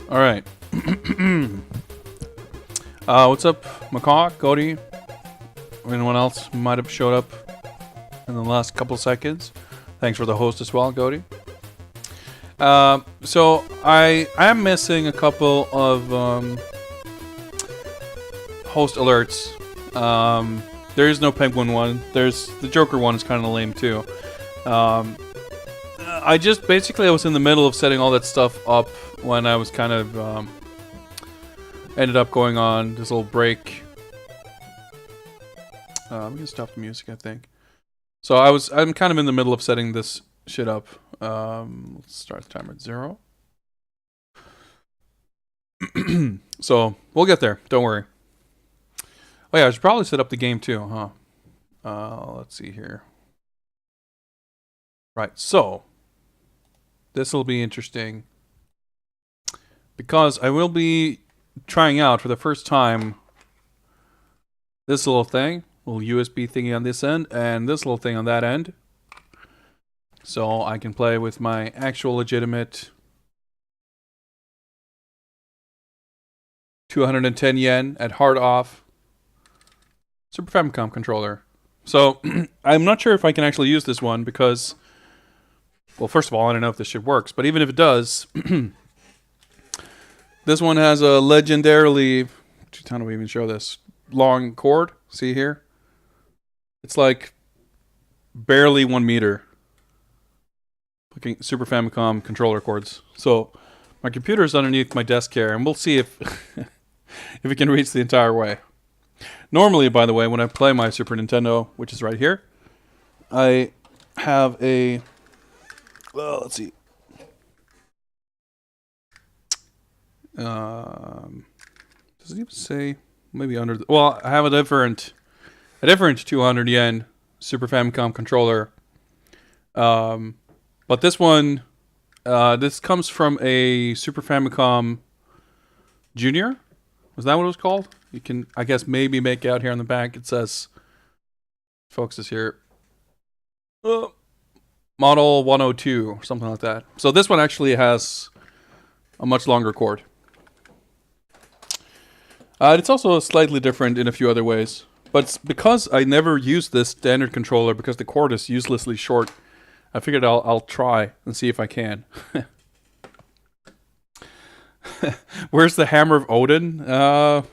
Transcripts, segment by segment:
All right. What's up, Macaw, Cody? Anyone else might have showed up in the last couple seconds? Thanks for the host as well, Cody. So I am missing a couple of host alerts. There is no Penguin one. There's the Joker one is kind of lame too. I was in the middle of setting all that stuff up when I was kind of ended up going on this little break. I'm gonna stop the music, I think. So I'm kind of in the middle of setting this shit up. Let's start the timer at 0. So we'll get there. Don't worry. Oh yeah, I should probably set up the game too, huh? Let's see here. Right, so this will be interesting because I will be trying out for the first time this little thing, little USB thingy on this end, and this little thing on that end. So I can play with my actual legitimate 210 yen at hard off Super Famicom controller. So I'm not sure if I can actually use this one because, well, first of all, I don't know if this shit works, but even if it does, this one has a legendarily, how do we even show this, long cord. See here? It's like barely 1 meter. Looking Super Famicom controller cords. So my computer is underneath my desk here, and we'll see if if it can reach the entire way. Normally, by the way, when I play my Super Nintendo, which is right here, I have a, well, let's see. Does it even say? Maybe under the, well, I have a different 200 yen Super Famicom controller. But this one, this comes from a Super Famicom Junior. Was that what it was called? You can, I guess, maybe make out here on the back. It says, focuses here, model 102 or something like that. So this one actually has a much longer cord. It's also slightly different in a few other ways. But it's because I never used this standard controller because the cord is uselessly short, I figured I'll try and see if I can. Where's the Hammer of Odin? I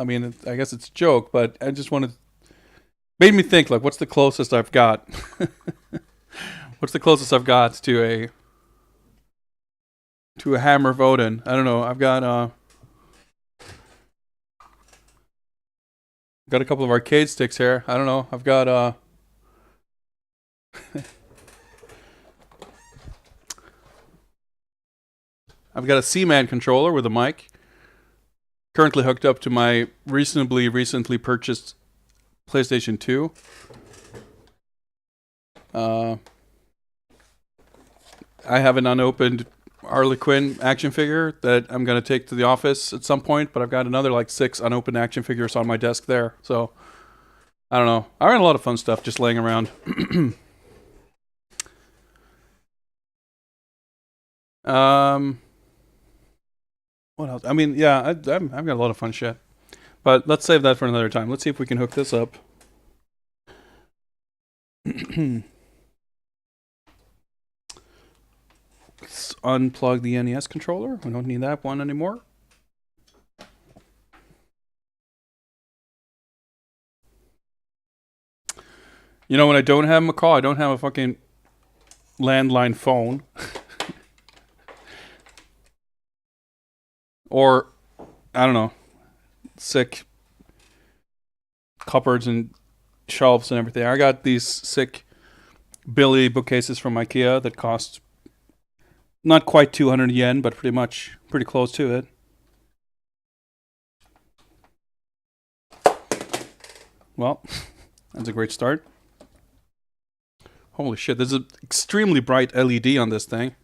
mean, I guess it's a joke, but I just made me think, like, what's the closest I've got? What's the closest I've got to a Hammer of Odin? I don't know. I've got a couple of arcade sticks here. I don't know. I've got I've got a C-Man controller with a mic. Currently hooked up to my recently purchased PlayStation 2. I have an unopened Harley Quinn action figure that I'm going to take to the office at some point, but I've got another like 6 unopened action figures on my desk there. So, I don't know. I ran a lot of fun stuff just laying around. What else? I mean, yeah, I've got a lot of fun shit. But let's save that for another time. Let's see if we can hook this up. Let's unplug the NES controller. We don't need that one anymore. You know, when I don't have a call, I don't have a fucking landline phone. Or, I don't know, sick cupboards and shelves and everything. I got these sick Billy bookcases from IKEA that cost not quite 200 yen, but pretty close to it. Well, that's a great start. Holy shit, there's an extremely bright LED on this thing.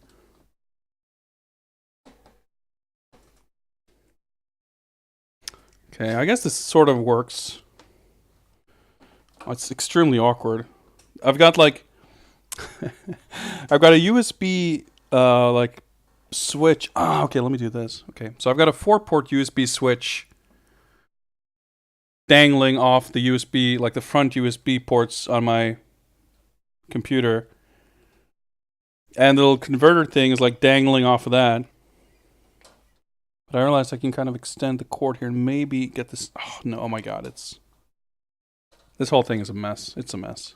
Okay, I guess this sort of works. Oh, it's extremely awkward. I've got like I've got a USB like switch. Ah, okay, let me do this. Okay, so I've got a 4-port USB switch dangling off the USB, like the front USB ports on my computer. And the little converter thing is like dangling off of that. But I realized I can kind of extend the cord here and maybe get this. Oh, no, oh my god, it's... This whole thing is a mess. It's a mess.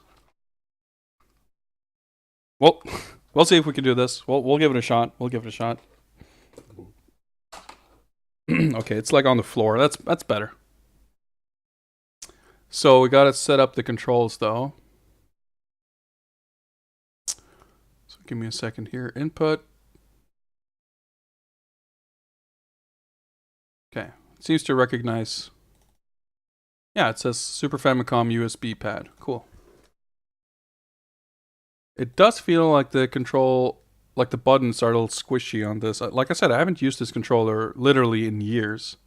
Well, we'll see if we can do this. We'll give it a shot. We'll give it a shot. Okay, it's like on the floor. That's better. So we got to set up the controls though. So give me a second here. Input. Okay, it seems to recognize. Yeah, it says Super Famicom USB pad. Cool. It does feel like the control, like the buttons are a little squishy on this. Like I said, I haven't used this controller literally in years.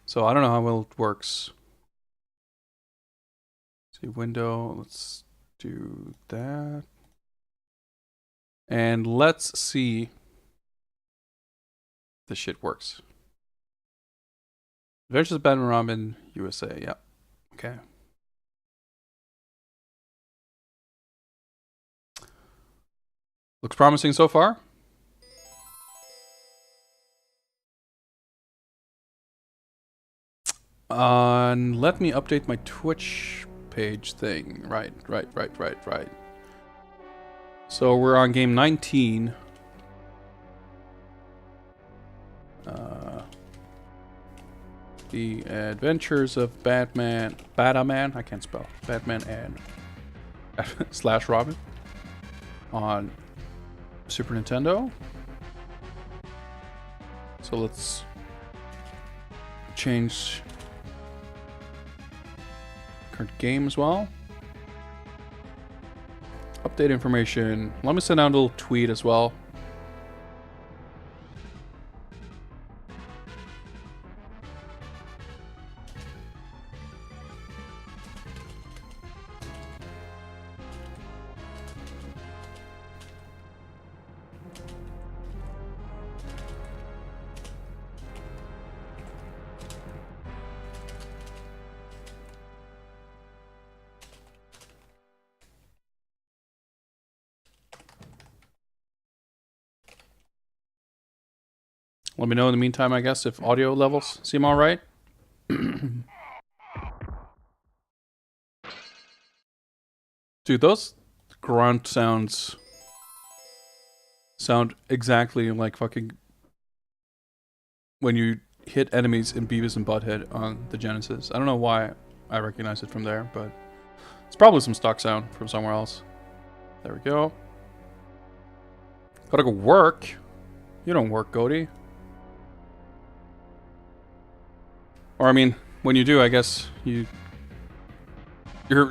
So I don't know how well it works. See, window, let's do that. And let's see if this shit works. Adventures of Batman Robin, USA, yeah. Okay. Looks promising so far. And let me update my Twitch page thing. Right. So we're on game 19. The Adventures of Batman, I can't spell, Batman and slash Robin on Super Nintendo. So let's change current game as well. Update information. Let me send out a little tweet as well. Let me know in the meantime, I guess, if audio levels seem all right. Dude, those grunt sounds sound exactly like fucking when you hit enemies in Beavis and Butthead on the Genesis. I don't know why I recognize it from there, but it's probably some stock sound from somewhere else. There we go. Gotta go work. You don't work, Goaty. Or I mean, when you do, I guess you're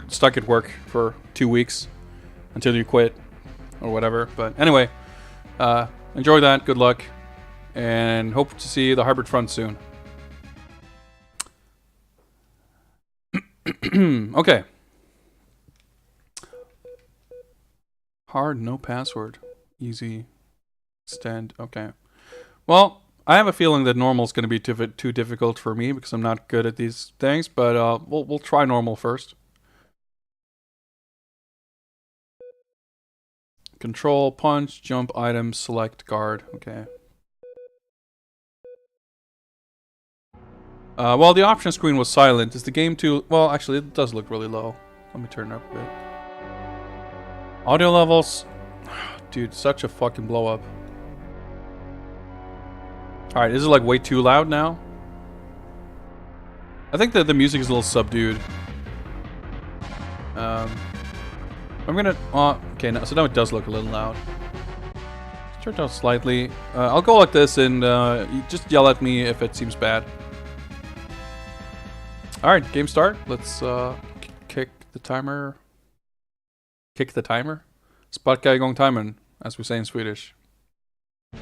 stuck at work for 2 weeks until you quit or whatever. But anyway, enjoy that. Good luck, and hope to see the Hybrid Front soon. Okay. Hard, no password. Easy. Extend. Okay. Well, I have a feeling that normal is going to be too difficult for me because I'm not good at these things, but we'll try normal first. Control, punch, jump, item, select, guard. Okay. Well, the option screen was silent. Is the game too... Well, actually, it does look really low. Let me turn it up a bit. Audio levels... Dude, such a fucking blow up. Alright, is it like way too loud now? I think that the music is a little subdued. I'm gonna... okay, so now it does look a little loud. Turn it down slightly. I'll go like this and you just yell at me if it seems bad. Alright, game start. Let's kick the timer. Kick the timer? Spotguy igång timern, as we say in Swedish.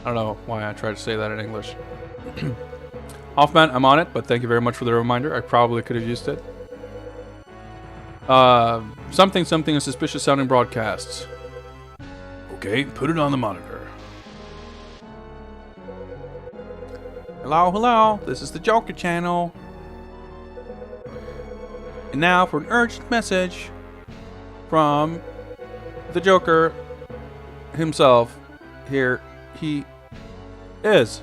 I don't know why I try to say that in English. Hoffman, I'm on it, but thank you very much for the reminder. I probably could have used it. Something, a suspicious sounding broadcast. Okay, put it on the monitor. Hello, hello, this is the Joker channel. And now for an urgent message from the Joker himself. Here he is.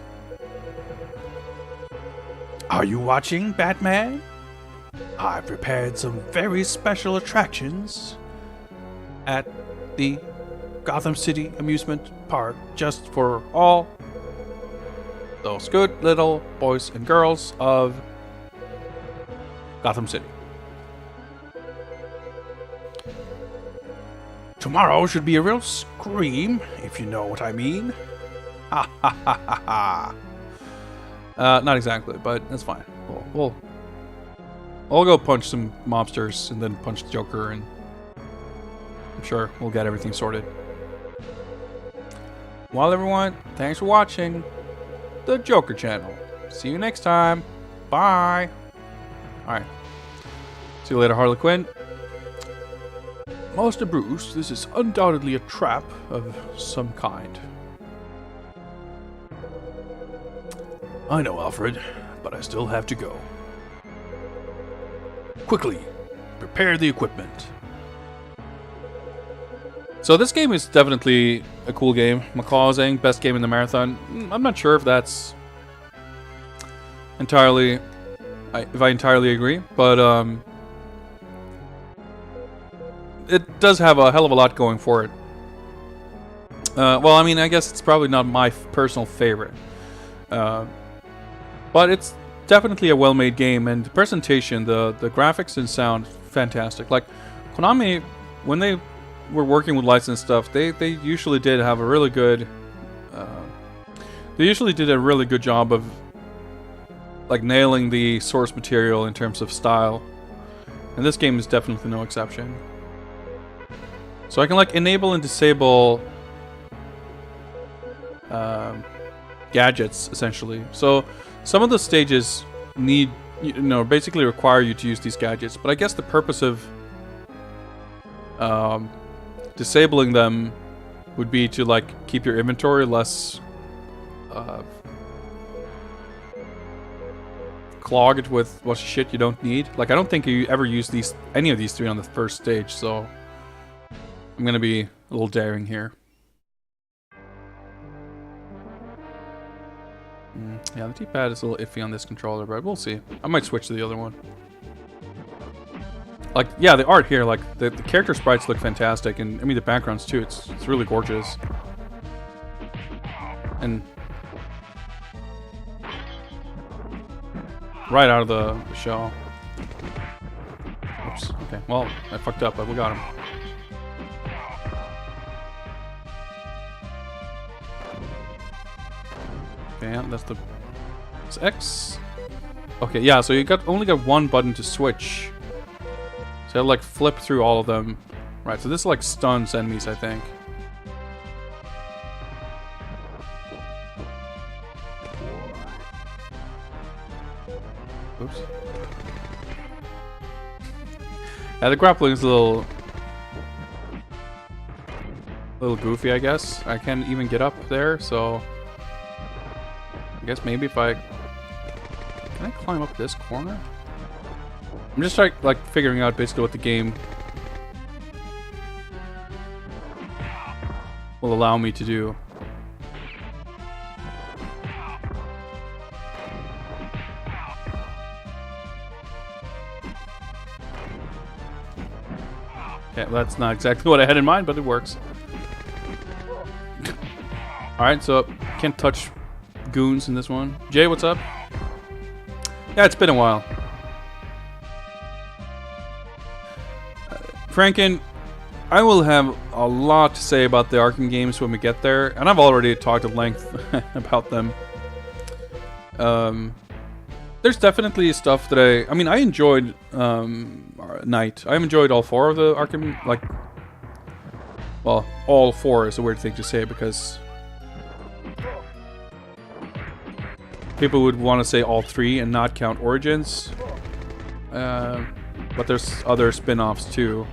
Are you watching, Batman? I've prepared some very special attractions at the Gotham City Amusement Park just for all those good little boys and girls of Gotham City. Tomorrow should be a real scream, if you know what I mean. Ha ha ha ha ha. Not exactly, but that's fine. I'll go punch some mobsters and then punch the Joker, and I'm sure we'll get everything sorted. Well, everyone, thanks for watching the Joker channel. See you next time. Bye. Alright. See you later, Harley Quinn. Master Bruce, this is undoubtedly a trap of some kind. I know, Alfred, but I still have to go. Quickly, prepare the equipment. So this game is definitely a cool game. McCall saying best game in the marathon. I'm not sure if that's entirely, if I entirely agree, but it does have a hell of a lot going for it. Well, I mean, I guess it's probably not my personal favorite, but it's definitely a well-made game, and the presentation, the graphics and sound, fantastic. Like Konami, when they were working with licensed stuff, they usually did have a really good job of like nailing the source material in terms of style, and this game is definitely no exception. So I can like enable and disable gadgets essentially. So some of the stages need, basically require you to use these gadgets, but I guess the purpose of disabling them would be to like keep your inventory less clogged with what's shit you don't need. Like I don't think you ever use any of these three on the first stage, so I'm gonna be a little daring here. Yeah, the D-pad is a little iffy on this controller, but we'll see. I might switch to the other one. Like, yeah, the art here, like, the character sprites look fantastic, and, I mean, the backgrounds, too. It's really gorgeous. And right out of the shell. Oops, okay. Well, I fucked up, but we got him. Okay, yeah, that's the... It's X. Okay, yeah, so you only got one button to switch. So like flip through all of them. Right, so this like stuns enemies, I think. Oops. Yeah, the grappling is a little goofy, I guess. I can't even get up there, so I guess maybe if I... Can I climb up this corner? I'm just like figuring out basically what the game will allow me to do. Okay, well, that's not exactly what I had in mind, but it works. Alright, so can't touch goons in this one. Jay, what's up? Yeah, it's been a while. Franken, I will have a lot to say about the Arkham games when we get there, and I've already talked at length about them. There's definitely stuff that I mean, I enjoyed Knight. I enjoyed all four of the Arkham, like, well, all four is a weird thing to say because people would want to say all three and not count Origins. but there's other spin-offs too.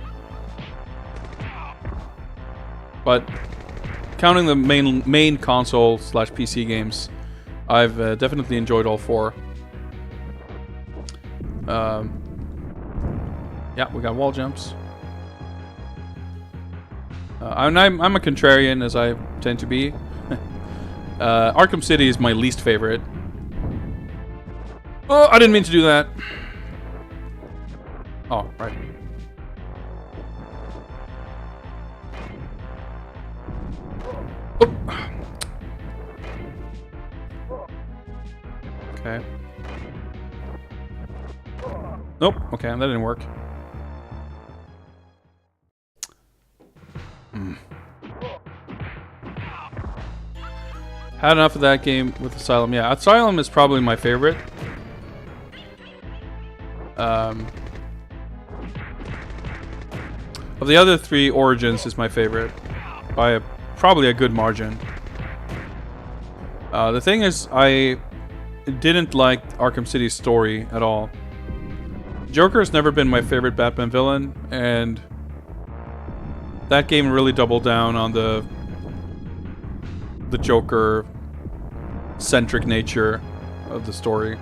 But counting the main console / PC games, I've definitely enjoyed all 4. Yeah, we got wall jumps. I'm a contrarian, as I tend to be. Arkham City is my least favorite. Oh, I didn't mean to do that. Oh, right. Oh. Okay. Nope. Okay, that didn't work. Had enough of that game with Asylum. Yeah, Asylum is probably my favorite. Of the other 3, Origins is my favorite by probably a good margin. The thing is, I didn't like Arkham City's story at all. Joker has never been my favorite Batman villain, and that game really doubled down on the Joker-centric nature of the story.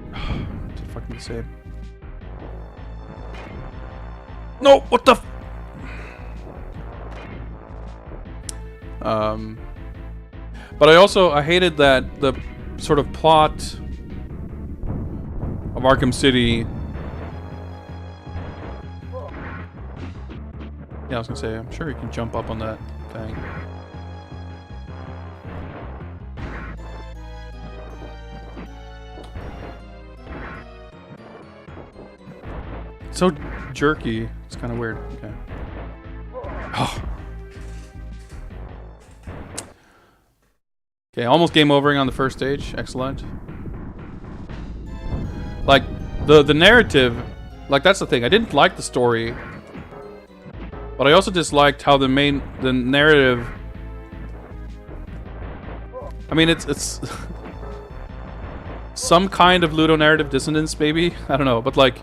What the fuck did I say? No, what the f... But I hated that the sort of plot of Arkham City. Yeah, I was gonna say, I'm sure you can jump up on that thing. It's so jerky. It's kind of weird. Okay. Oh. Okay, almost game overing on the first stage. Excellent. Like, the narrative, like, that's the thing. I didn't like the story, but I also disliked how the narrative... I mean, it's some kind of ludonarrative dissonance, maybe? I don't know, but like...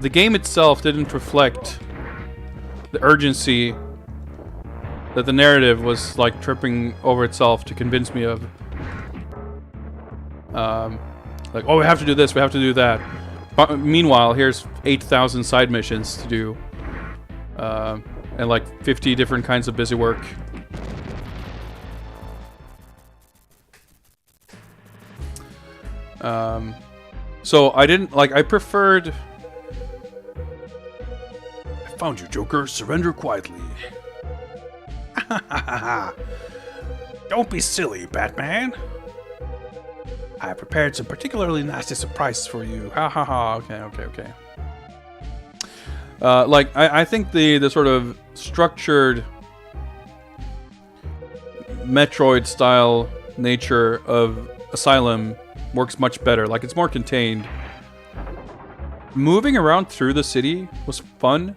The game itself didn't reflect the urgency that the narrative was like tripping over itself to convince me of. Like, oh, we have to do this, we have to do that. But meanwhile, here's 8,000 side missions to do. And like 50 different kinds of busy work. So I didn't, like, I preferred... I found you, Joker. Surrender quietly. Don't be silly, Batman. I prepared some particularly nasty surprises for you. Ha ha ha. Okay. Like, I think the sort of structured Metroid-style nature of Asylum works much better. Like, it's more contained. Moving around through the city was fun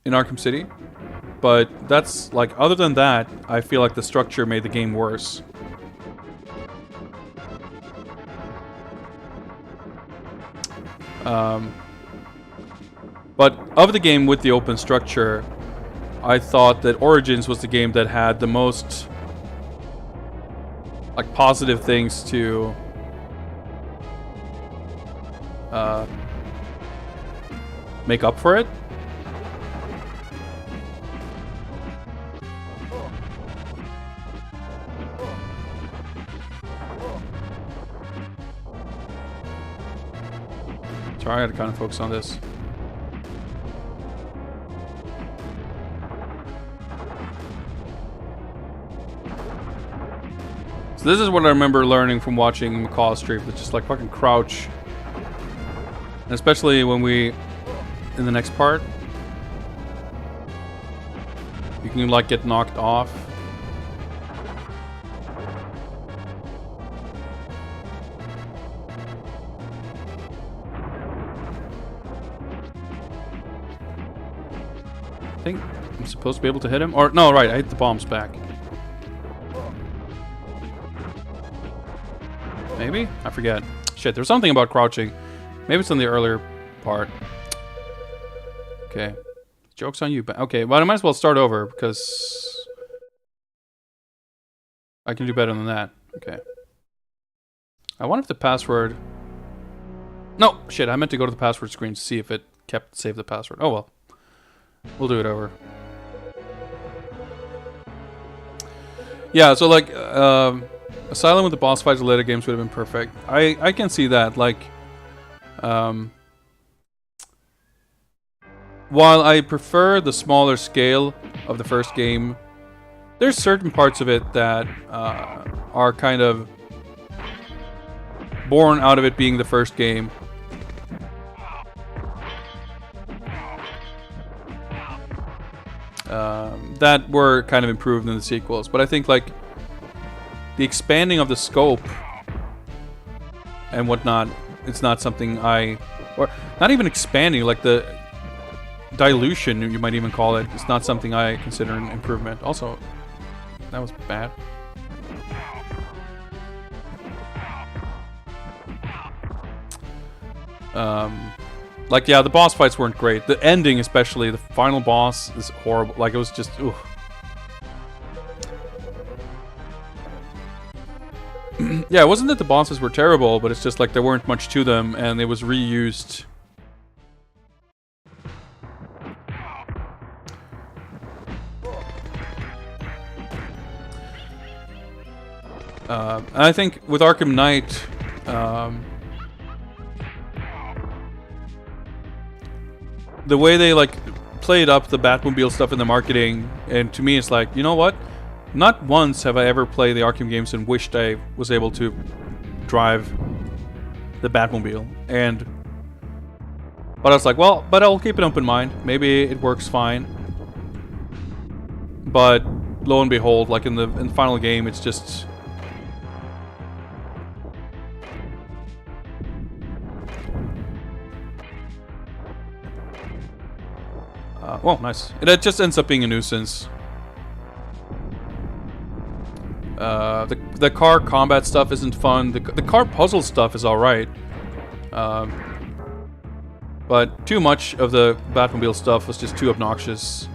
in Arkham City, but that's, like, other than that, I feel like the structure made the game worse. But of the game with the open structure, I thought that Origins was the game that had the most, like, positive things to make up for it. Sorry, I gotta kind of focus on this. So this is what I remember learning from watching McCall stream. It's just like fucking crouch. And especially when we, in the next part, you can like get knocked off. I think I'm supposed to be able to hit him. Or, no, right, I hit the bombs back. Maybe? I forget. Shit, there's something about crouching. Maybe it's in the earlier part. Okay. Joke's on you. Okay, well, I might as well start over because I can do better than that. Okay. I wonder if the password... No! Shit, I meant to go to the password screen to see if it saved the password. Oh well. We'll do it over. Yeah, so like, Asylum with the boss fights later games would have been perfect. I can see that. Like, while I prefer the smaller scale of the first game, there's certain parts of it that are kind of born out of it being the first game. That were kind of improved in the sequels, but I think like the expanding of the scope and whatnot, it's not something or not even expanding, like the dilution, you might even call it, it's not something I consider an improvement. Also, that was bad. Like, yeah, the boss fights weren't great. The ending, especially, the final boss is horrible. Like, it was just, ooh. Yeah, it wasn't that the bosses were terrible, but it's just like there weren't much to them, and it was reused. And I think with Arkham Knight, the way they like played up the Batmobile stuff in the marketing, and to me it's like, you know what? Not once have I ever played the Arkham games and wished I was able to drive the Batmobile. But I was like, well, but I'll keep an open mind. Maybe it works fine. But lo and behold, like in the final game, it's just... well, nice. It just ends up being a nuisance. The car combat stuff isn't fun. The car puzzle stuff is alright. But too much of the Batmobile stuff was just too obnoxious.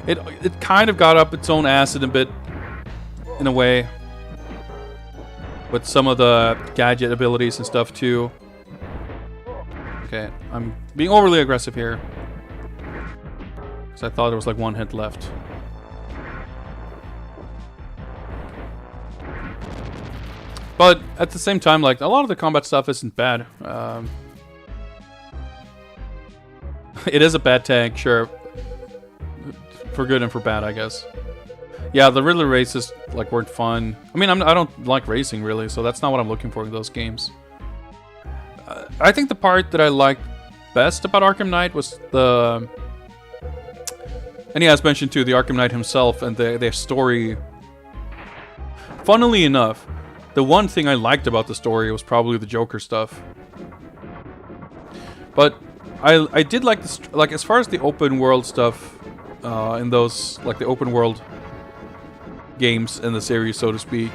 It kind of got up its own ass in a bit, in a way, with some of the gadget abilities and stuff too. Okay, I'm being overly aggressive here. Because I thought there was like one hit left. But at the same time, like, a lot of the combat stuff isn't bad. It is a bad tank, sure. For good and for bad, I guess. Yeah, the Riddler races, like, weren't fun. I mean, I don't like racing, really, so that's not what I'm looking for in those games. I think the part that I liked best about Arkham Knight was the... And yeah, as mentioned too, the Arkham Knight himself and their story. Funnily enough, the one thing I liked about the story was probably the Joker stuff. But I did like this, like, as far as the open world stuff in those, like, the open world games in the series, so to speak.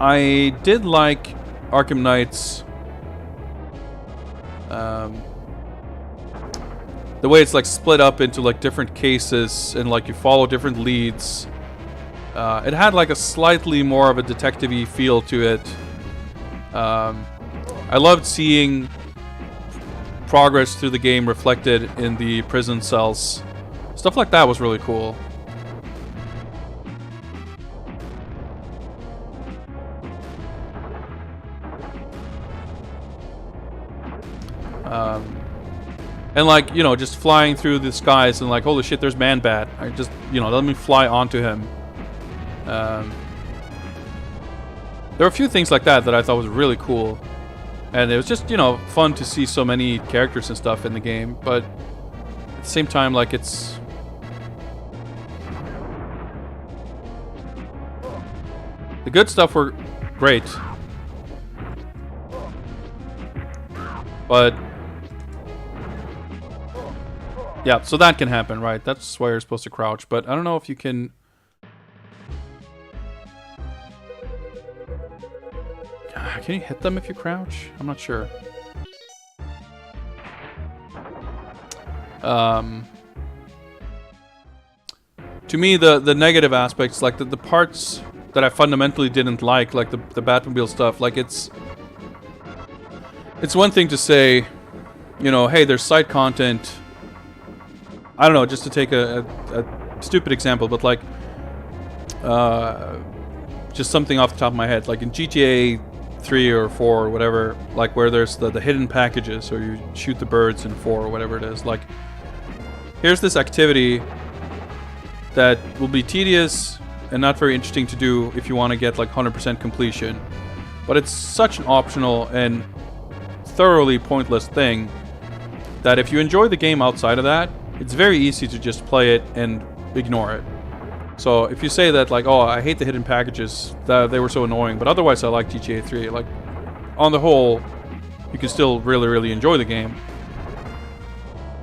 I did like Arkham Knight's the way it's like split up into like different cases and like you follow different leads. It had like a slightly more of a detective-y feel to it. I loved seeing progress through the game reflected in the prison cells. Stuff like that was really cool. And like, you know, just flying through the skies and like, holy shit, there's Man-Bat. I just, you know, let me fly onto him. There were a few things like that that I thought was really cool. And it was just, you know, fun to see so many characters and stuff in the game. But at the same time, like, it's... The good stuff were great. Yeah, so that can happen, right? That's why you're supposed to crouch, but I don't know if you can... Can you hit them if you crouch? I'm not sure. To me, the negative aspects, like the parts that I fundamentally didn't like the Batmobile stuff, like it's one thing to say, you know, hey, there's side content. I don't know, just to take a stupid example, but like, just something off the top of my head, like in GTA 3 or 4 or whatever, like where there's the hidden packages, or you shoot the birds in 4 or whatever it is. Like, here's this activity that will be tedious and not very interesting to do if you want to get like 100% completion, but it's such an optional and thoroughly pointless thing that if you enjoy the game outside of that, it's very easy to just play it and ignore it. So if you say that, like, oh, I hate the hidden packages, that they were so annoying, but otherwise I like GTA 3, like, on the whole, you can still really, really enjoy the game.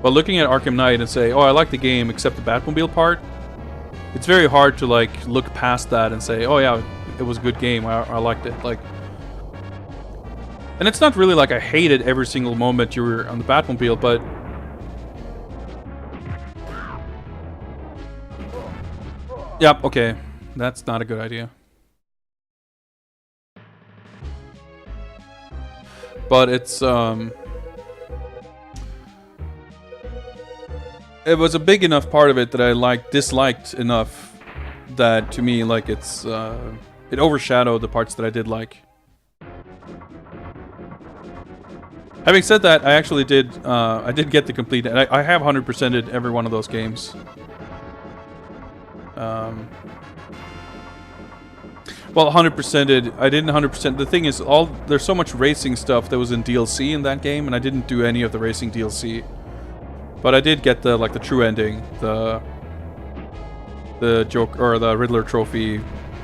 But looking at Arkham Knight and say, oh, I like the game except the Batmobile part, it's very hard to, like, look past that and say, oh yeah, it was a good game, I liked it. Like, and it's not really like I hated every single moment you were on the Batmobile, but yep, okay. That's not a good idea. But it's, it was a big enough part of it that I disliked enough that to me, like, it's, it overshadowed the parts that I did like. Having said that, I actually did, I did get the complete, and I have 100%ed every one of those games. Well, 100%ed. I didn't 100%. The thing is, there's so much racing stuff that was in DLC in that game, and I didn't do any of the racing DLC. But I did get the true ending, the joke or the Riddler trophy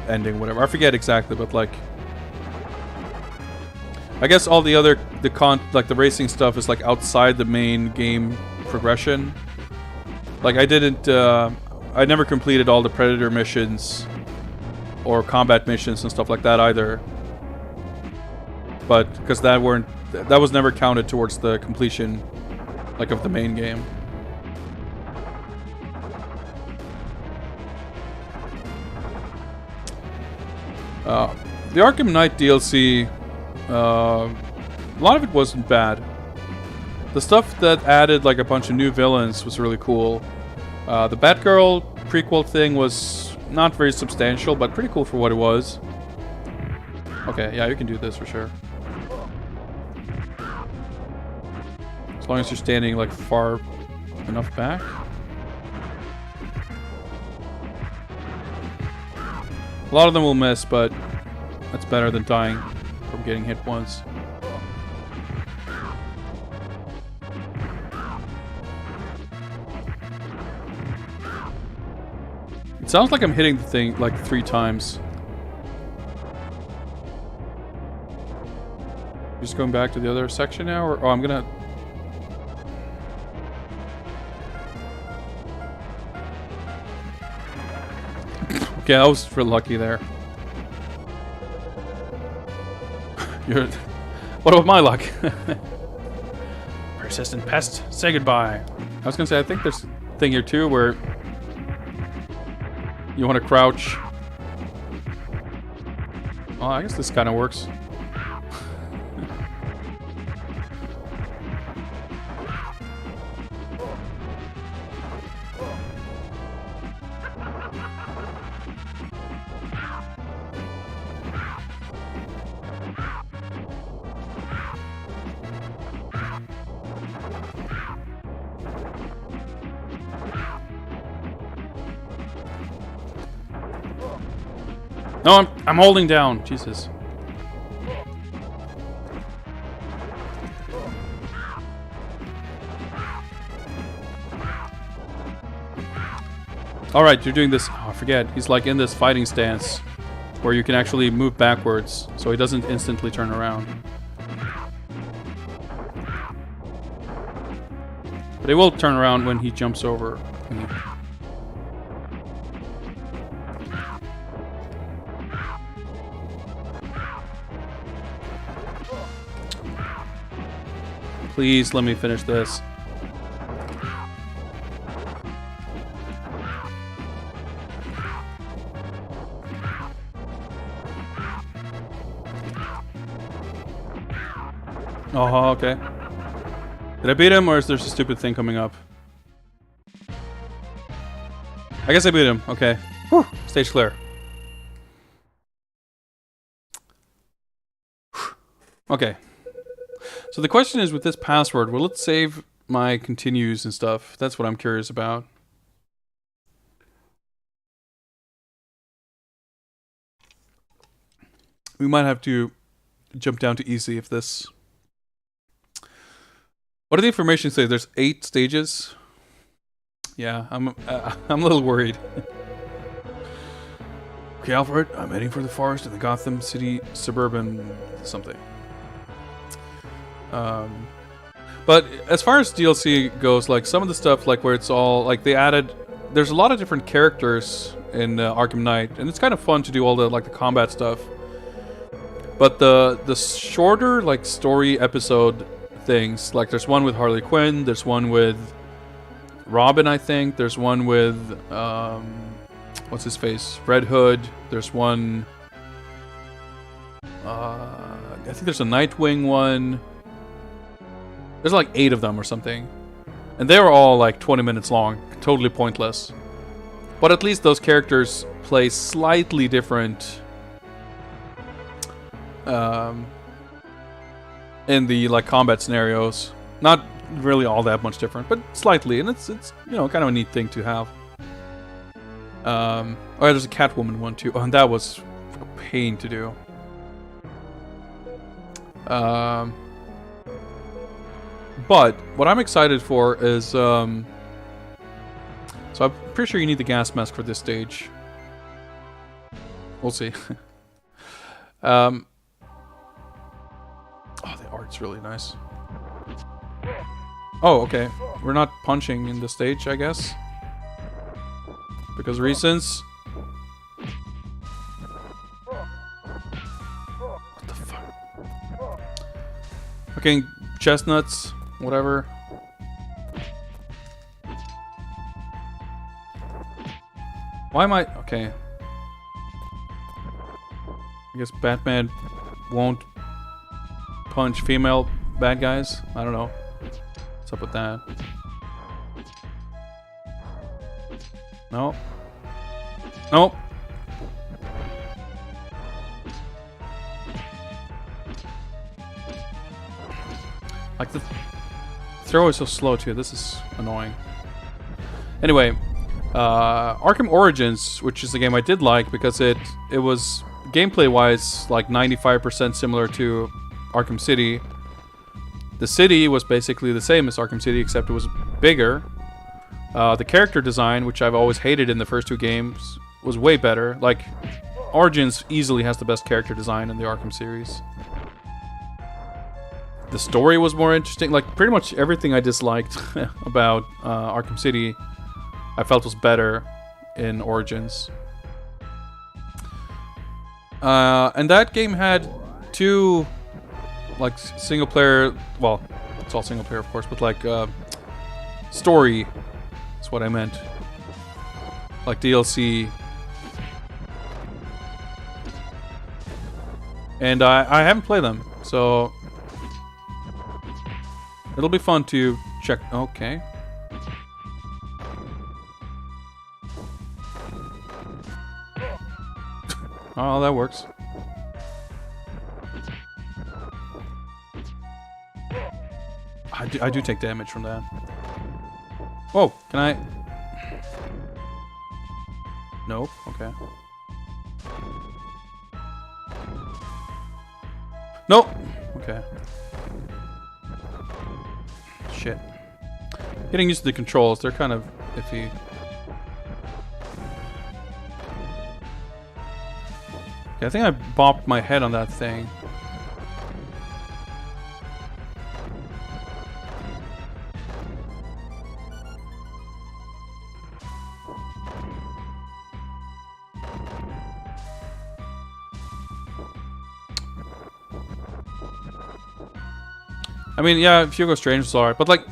ending, whatever. I forget exactly, but like, I guess all the other the racing stuff is like outside the main game progression. Like I didn't. I never completed all the Predator missions or combat missions and stuff like that either. But because that was never counted towards the completion, like, of the main game. The Arkham Knight DLC, a lot of it wasn't bad. The stuff that added like a bunch of new villains was really cool. The Batgirl prequel thing was not very substantial, but pretty cool for what it was. Okay, yeah, you can do this for sure. As long as you're standing like far enough back. A lot of them will miss, but that's better than dying from getting hit once. It sounds like I'm hitting the thing like 3 times. Just going back to the other section now, or I'm gonna... Okay, I was real lucky there. What about my luck? Persistent pest, say goodbye. I was gonna say, I think there's a thing here too where you want to crouch. Oh, I guess this kind of works. No, I'm holding down. Jesus. Alright, you're doing this. Oh, I forget. He's like in this fighting stance where you can actually move backwards so he doesn't instantly turn around. But it will turn around when he jumps over me. Please let me finish this. Oh, okay. Did I beat him, or is there a stupid thing coming up? I guess I beat him. Okay. Whew. Stage clear. Okay. So the question is, with this password, will it save my continues and stuff? That's what I'm curious about. We might have to jump down to easy if this... What do the information say? There's 8 stages. Yeah, I'm a little worried. Okay, Alfred, I'm heading for the forest in the Gotham City suburban something. But as far as DLC goes, like some of the stuff, like where it's all like they added, there's a lot of different characters in Arkham Knight, and it's kind of fun to do all the like the combat stuff. But the shorter like story episode things, like there's one with Harley Quinn, there's one with Robin, I think, there's one with what's his face, Red Hood, there's one I think there's a Nightwing one. There's like 8 of them or something, and they were all like 20 minutes long, totally pointless. But at least those characters play slightly different in the like combat scenarios. Not really all that much different, but slightly, and it's you know kind of a neat thing to have. Oh yeah, there's a Catwoman one too. Oh, and that was a pain to do. But what I'm excited for is so I'm pretty sure you need the gas mask for this stage. We'll see. Oh, the art's really nice. Oh, okay. We're not punching in the stage, I guess. Because reasons. What the fuck? Okay, chestnuts, whatever. Why am I... Okay. I guess Batman won't punch female bad guys? I don't know. What's up with that? No. Nope. Like the throw is so slow too. This is annoying. Anyway, Arkham Origins, which is a game I did like because it was gameplay-wise like 95% similar to Arkham City. The city was basically the same as Arkham City, except it was bigger. The character design, which I've always hated in the first 2 games, was way better. Like, Origins easily has the best character design in the Arkham series. The story was more interesting. Like, pretty much everything I disliked about Arkham City, I felt was better in Origins. And that game had 2, like, single player... Well, it's all single player, of course, but, like, story... That's what I meant. Like DLC. And I haven't played them, so it'll be fun to check. Okay. Oh, that works. I do take damage from that. Whoa, can I? Nope, okay. Nope, okay. Shit. Getting used to the controls, they're kind of iffy. Okay, I think I bopped my head on that thing. I mean, yeah, Hugo Strange was alright, but like,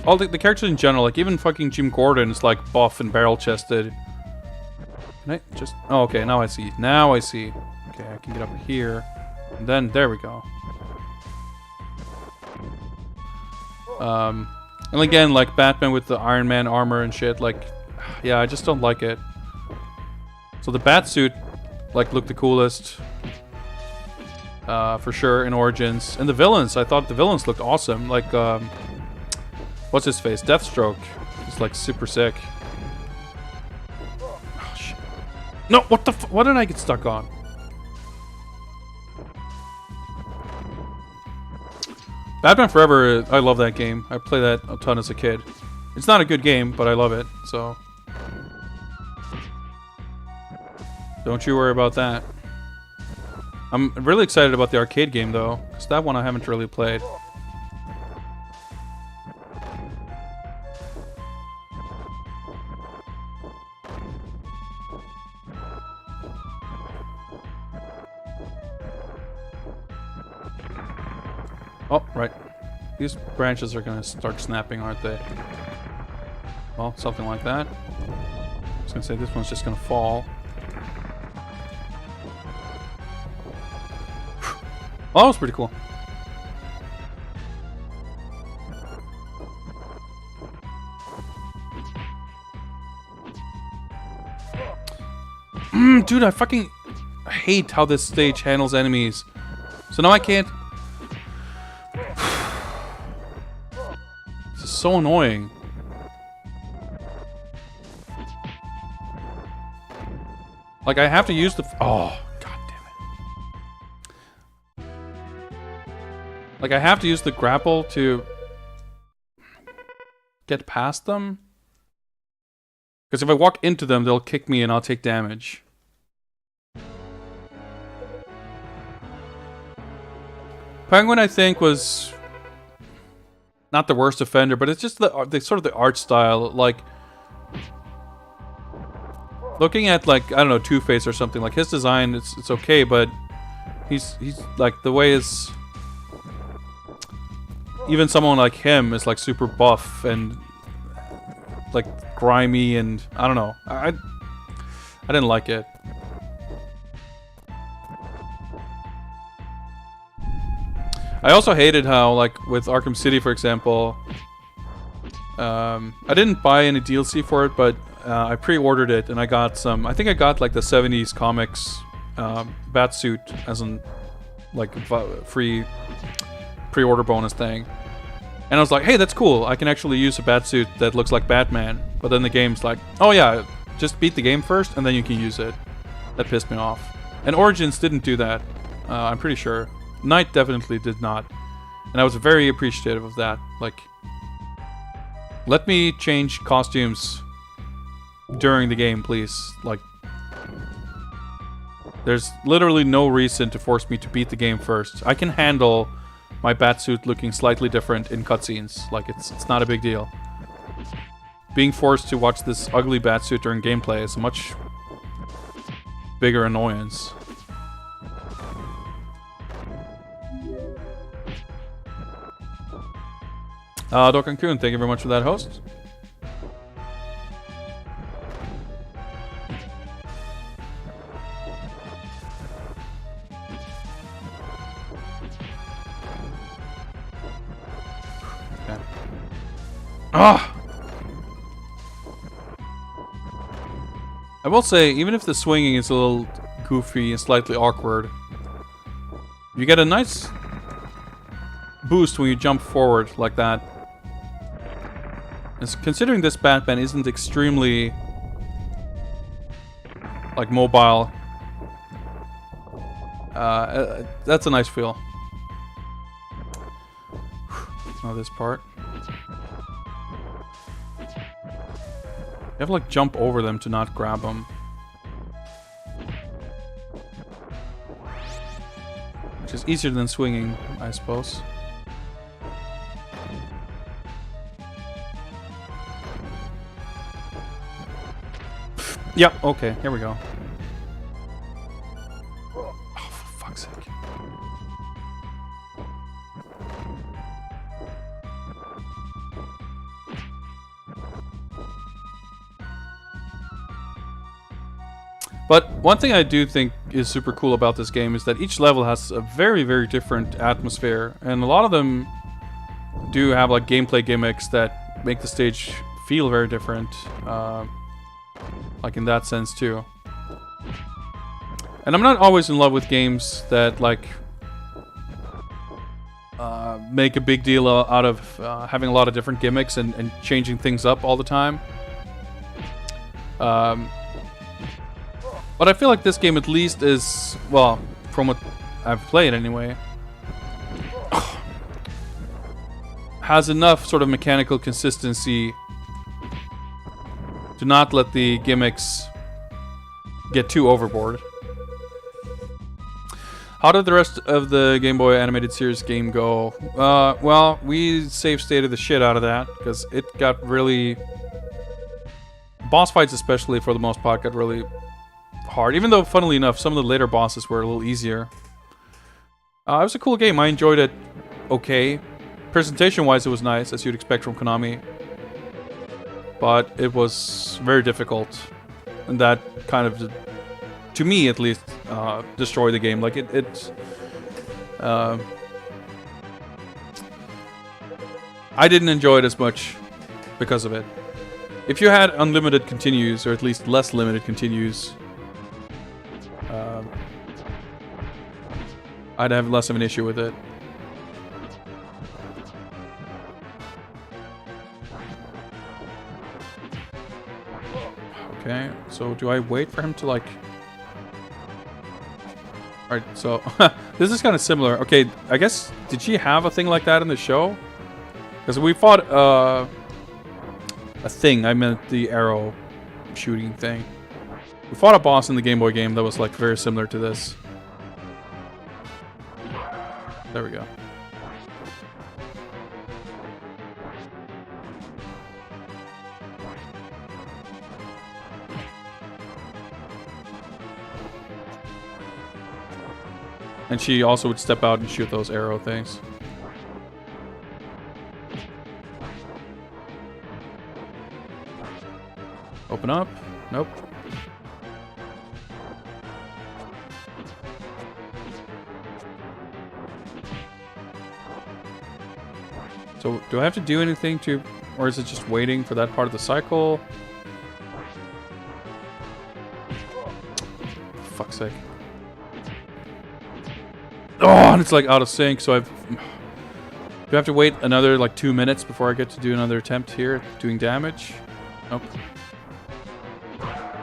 all the characters in general, like even fucking Jim Gordon is like buff and barrel-chested. Can I just... Oh, okay, now I see. Now I see. Okay, I can get up here. And then, there we go. And again, like Batman with the Iron Man armor and shit, like, yeah, I just don't like it. So the Batsuit, like, looked the coolest. For sure, in Origins. And the villains, I thought the villains looked awesome. Like, what's his face? Deathstroke. He's like super sick. Oh, shit. No, what the what did I get stuck on? Batman Forever, I love that game. I played that a ton as a kid. It's not a good game, but I love it, so... Don't you worry about that. I'm really excited about the arcade game, though, because that one I haven't really played. Oh, right. These branches are gonna start snapping, aren't they? Well, something like that. I was gonna say this one's just gonna fall. Oh, that was pretty cool. Dude, I fucking hate how this stage handles enemies. So now I can't... This is so annoying. Like, I have to use the... Oh, god damn it. Like, I have to use the grapple to get past them. Because if I walk into them, they'll kick me and I'll take damage. Penguin, I think, was not the worst offender, but it's just the sort of the art style. Like, looking at, like, I don't know, Two-Face or something, like his design, it's okay, but he's like, the way is, even someone like him is like super buff and like grimy, and I don't know. I didn't like it. I also hated how, like, with Arkham City, for example, I didn't buy any DLC for it, but I pre-ordered it, and I got some... I think I got, like, the 70s comics Batsuit as an, like, free pre-order bonus thing. And I was like, hey, that's cool. I can actually use a Batsuit that looks like Batman. But then the game's like, oh yeah, just beat the game first, and then you can use it. That pissed me off. And Origins didn't do that, I'm pretty sure. Knight definitely did not. And I was very appreciative of that. Like, let me change costumes during the game, please. Like, there's literally no reason to force me to beat the game first. I can handle my Batsuit looking slightly different in cutscenes. Like, it's not a big deal. Being forced to watch this ugly Batsuit during gameplay is a much bigger annoyance. Dokkan Kun, thank you very much for that, host. Okay. Ah! I will say, even if the swinging is a little goofy and slightly awkward, you get a nice boost when you jump forward like that. Considering this Batman isn't extremely, like, mobile, that's a nice feel. Now this part. You have to, like, jump over them to not grab them. Which is easier than swinging, I suppose. Yep, okay, here we go. Oh, for fuck's sake. But one thing I do think is super cool about this game is that each level has a very, very different atmosphere, and a lot of them do have like gameplay gimmicks that make the stage feel very different, like in that sense too. And I'm not always in love with games that like make a big deal out of having a lot of different gimmicks and changing things up all the time. But I feel like this game at least is, well, from what I've played anyway, has enough sort of mechanical consistency to not let the gimmicks get too overboard. How did the rest of the Game Boy animated series game go? Well, we save stated the shit out of that because it got really... Boss fights especially, for the most part, got really hard. Even though, funnily enough, some of the later bosses were a little easier. It was a cool game. I enjoyed it okay. Presentation-wise, it was nice, as you'd expect from Konami. But it was very difficult. And that kind of, to me at least, destroyed the game. Like, I didn't enjoy it as much because of it. If you had unlimited continues, or at least less limited continues, I'd have less of an issue with it. Okay, so do I wait for him to like... Alright, so this is kind of similar. Okay, I guess, did she have a thing like that in the show? Because we fought a thing, I meant the arrow shooting thing. We fought a boss in the Game Boy game that was like very similar to this. There we go. And she also would step out and shoot those arrow things. Open up. Nope. So, do I have to do anything to... Or is it just waiting for that part of the cycle? For fuck's sake. Oh, and it's like out of sync, so I've... Do I have to wait another like 2 minutes before I get to do another attempt here at doing damage? Nope.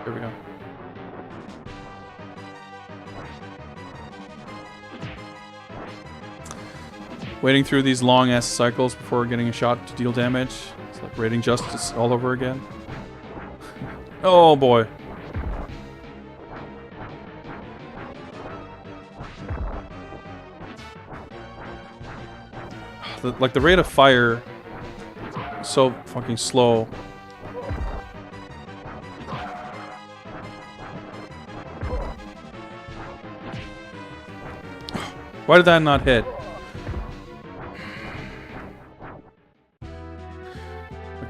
There we go. Waiting through these long-ass cycles before getting a shot to deal damage. It's like raiding justice all over again. Oh boy. Like the rate of fire is so fucking slow. Why did that not hit?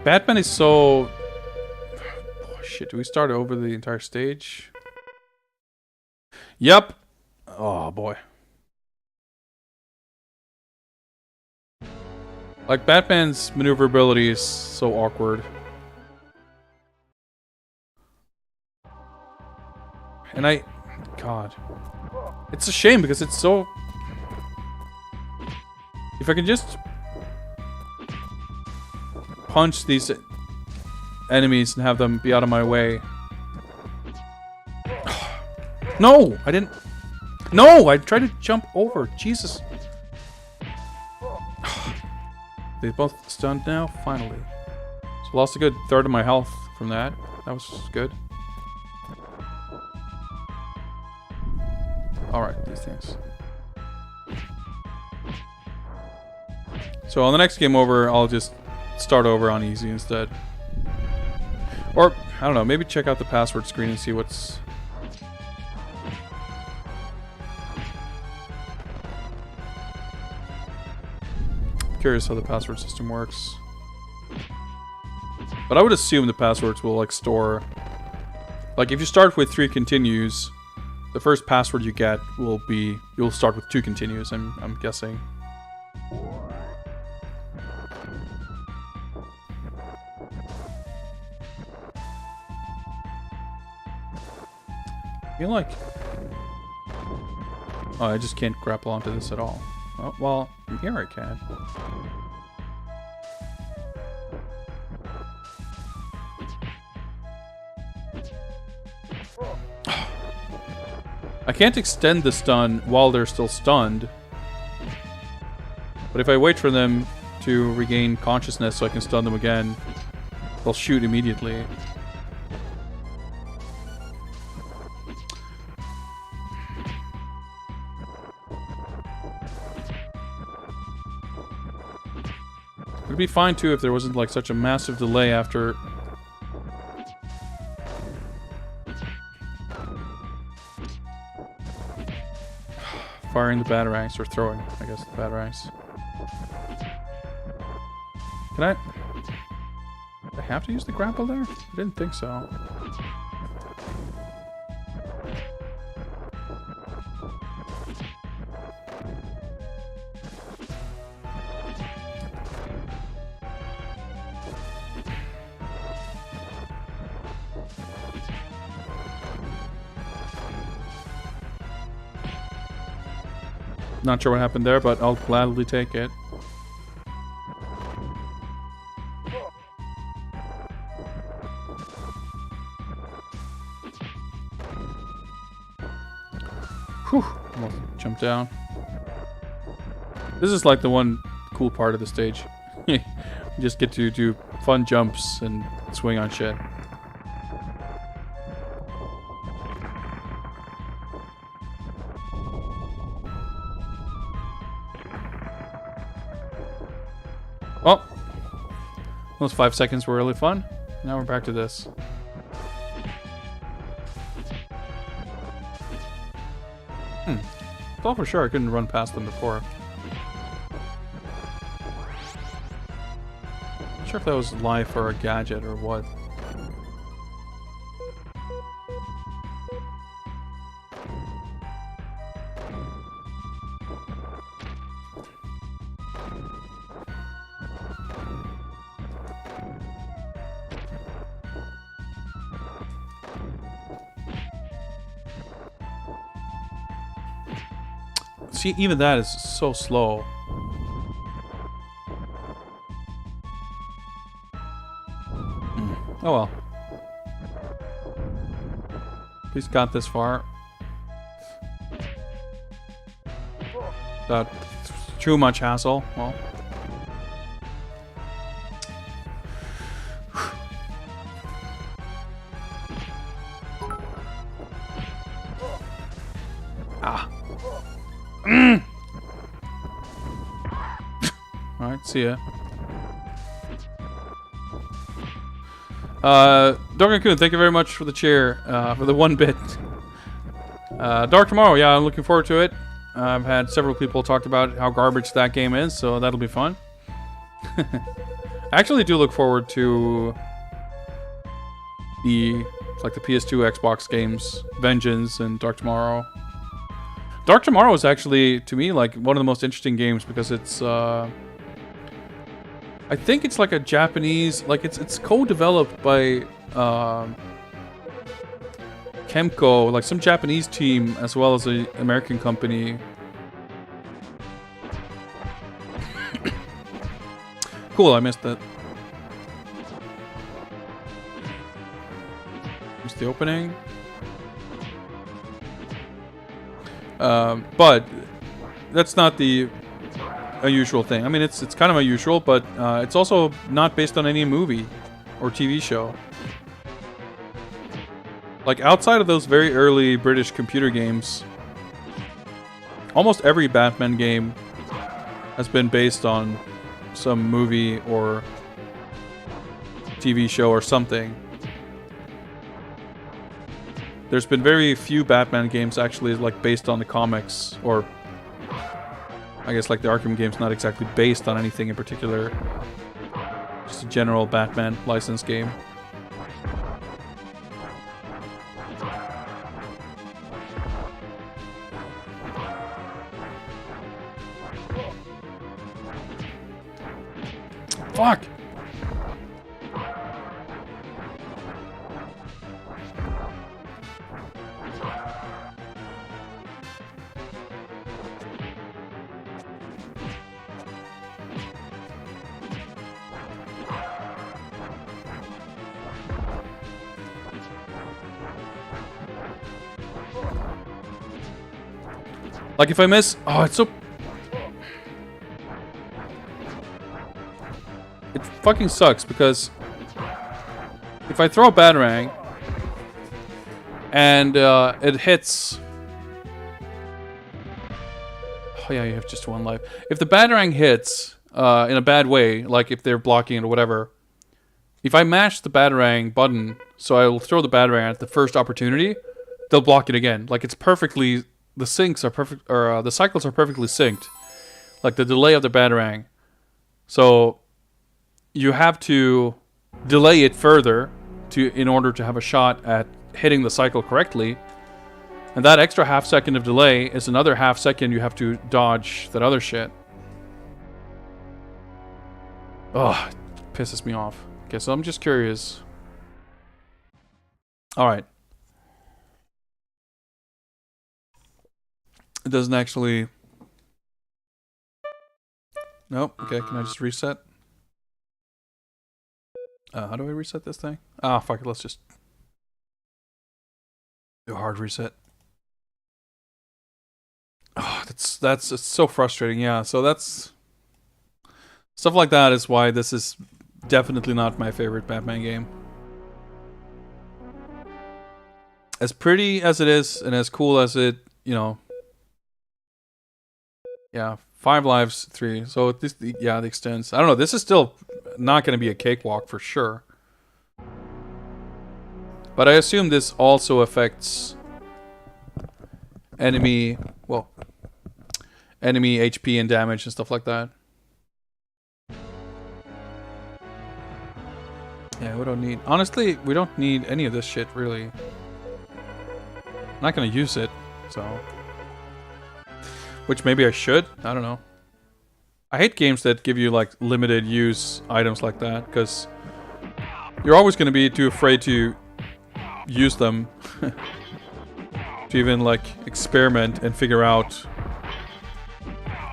Batman is so... Oh, shit, do we start over the entire stage? Yep. Oh, boy. Like, Batman's maneuverability is so awkward. And God. It's a shame because it's so... If I can just... punch these enemies and have them be out of my way. No! I didn't... No! I tried to jump over. Jesus. They both stunned now? Finally. So lost a good third of my health from that. That was good. Alright, these things. So on the next game over, I'll just start over on easy instead. Or, I don't know, maybe check out the password screen and see what's... Curious how the password system works. But I would assume the passwords will like store Like if you start with 3 continues, the first password you get will be you'll start with 2 continues. I'm guessing. I feel like... Oh, I just can't grapple onto this at all. Oh, well, from here I can. I can't extend the stun while they're still stunned. But if I wait for them to regain consciousness so I can stun them again, they'll shoot immediately. It'd be fine too if there wasn't like such a massive delay after. Firing the batarangs, or throwing, I guess, the batarangs. Can I? Do I have to use the grapple there? I didn't think so. Not sure what happened there, but I'll gladly take it. Whew, almost jumped down. This is like the one cool part of the stage. You just get to do fun jumps and swing on shit. Well, those 5 seconds were really fun. Now we're back to this. I thought for sure I couldn't run past them before. Not sure if that was life or a gadget or what. See, even that is so slow. Oh well. At least got this far. Without too much hassle. Well. Ah. Alright, see ya. Dogen-kun, thank you very much for the chair, for the 1 bit. Dark Tomorrow, yeah, I'm looking forward to it. I've had several people talk about how garbage that game is, so that'll be fun. I actually do look forward to the PS2 Xbox games, Vengeance and Dark Tomorrow. Dark Tomorrow is actually, to me, like one of the most interesting games because it's, I think it's like a Japanese, like it's co-developed by Kemco, like some Japanese team as well as an American company. Cool, I missed that. Missed the opening. But that's not the unusual thing. I mean, it's kind of unusual, but it's also not based on any movie or TV show. Like, outside of those very early British computer games, almost every Batman game has been based on some movie or TV show or something. There's been very few Batman games actually like based on the comics, or I guess like the Arkham game's not exactly based on anything in particular. Just a general Batman license game. Fuck! Like if I miss, oh, it's so. It fucking sucks because if I throw a batarang and it hits. Oh yeah, you have just one life. If the batarang hits in a bad way, like if they're blocking it or whatever, if I mash the batarang button, so I will throw the batarang at the first opportunity, they'll block it again. Like it's perfectly. The syncs are perfect, or the cycles are perfectly synced, like the delay of the batarang. So you have to delay it further in order to have a shot at hitting the cycle correctly. And that extra half second of delay is another half second you have to dodge that other shit. Oh, it pisses me off. Okay, so I'm just curious. All right. It doesn't actually... Nope. Okay, can I just reset? How do I reset this thing? Ah, fuck it, let's just... do a hard reset. Oh, it's so frustrating, yeah. So that's... Stuff like that is why this is definitely not my favorite Batman game. As pretty as it is, and as cool as it, you know... Yeah, 5 lives, 3. So this, yeah, the extends. I don't know. This is still not going to be a cakewalk for sure. But I assume this also affects enemy, well, enemy HP and damage and stuff like that. Yeah, we don't need. Honestly, we don't need any of this shit really. I'm not going to use it, so. Which maybe I should. I don't know. I hate games that give you like limited use items like that, because you're always going to be too afraid to use them to even like experiment and figure out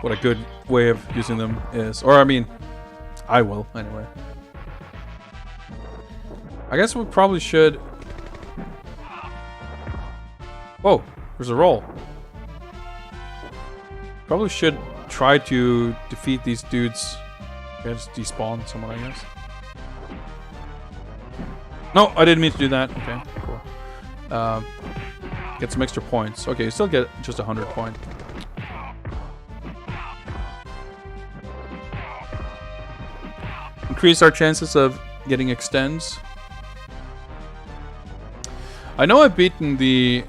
what a good way of using them is. Or I mean, I will anyway. I guess we probably should. Whoa, there's a roll. Probably should try to defeat these dudes. Okay, just despawn someone, I guess. No, I didn't mean to do that. Okay, cool. Get some extra points. Okay, you still get just 100 points. Increase our chances of getting extends. I know I've beaten the...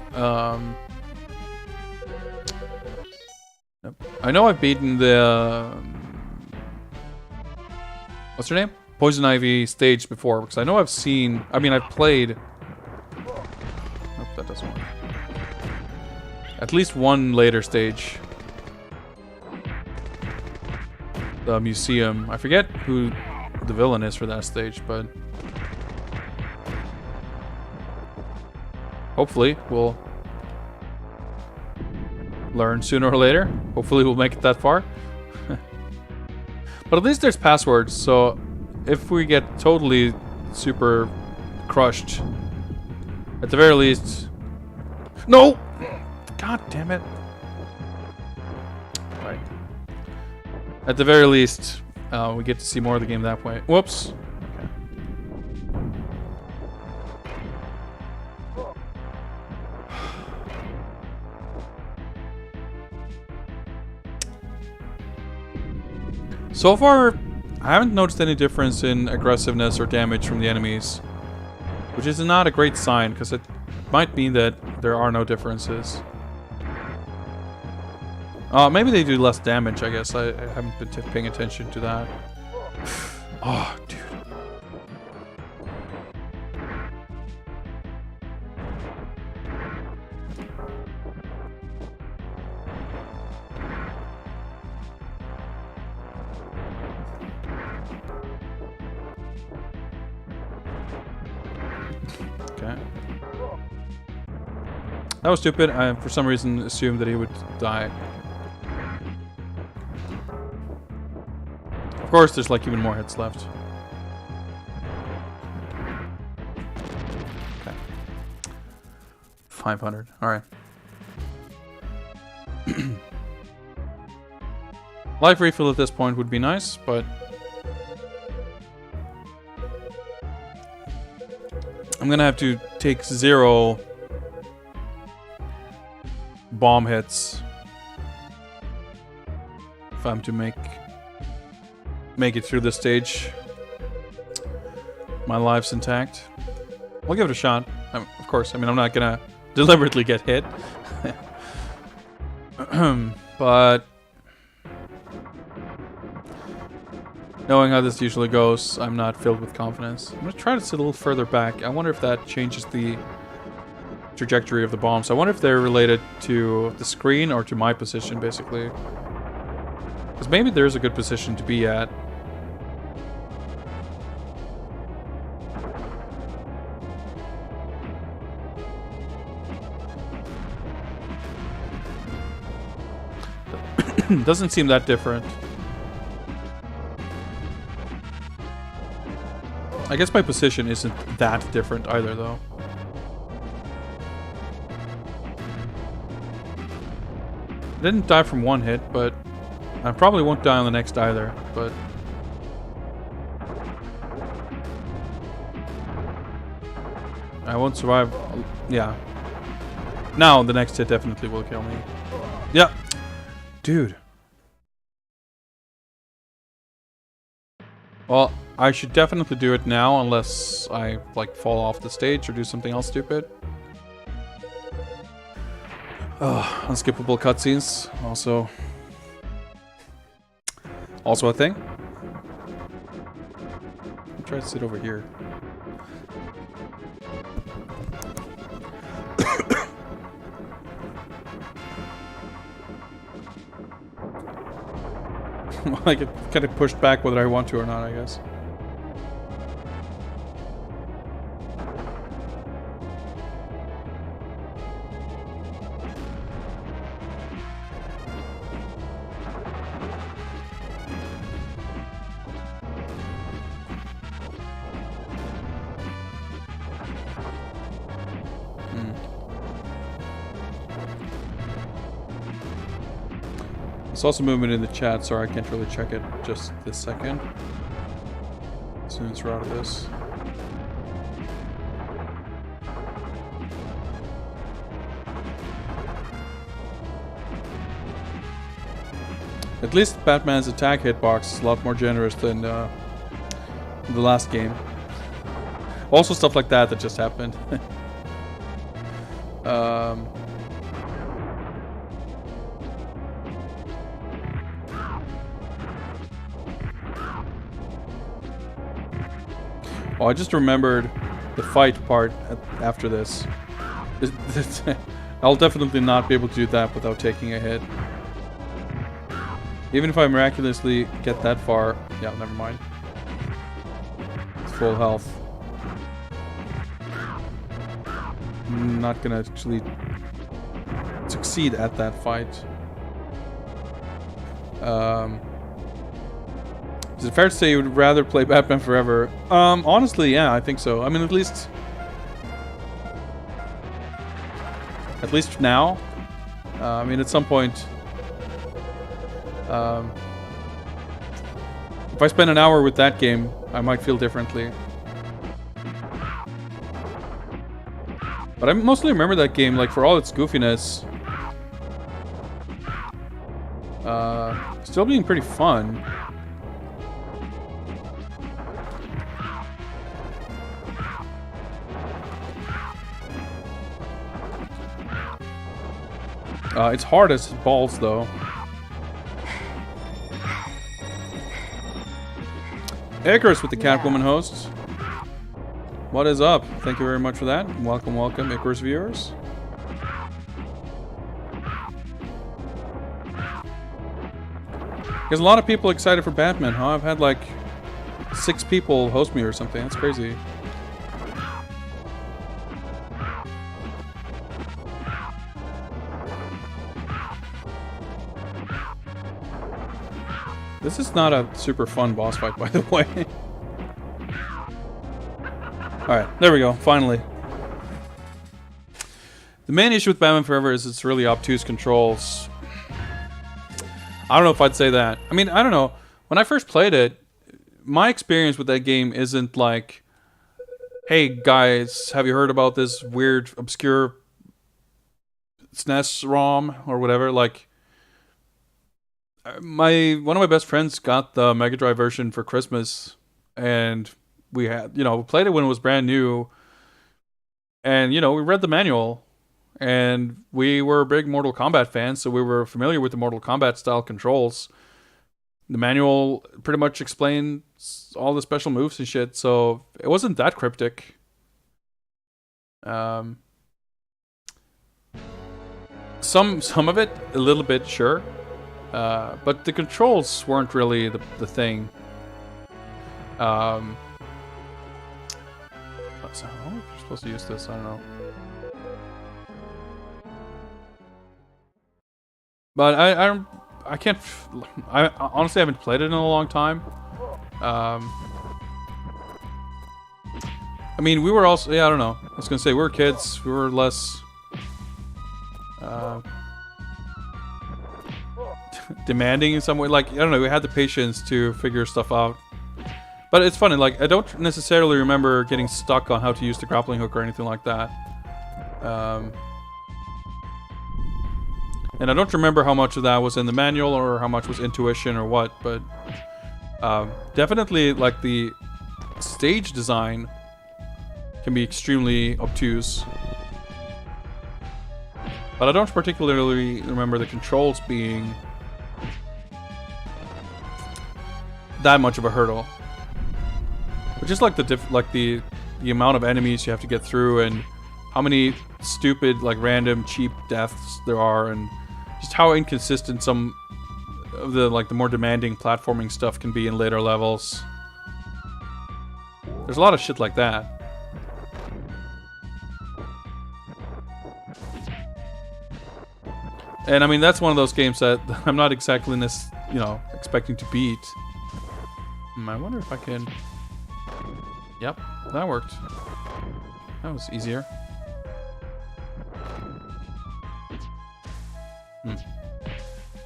I know I've beaten the... what's her name? Poison Ivy stage before, because I know I've seen... I mean, I've played... Nope, that doesn't work. At least one later stage. The museum. I forget who the villain is for that stage, but... hopefully, we'll... learn sooner or later. Hopefully we'll make it that far. But at least there's passwords, so if we get totally super crushed, at the very least... No! God damn it. Right. At the very least, we get to see more of the game that way. Whoops. So far, I haven't noticed any difference in aggressiveness or damage from the enemies, which is not a great sign, because it might mean that there are no differences. Maybe they do less damage, I guess. I haven't been paying attention to that. Oh, dude. Okay. That was stupid. I, for some reason, assumed that he would die. Of course, there's like even more hits left. Okay. 500. Alright. Life refill at this point would be nice, but I'm gonna have to take 0 bomb hits if I'm to make it through this stage. My life's intact. I'll give it a shot. Of course, I mean, I'm not gonna deliberately get hit. But knowing how this usually goes, I'm not filled with confidence. I'm gonna try to sit a little further back. I wonder if that changes the trajectory of the bombs. I wonder if they're related to the screen or to my position, basically. Because maybe there's a good position to be at. Doesn't seem that different. I guess my position isn't that different either, though. I didn't die from one hit, but I probably won't die on the next either, but I won't survive. Yeah. Now the next hit definitely will kill me. Yeah. Dude. Well, I should definitely do it now unless I, like, fall off the stage or do something else stupid. Unskippable cutscenes. Also a thing. I'll try to sit over here. I get kind of pushed back whether I want to or not, I guess. There's also movement in the chat, sorry I can't really check it just this second. As soon as we're out of this. At least Batman's attack hitbox is a lot more generous than the last game. Also stuff like that just happened. Oh, I just remembered the fight part after this. I'll definitely not be able to do that without taking a hit. Even if I miraculously get that far... Yeah, never mind. It's full health. I'm not gonna actually succeed at that fight. Is it fair to say you would rather play Batman Forever? Honestly, yeah, I think so. I mean, at least now. I mean, at some point, if I spend an hour with that game, I might feel differently. But I mostly remember that game, like, for all its goofiness, still being pretty fun. It's hard as balls, though. Icarus with the Catwoman host. What is up? Thank you very much for that. Welcome, welcome, Icarus viewers. There's a lot of people excited for Batman, huh? I've had like 6 people host me or something. That's crazy. This is not a super fun boss fight, by the way. Alright, there we go, finally. The main issue with Batman Forever is its really obtuse controls. I don't know if I'd say that. I mean, I don't know. When I first played it, my experience with that game isn't like, hey guys, have you heard about this weird, obscure SNES ROM or whatever? Like, one of my best friends got the Mega Drive version for Christmas, and we had, we played it when it was brand new, and we read the manual, and we were big Mortal Kombat fans, so we were familiar with the Mortal Kombat style controls. The manual pretty much explains all the special moves and shit, so it wasn't that cryptic. Some of it, a little bit, sure. But the controls weren't really the thing. How are we supposed to use this? I don't know. But I can't. I honestly haven't played it in a long time. I mean, we were also, I don't know. I was gonna say we were kids. We were less demanding in some way. Like, I don't know. We had the patience to figure stuff out. But it's funny. Like, I don't necessarily remember getting stuck on how to use the grappling hook or anything like that. And I don't remember how much of that was in the manual or how much was intuition or what, but definitely, like, the stage design can be extremely obtuse. But I don't particularly remember the controls being that much of a hurdle. But just like the amount of enemies you have to get through, and how many stupid, like, random cheap deaths there are, and just how inconsistent some of the, like, the more demanding platforming stuff can be in later levels. There's a lot of shit like that. And I mean, that's one of those games that I'm not exactly expecting to beat. I wonder if I can. Yep, that worked. That was easier.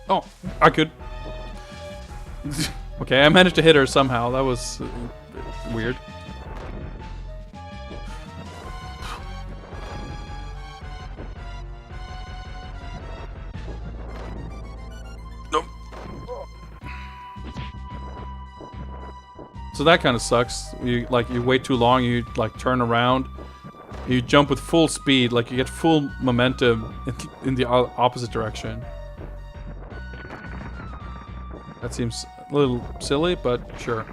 Oh, I could. Okay, I managed to hit her somehow. That was weird. Nope. So that kind of sucks. You wait too long, you like turn around, you jump with full speed, like you get full momentum in the opposite direction. That seems a little silly, but sure.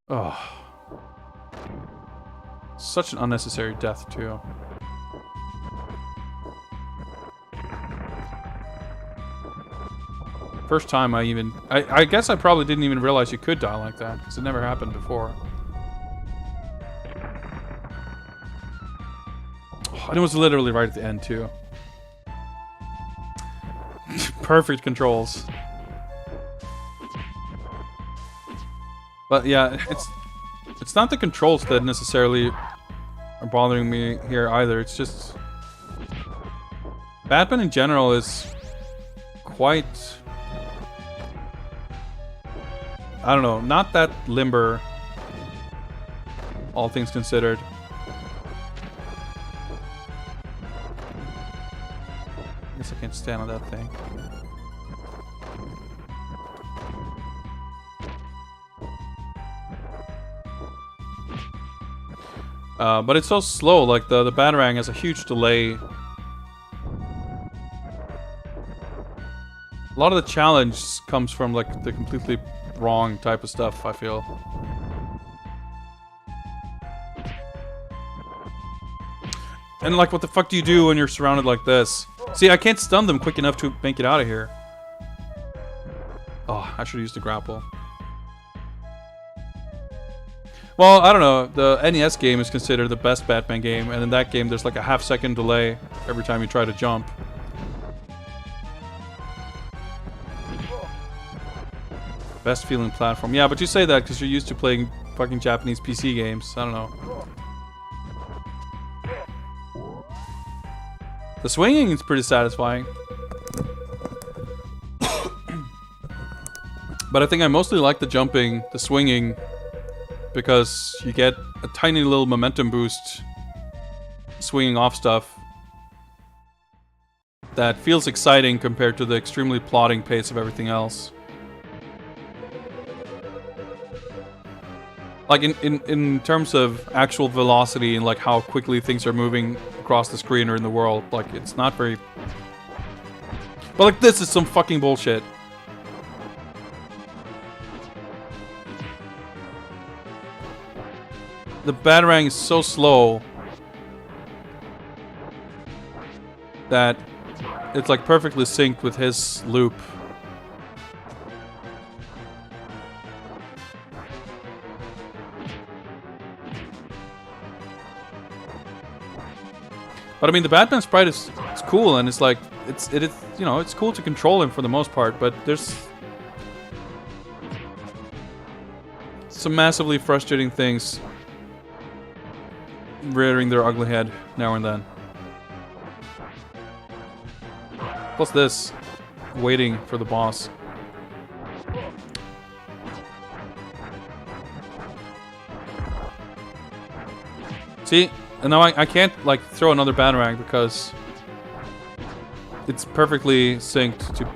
Oh. Such an unnecessary death, too. First time I guess I probably didn't even realize you could die like that, because it never happened before. And it was literally right at the end, too. Perfect controls. But yeah, it's not the controls that necessarily are bothering me here either. It's just Batman in general is quite, I don't know, not that limber, all things considered. I guess I can't stand on that thing. But it's so slow, like the Batarang has a huge delay. A lot of the challenge comes from like the completely wrong type of stuff, I feel. And like, what the fuck do you do when you're surrounded like this? See, I can't stun them quick enough to make it out of here. Oh, I should use the grapple. Well, I don't know. The NES game is considered the best Batman game, and in that game, there's like a half-second delay every time you try to jump. Best feeling platform. Yeah, but you say that because you're used to playing fucking Japanese PC games. I don't know. The swinging is pretty satisfying. But I think I mostly like the jumping, the swinging, because you get a tiny little momentum boost swinging off stuff that feels exciting compared to the extremely plodding pace of everything else. Like in terms of actual velocity and like how quickly things are moving across the screen or in the world, like it's not very... But like this is some fucking bullshit. The Batarang is so slow that it's like perfectly synced with his loop. But I mean, the Batman sprite is cool, and it's like it is, you know, it's cool to control him for the most part. But there's some massively frustrating things rearing their ugly head now and then. Plus this, waiting for the boss. See, and now I can't like throw another Batarang because it's perfectly synced to...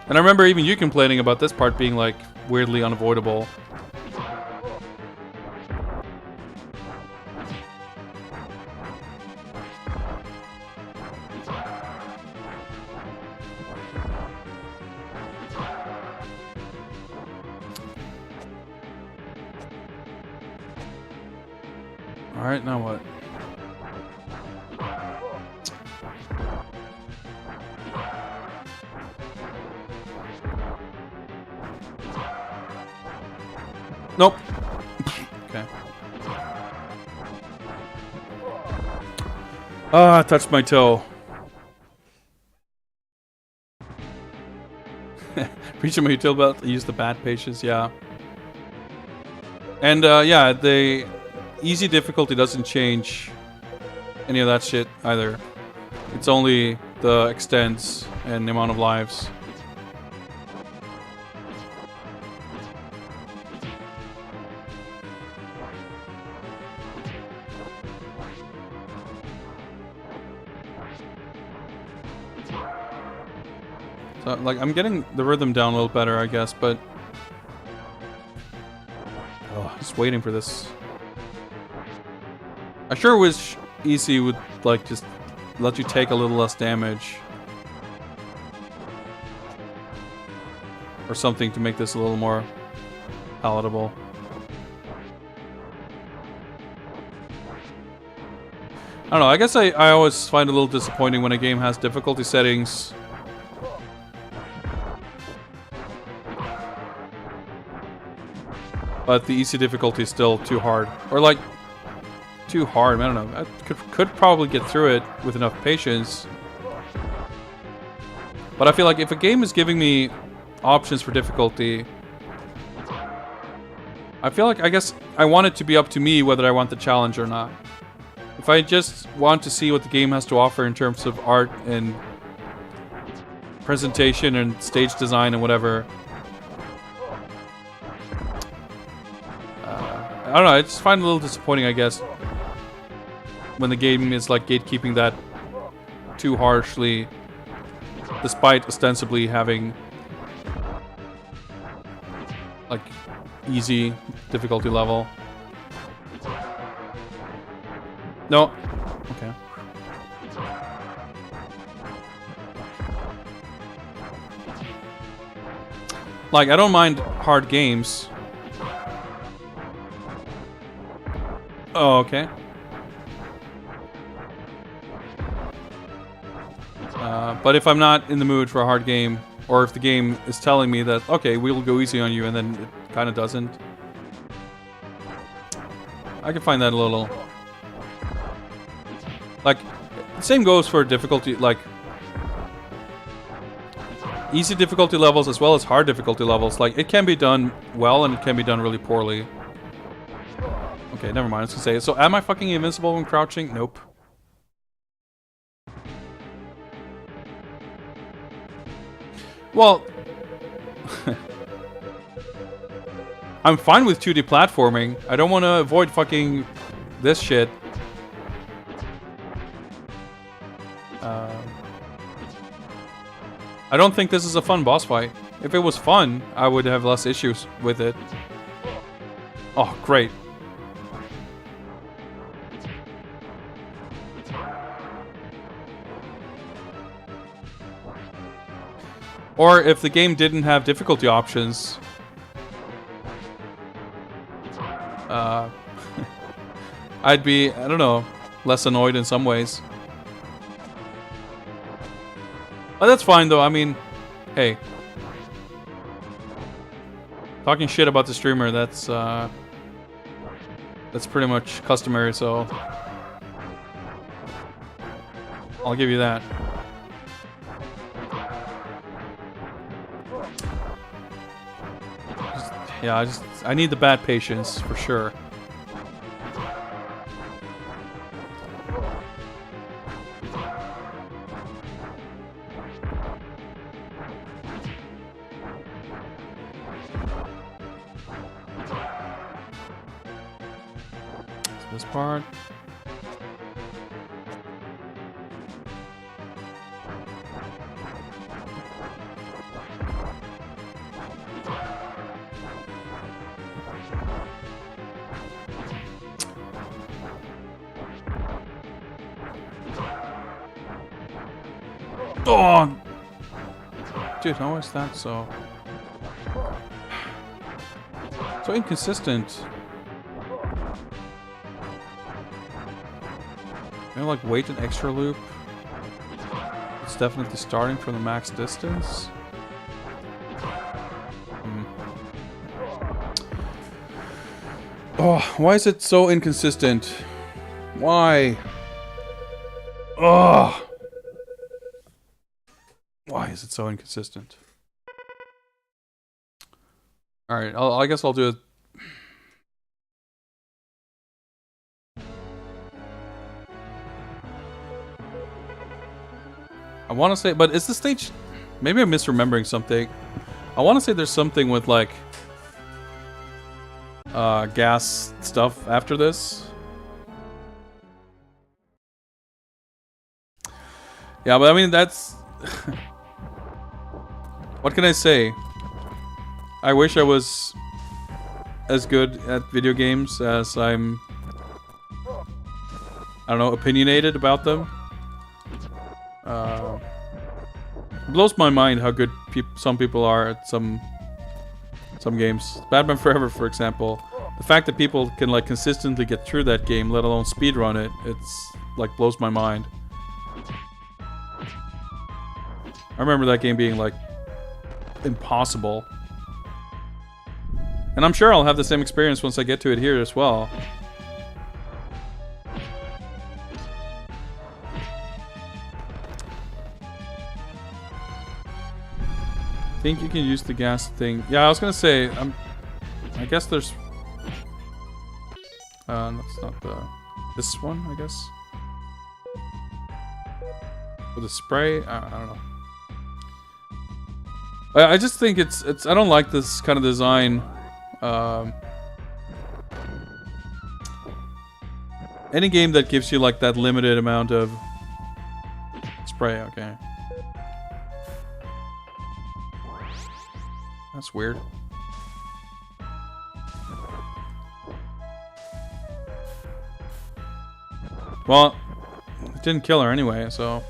And I remember even you complaining about this part being like weirdly unavoidable. Alright, now what? Nope. Okay. Ah, I touched my toe. Reach my utility belt, use the bat patience, yeah. And yeah, the easy difficulty doesn't change any of that shit either. It's only the extents and the amount of lives. So, like, I'm getting the rhythm down a little better, I guess, but... Oh, just waiting for this. I sure wish Easy would, like, just let you take a little less damage. Or something to make this a little more palatable. I don't know, I guess I always find it a little disappointing when a game has difficulty settings but the easy difficulty is still too hard. Or like, too hard, I don't know. I could probably get through it with enough patience. But I feel like if a game is giving me options for difficulty, I feel like, I guess, I want it to be up to me whether I want the challenge or not. If I just want to see what the game has to offer in terms of art and presentation and stage design and whatever, I don't know, I just find it a little disappointing, I guess, when the game is like gatekeeping that too harshly, despite ostensibly having like easy difficulty level. No. Okay. Like, I don't mind hard games. Oh, okay. But if I'm not in the mood for a hard game, or if the game is telling me that, okay, we'll go easy on you, and then it kind of doesn't. I can find that a little... Like, the same goes for difficulty, like... Easy difficulty levels as well as hard difficulty levels. Like, it can be done well and it can be done really poorly. Okay, never mind, I was gonna say. So, am I fucking invincible when crouching? Nope. Well... I'm fine with 2D platforming. I don't want to avoid fucking this shit. I don't think this is a fun boss fight. If it was fun, I would have less issues with it. Oh, great. Or if the game didn't have difficulty options... I'd be, I don't know, less annoyed in some ways. But that's fine though, I mean, hey. Talking shit about the streamer, that's pretty much customary, so... I'll give you that. I need the bad patience, for sure. This part. Oh! Dude, how is that so... So inconsistent. Can I, like, wait an extra loop? It's definitely starting from the max distance. Oh, why is it so inconsistent? Why? Oh! Why is it so inconsistent? Alright, I guess I'll do it. I want to say, but is the stage... Maybe I'm misremembering something. I want to say there's something with, like... gas stuff after this. Yeah, but I mean, that's... What can I say? I wish I was as good at video games as I'm... I don't know, opinionated about them. It blows my mind how good some people are at some games. Batman Forever, for example. The fact that people can, like, consistently get through that game, let alone speedrun it, it's, like, blows my mind. I remember that game being, like, impossible. And I'm sure I'll have the same experience once I get to it here as well. I think you can use the gas thing. Yeah, I was gonna say, I guess there's... that's not the... This one, I guess? With a spray? I don't know. I just think it's... I don't like this kind of design. Any game that gives you, like, that limited amount of... Spray, okay. That's weird. Well, it didn't kill her anyway, so...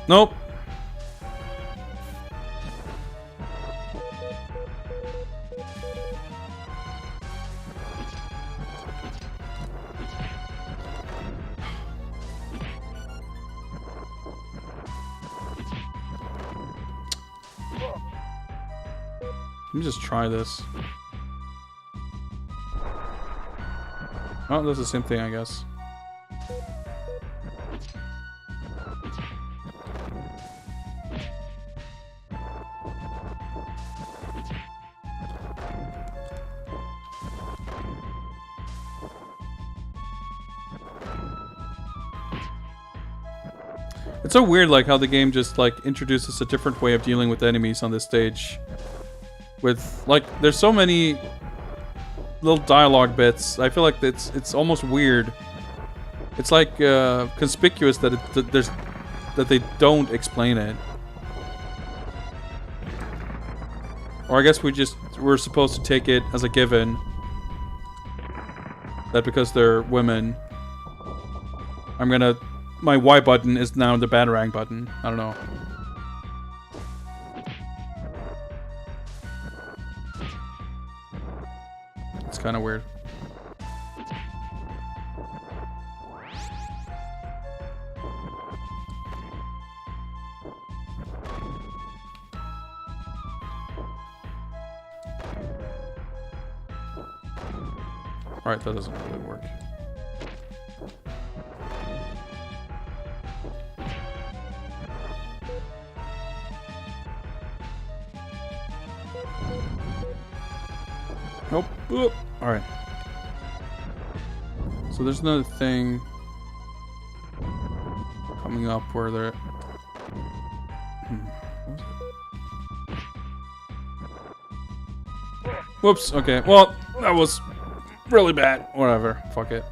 Nope. Let me just try this. Oh, that's the same thing, I guess. It's so weird, like, how the game just, like, introduces a different way of dealing with enemies on this stage. With, like, there's so many little dialogue bits. I feel like it's almost weird. It's like conspicuous that that they don't explain it. Or I guess we're supposed to take it as a given that because they're women, my Y button is now the Batarang button. I don't know. It's kind of weird. Alright, that doesn't really work. Nope. Alright. So there's another thing coming up where they're... What was it? Whoops. Okay. Well, that was really bad. Whatever. Fuck it.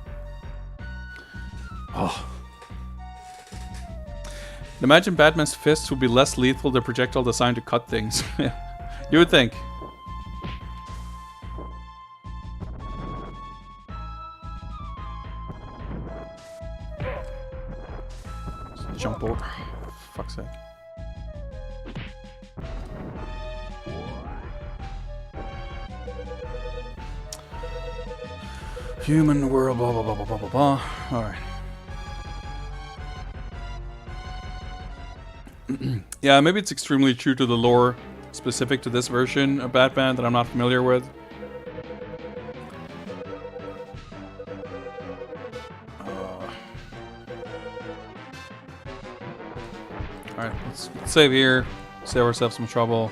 Oh. Imagine Batman's fists would be less lethal than projectile designed to cut things. You would think. Jump over. Fuck's sake. Human world, blah blah blah blah blah blah blah. Alright. Yeah, maybe it's extremely true to the lore specific to this version of Batman that I'm not familiar with. Alright, let's save here, save ourselves some trouble.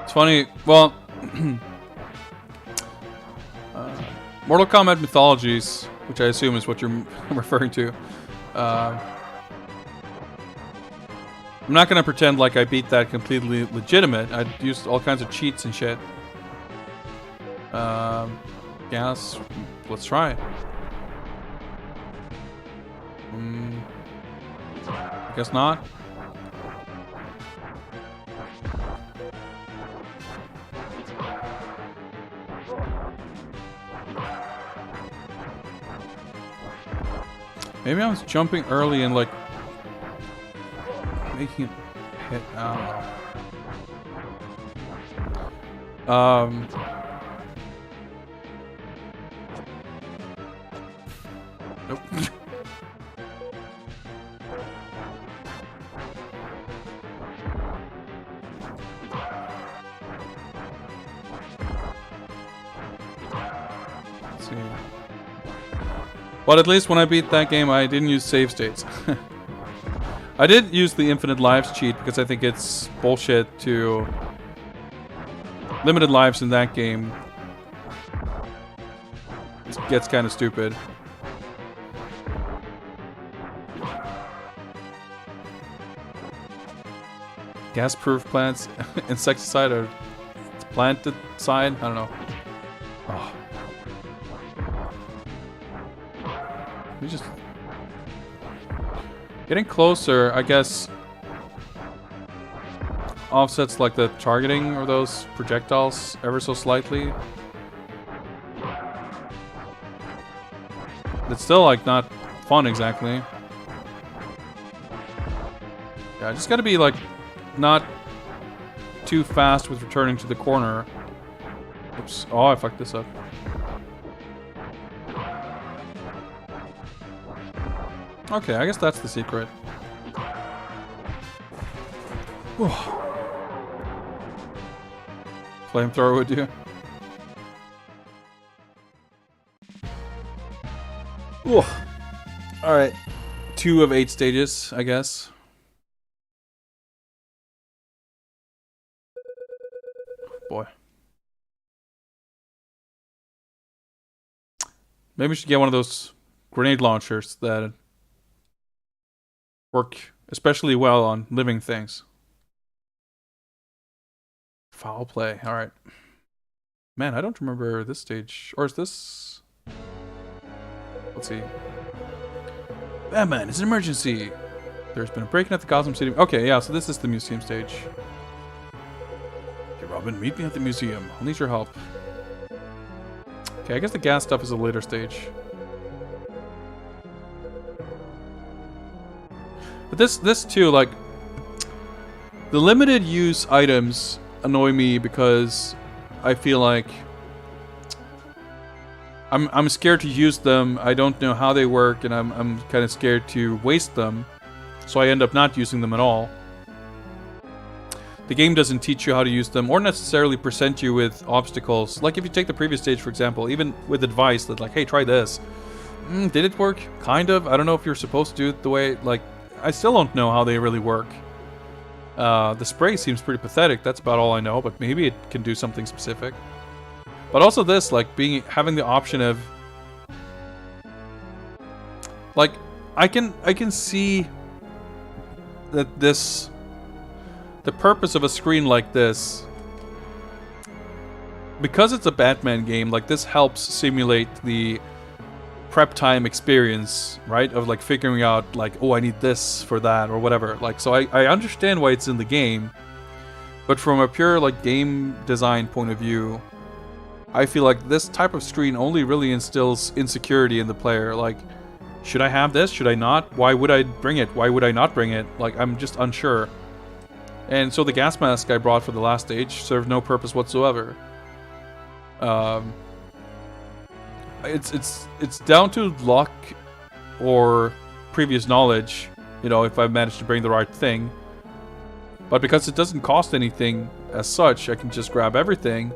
It's funny, well, Mortal Kombat Mythologies, which I assume is what you're referring to, I'm not gonna pretend like I beat that completely legitimate. I used all kinds of cheats and shit. Yeah, let's try it. I guess not. Maybe I was jumping early and like making it hit. I don't know. Nope. Let's see. But at least when I beat that game, I didn't use save states. I did use the infinite lives cheat because I think it's bullshit to... Limited lives in that game it gets kind of stupid. Gas-proof plants, insecticide or planticide? I don't know. Oh. We just... Getting closer, I guess, offsets like the targeting of those projectiles ever so slightly. It's still like not fun exactly. Yeah, I just gotta be like not too fast with returning to the corner Oops. Oh, I fucked this up. Okay, I guess that's the secret. Whew. Flamethrower would do. Alright. 2 of 8 stages, I guess. Boy. Maybe we should get one of those grenade launchers that work especially well on living things. Foul play. Alright. Man, I don't remember this stage. Or is this... Let's see. Batman, it's an emergency. There's been a break-in at the Gotham City. Okay, yeah, so this is the museum stage. Okay, Robin, meet me at the museum. I'll need your help. Okay, I guess the gas stuff is a later stage. But this too, like... The limited use items annoy me because I feel like... I'm scared to use them. I don't know how they work, and I'm kind of scared to waste them, so I end up not using them at all. The game doesn't teach you how to use them, or necessarily present you with obstacles. Like if you take the previous stage, for example, even with advice that like, hey, try this. Did it work? Kind of. I don't know if you're supposed to do it the way, like, I still don't know how they really work. The spray seems pretty pathetic. That's about all I know, but maybe it can do something specific. But also this, like, having the option of, like, I can see that the purpose of a screen like this, because it's a Batman game, like, this helps simulate the prep time experience, right? Of, like, figuring out, like, oh, I need this for that, or whatever. Like, so I understand why it's in the game, but from a pure, like, game design point of view, I feel like this type of screen only really instills insecurity in the player. Like, should I have this? Should I not? Why would I bring it? Why would I not bring it? Like, I'm just unsure. And so the gas mask I brought for the last stage served no purpose whatsoever. It's down to luck or previous knowledge, you know, if I managed to bring the right thing. But because it doesn't cost anything as such, I can just grab everything.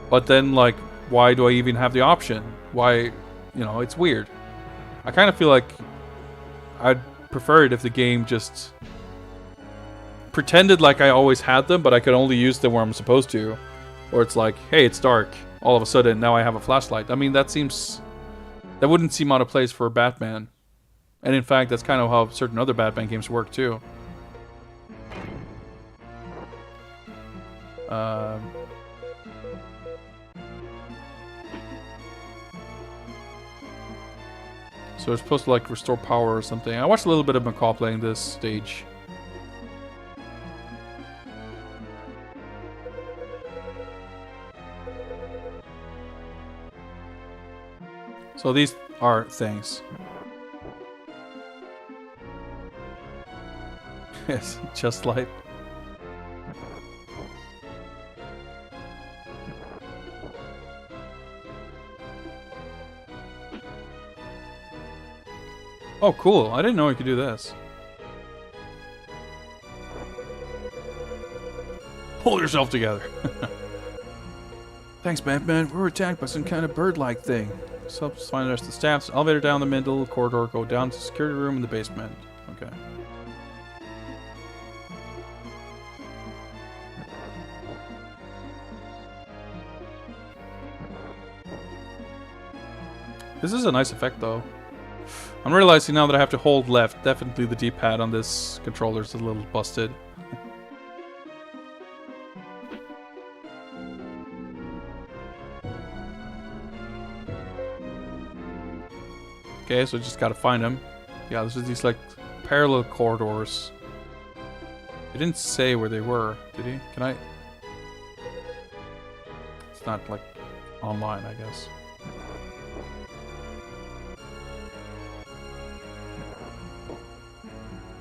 But then, like, why do I even have the option? Why, you know, it's weird. I kind of feel like I'd prefer it if the game just pretended like I always had them, but I could only use them where I'm supposed to. Or it's like, hey, it's dark. All of a sudden, now I have a flashlight. I mean, that wouldn't seem out of place for Batman. And in fact, that's kind of how certain other Batman games work, too. So it's supposed to, like, restore power or something. I watched a little bit of McCall playing this stage. So these are things. Yes, just like... Oh, cool. I didn't know you could do this. Pull yourself together. Thanks, Batman. We were attacked by some kind of bird-like thing. So let's find the rest of the staffs. Elevator down the middle corridor. Go down to the security room in the basement. Okay. This is a nice effect, though. I'm realizing now that I have to hold left. Definitely the D-pad on this controller is a little busted. Okay, so just gotta find them. Yeah, there's these, like, parallel corridors. He didn't say where they were, did he? Can I... It's not, like, online, I guess.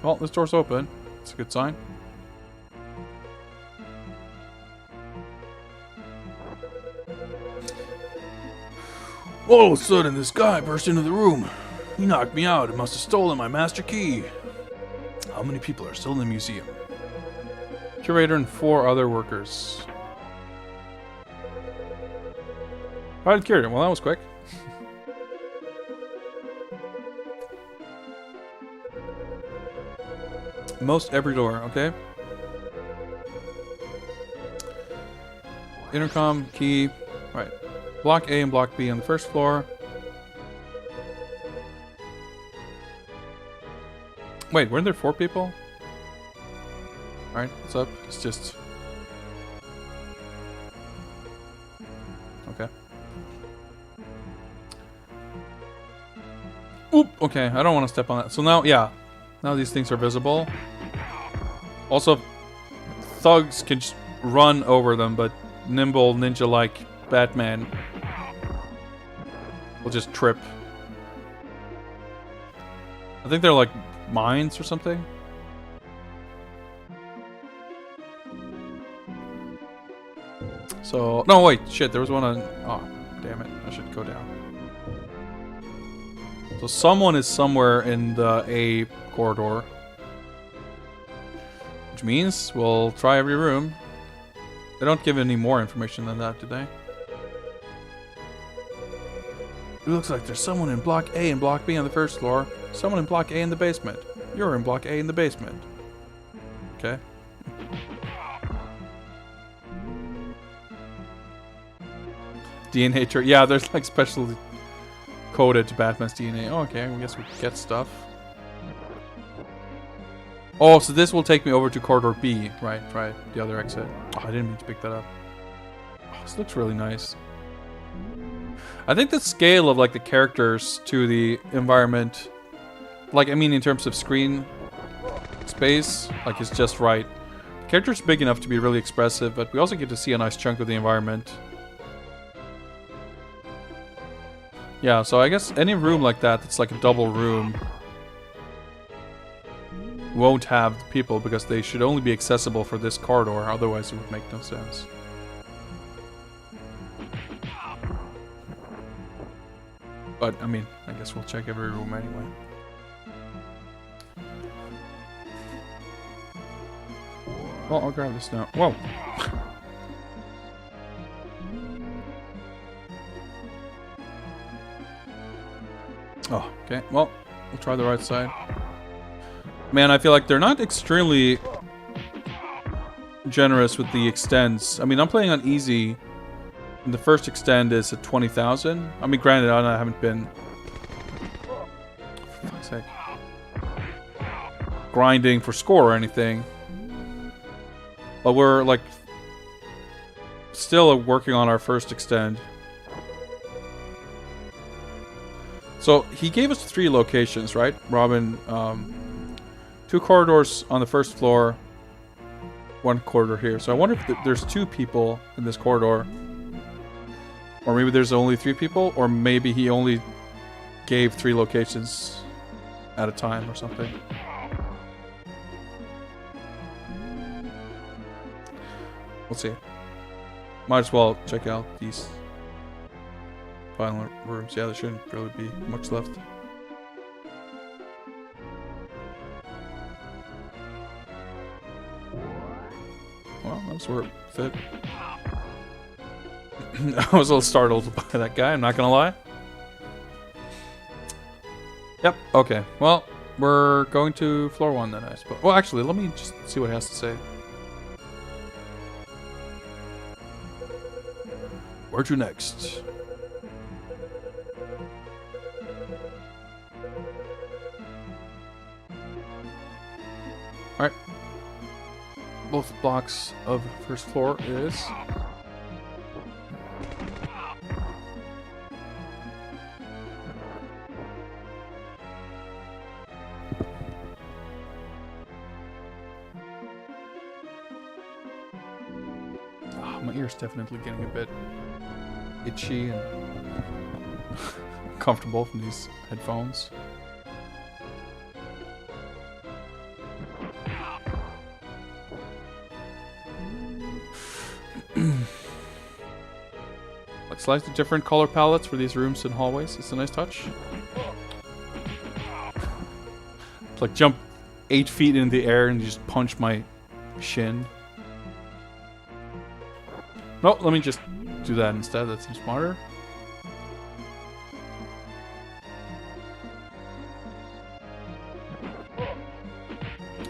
Well, this door's open. It's a good sign. All of a sudden, this guy burst into the room. He knocked me out and must have stolen my master key. How many people are still in the museum? Curator and 4 other workers. Alright, curator. Well, that was quick. Most every door, okay. Intercom, key. Right. Block A and Block B on the first floor. Wait, weren't there 4 people? Alright, what's up? It's just... Okay. Oop! Okay, I don't want to step on that. So now, yeah. Now these things are visible. Also, thugs can just run over them, but nimble, ninja-like Batman will just trip. I think they're like mines or something. So, no, wait, shit, there was one on... Oh, damn it, I should go down. So someone is somewhere in the A corridor. Which means we'll try every room. They don't give any more information than that, do they? It looks like there's someone in Block A and Block B on the first floor. Someone in Block A in the basement. You're in Block A in the basement. Okay. DNA tree. Yeah, there's like specially coded to Batman's DNA. Oh, okay, I guess we get stuff. Oh, so this will take me over to corridor B. Right, the other exit. Oh, I didn't mean to pick that up. Oh, this looks really nice. I think the scale of like the characters to the environment, like I mean in terms of screen space, like is just right. The character's big enough to be really expressive, but we also get to see a nice chunk of the environment. Yeah, so I guess any room like that that's like a double room won't have people because they should only be accessible for this corridor, otherwise it would make no sense. But, I mean, I guess we'll check every room anyway. Well, I'll grab this now. Whoa! Oh, okay. Well, we'll try the right side. Man, I feel like they're not extremely generous with the extends. I mean, I'm playing on easy, and the first extend is at 20,000. I mean, granted, I haven't been... For fuck's sake. Grinding for score or anything. But we're, like, still working on our first extend. So, he gave us 3 locations, right? Robin, 2 corridors on the first floor, 1 corridor here. So I wonder if there's 2 people in this corridor. Or maybe there's only 3 people, or maybe he only gave 3 locations at a time or something. We'll see. Might as well check out these final rooms. Yeah, there shouldn't really be much left. Well, that was worth it. I was a little startled by that guy, I'm not gonna lie. Yep, okay. Well, we're going to floor 1 then, I suppose. Well, actually, let me just see what it has to say. Where to next? Alright. Both blocks of first floor is... Oh, my ear's definitely getting a bit itchy and uncomfortable from these headphones. slightly different color palettes for these rooms and hallways. It's a nice touch. It's like jump 8 feet in the air and you just punch my shin. No, let me just do that instead. That seems smarter.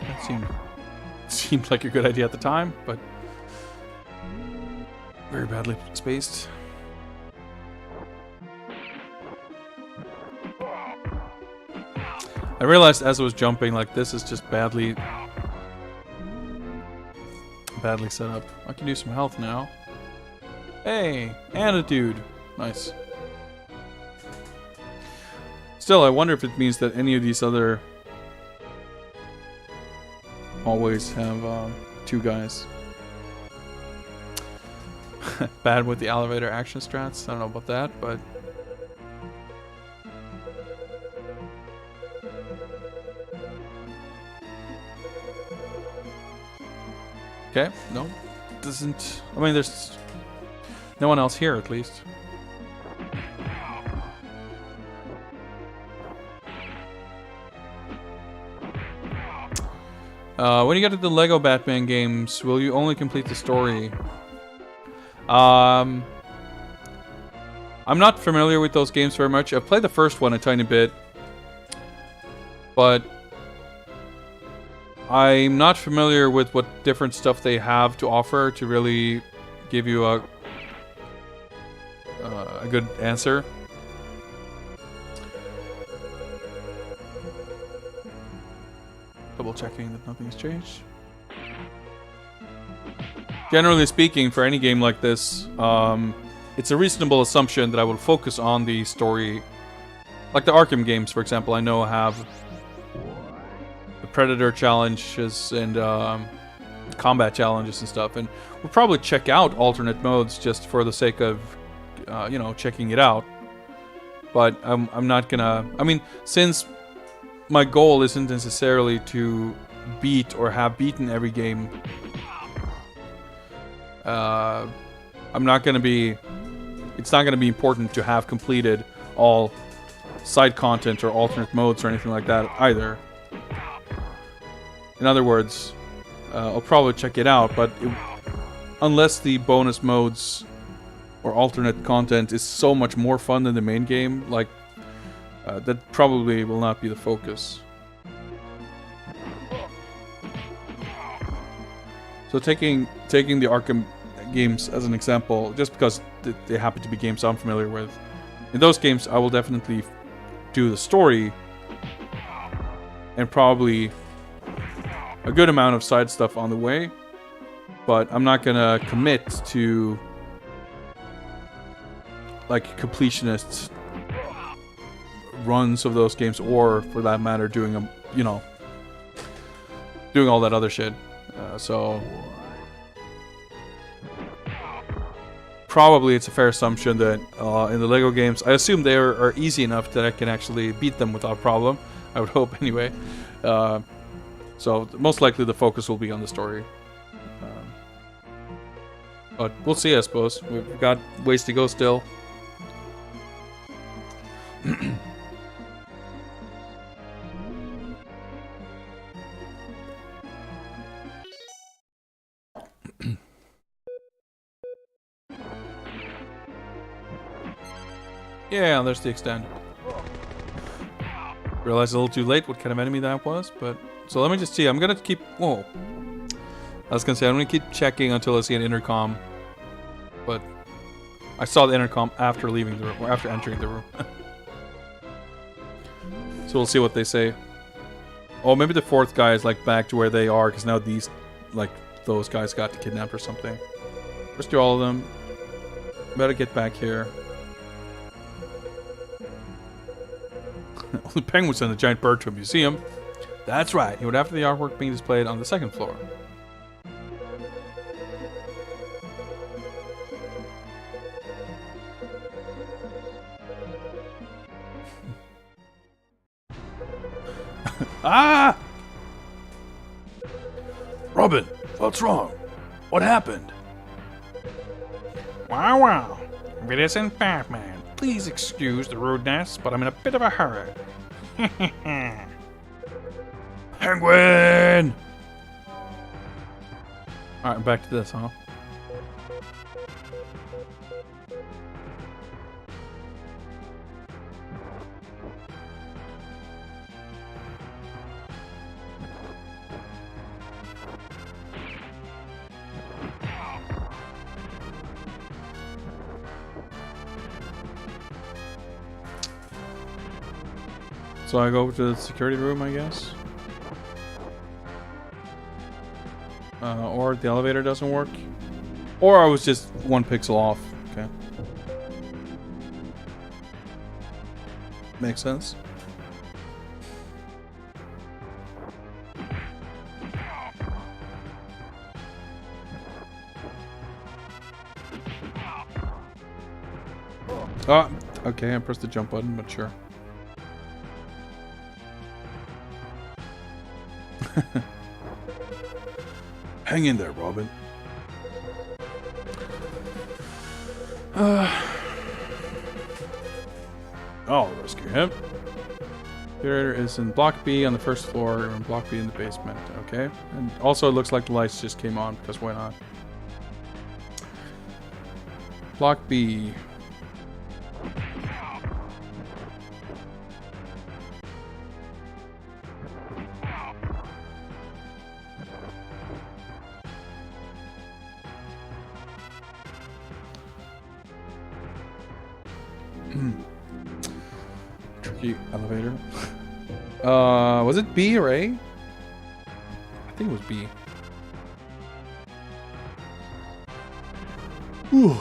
That seemed like a good idea at the time, but very badly spaced. I realized as I was jumping, like, this is just badly set up. I can do some health now. Hey, and a dude. Nice. Still, I wonder if it means that any of these other hallways have 2 guys. Bad with the elevator action strats. I don't know about that, but okay. No, doesn't. I mean, there's no one else here, at least. When you get to the Lego Batman games, will you only complete the story? I'm not familiar with those games very much. I've played the first one a tiny bit, but I'm not familiar with what different stuff they have to offer to really give you a good answer. Double checking that nothing's changed. Generally speaking, for any game like this, it's a reasonable assumption that I will focus on the story. Like the Arkham games, for example, I know have the Predator challenges and combat challenges and stuff, and we'll probably check out alternate modes just for the sake of, you know, checking it out. But I'm not gonna. I mean, since my goal isn't necessarily to beat or have beaten every game. I'm not going to be... It's not going to be important to have completed all side content or alternate modes or anything like that either. In other words, I'll probably check it out, but unless the bonus modes or alternate content is so much more fun than the main game, like, that probably will not be the focus. So taking the Arkham games as an example, just because they happen to be games I'm familiar with, in those games I will definitely do the story and probably a good amount of side stuff on the way, but I'm not gonna commit to like completionist runs of those games, or for that matter doing them, you know, doing all that other shit. So probably it's a fair assumption that in the Lego games, I assume they are easy enough that I can actually beat them without problem. I would hope anyway. So most likely the focus will be on the story. But we'll see, I suppose. We've got ways to go still. Yeah, there's the extend. Realized a little too late what kind of enemy that was, but... So let me just see, I'm gonna keep... Whoa. I was gonna say, I'm gonna keep checking until I see an intercom. But... I saw the intercom after leaving the room, or after entering the room. So we'll see what they say. Oh, maybe the fourth guy is like back to where they are, because now these... Like, those guys got kidnapped or something. Let's do all of them. Better get back here. The penguin sent a giant bird to a museum. That's right. He would have the artwork being displayed on the second floor. Ah! Robin, what's wrong? What happened? Wow, wow. It isn't Batman. Please excuse the rudeness, but I'm in a bit of a hurry. Penguin! Alright, back to this, huh? So I go to the security room, I guess. Or the elevator doesn't work. Or I was just one pixel off. Okay. Makes sense. Ah, okay, I pressed the jump button, but sure. Hang in there, Robin. I'll rescue him. Curator is in Block B on the first floor, and Block B in the basement. Okay. And also, it looks like the lights just came on, because why not? Block B. Tricky elevator. Was it B or A? I think it was B. Whew.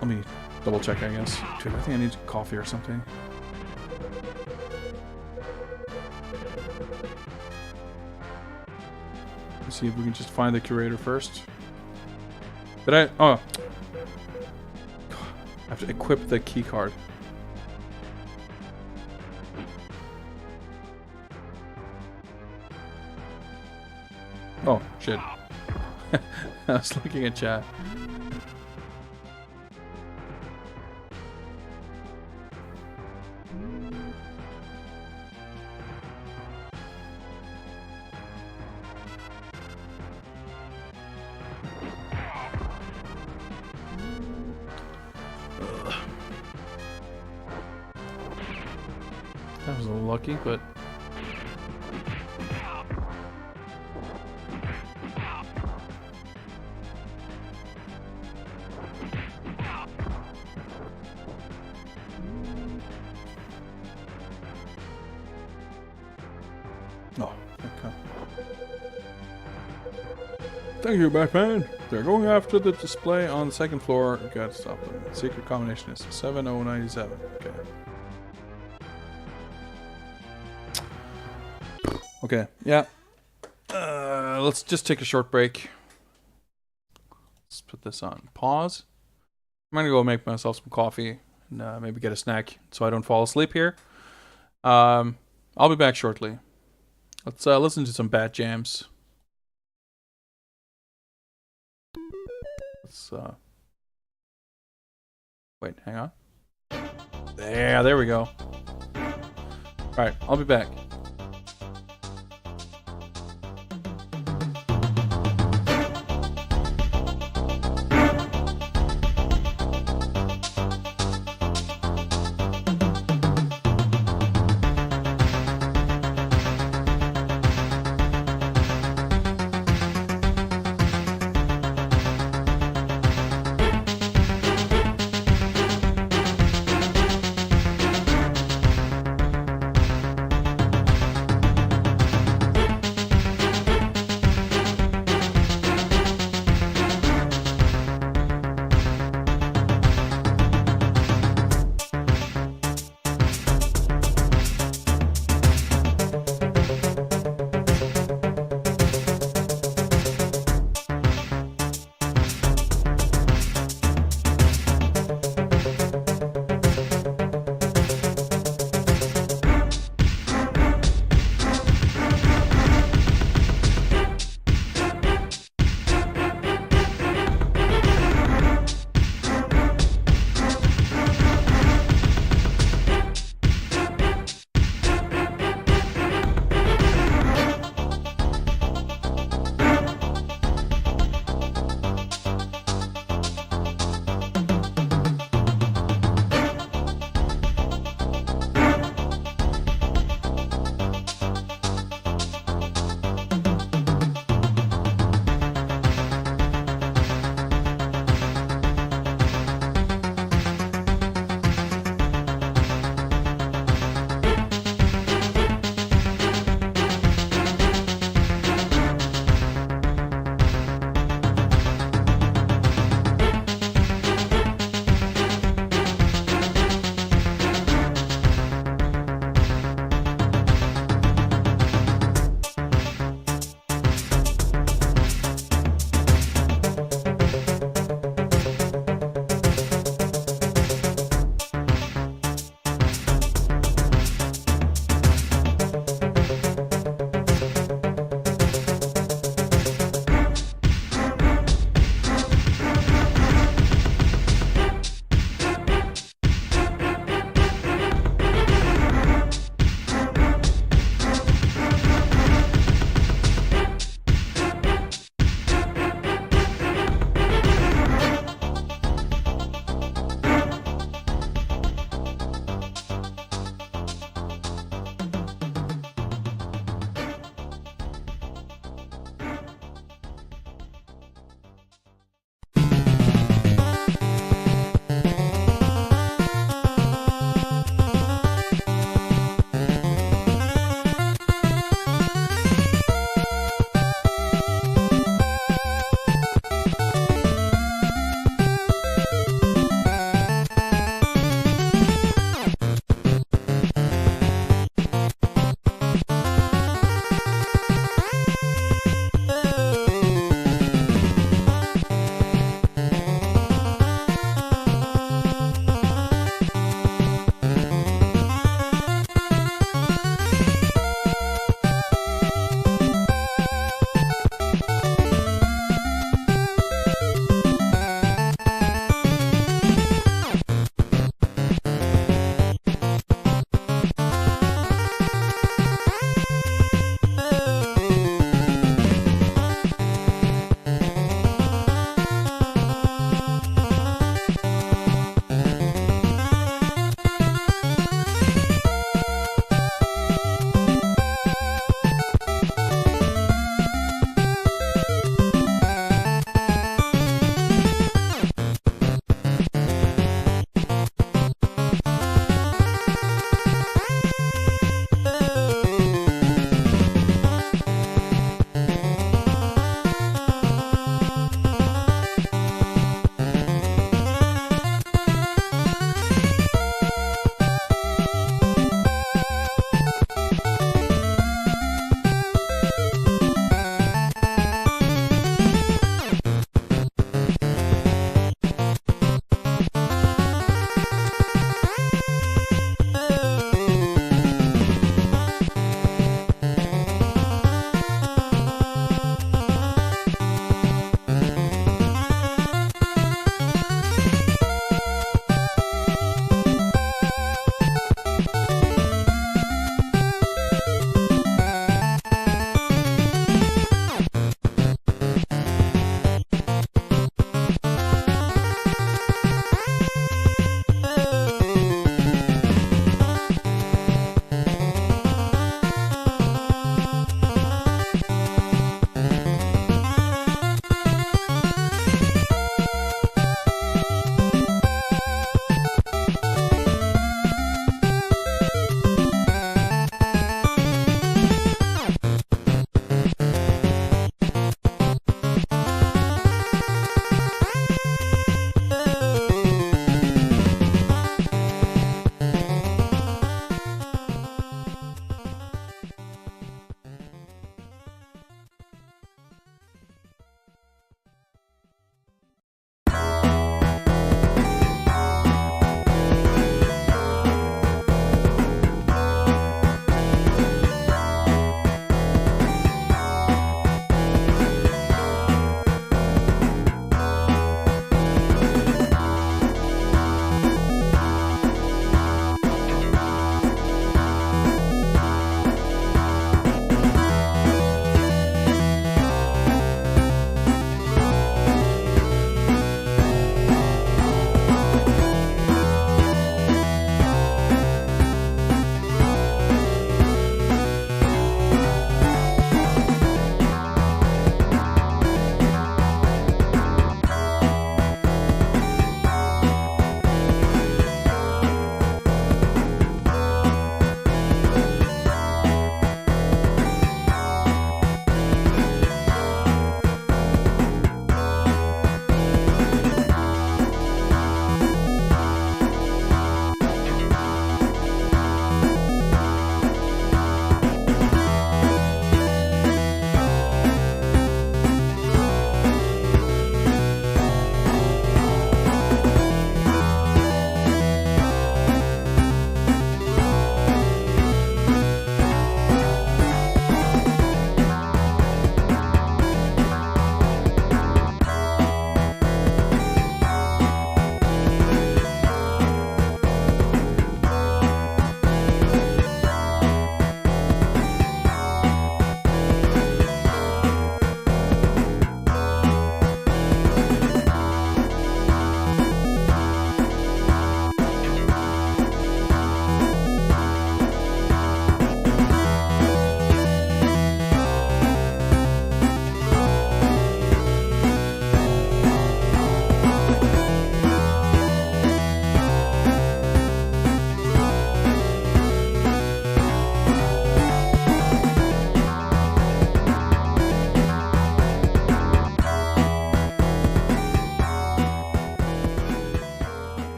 Let me double check, I guess. Dude, I think I need coffee or something. Let's see if we can just find the curator first. Did I? Oh. I have to equip the key card. Oh, shit. I was looking at chat. That was a little lucky, but... Oh, okay. Thank you, Batman. They're going after the display on the second floor. Gotta stop them. Secret combination is 7097. Okay. Okay, yeah. Let's just take a short break. Let's put this on pause. I'm gonna go make myself some coffee and maybe get a snack so I don't fall asleep here. I'll be back shortly. Let's listen to some Bat Jams. Let's wait, hang on. There we go. Alright, I'll be back.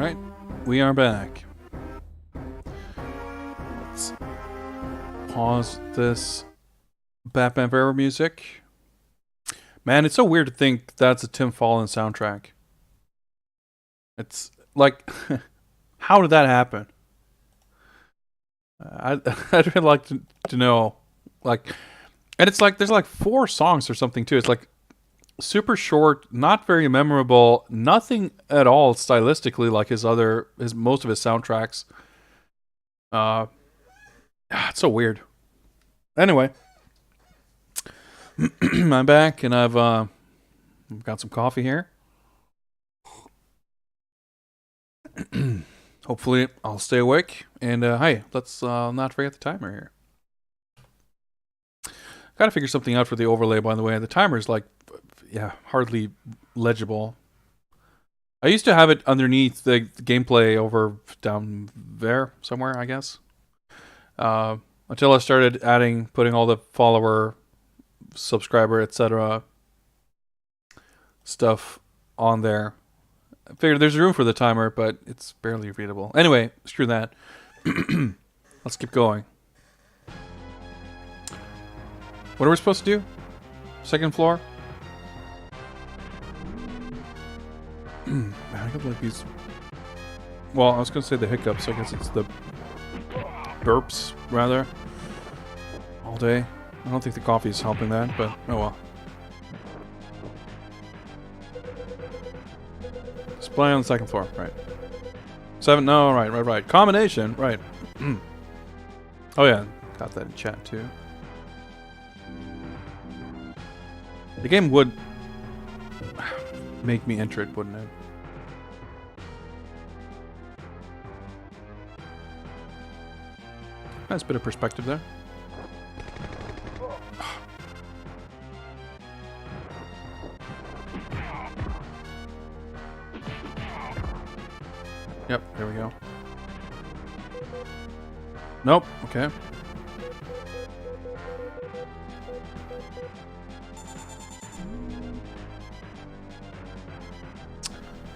Alright, we are back. Let's pause this Batman Forever music. Man, it's so weird to think that's a Tim Fallon soundtrack. It's like, how did that happen? I'd really like to know. Like, and it's like, there's like 4 songs or something too. It's like super short, not very memorable, nothing at all stylistically like his most of his soundtracks. It's so weird. Anyway, I'm back and I've got some coffee here. Hopefully I'll stay awake. And hey, let's not forget the timer here. Gotta figure something out for the overlay, by the way. The timer is like, yeah, hardly legible. I used to have it underneath the gameplay over down there somewhere, I guess. Until I started putting all the follower, subscriber, etc. stuff on there. I figured there's room for the timer, but it's barely readable. Anyway, screw that. Let's keep going. What are we supposed to do? Second floor? I got like these. Well, I was going to say the hiccups. I guess it's the burps, rather. All day. I don't think the coffee is helping that, but oh well. Display on the second floor, right. 7, no, right. Combination, right. Oh yeah, got that in chat too. The game would make me enter it, wouldn't it? Nice bit of perspective there. Yep, there we go. Nope, okay.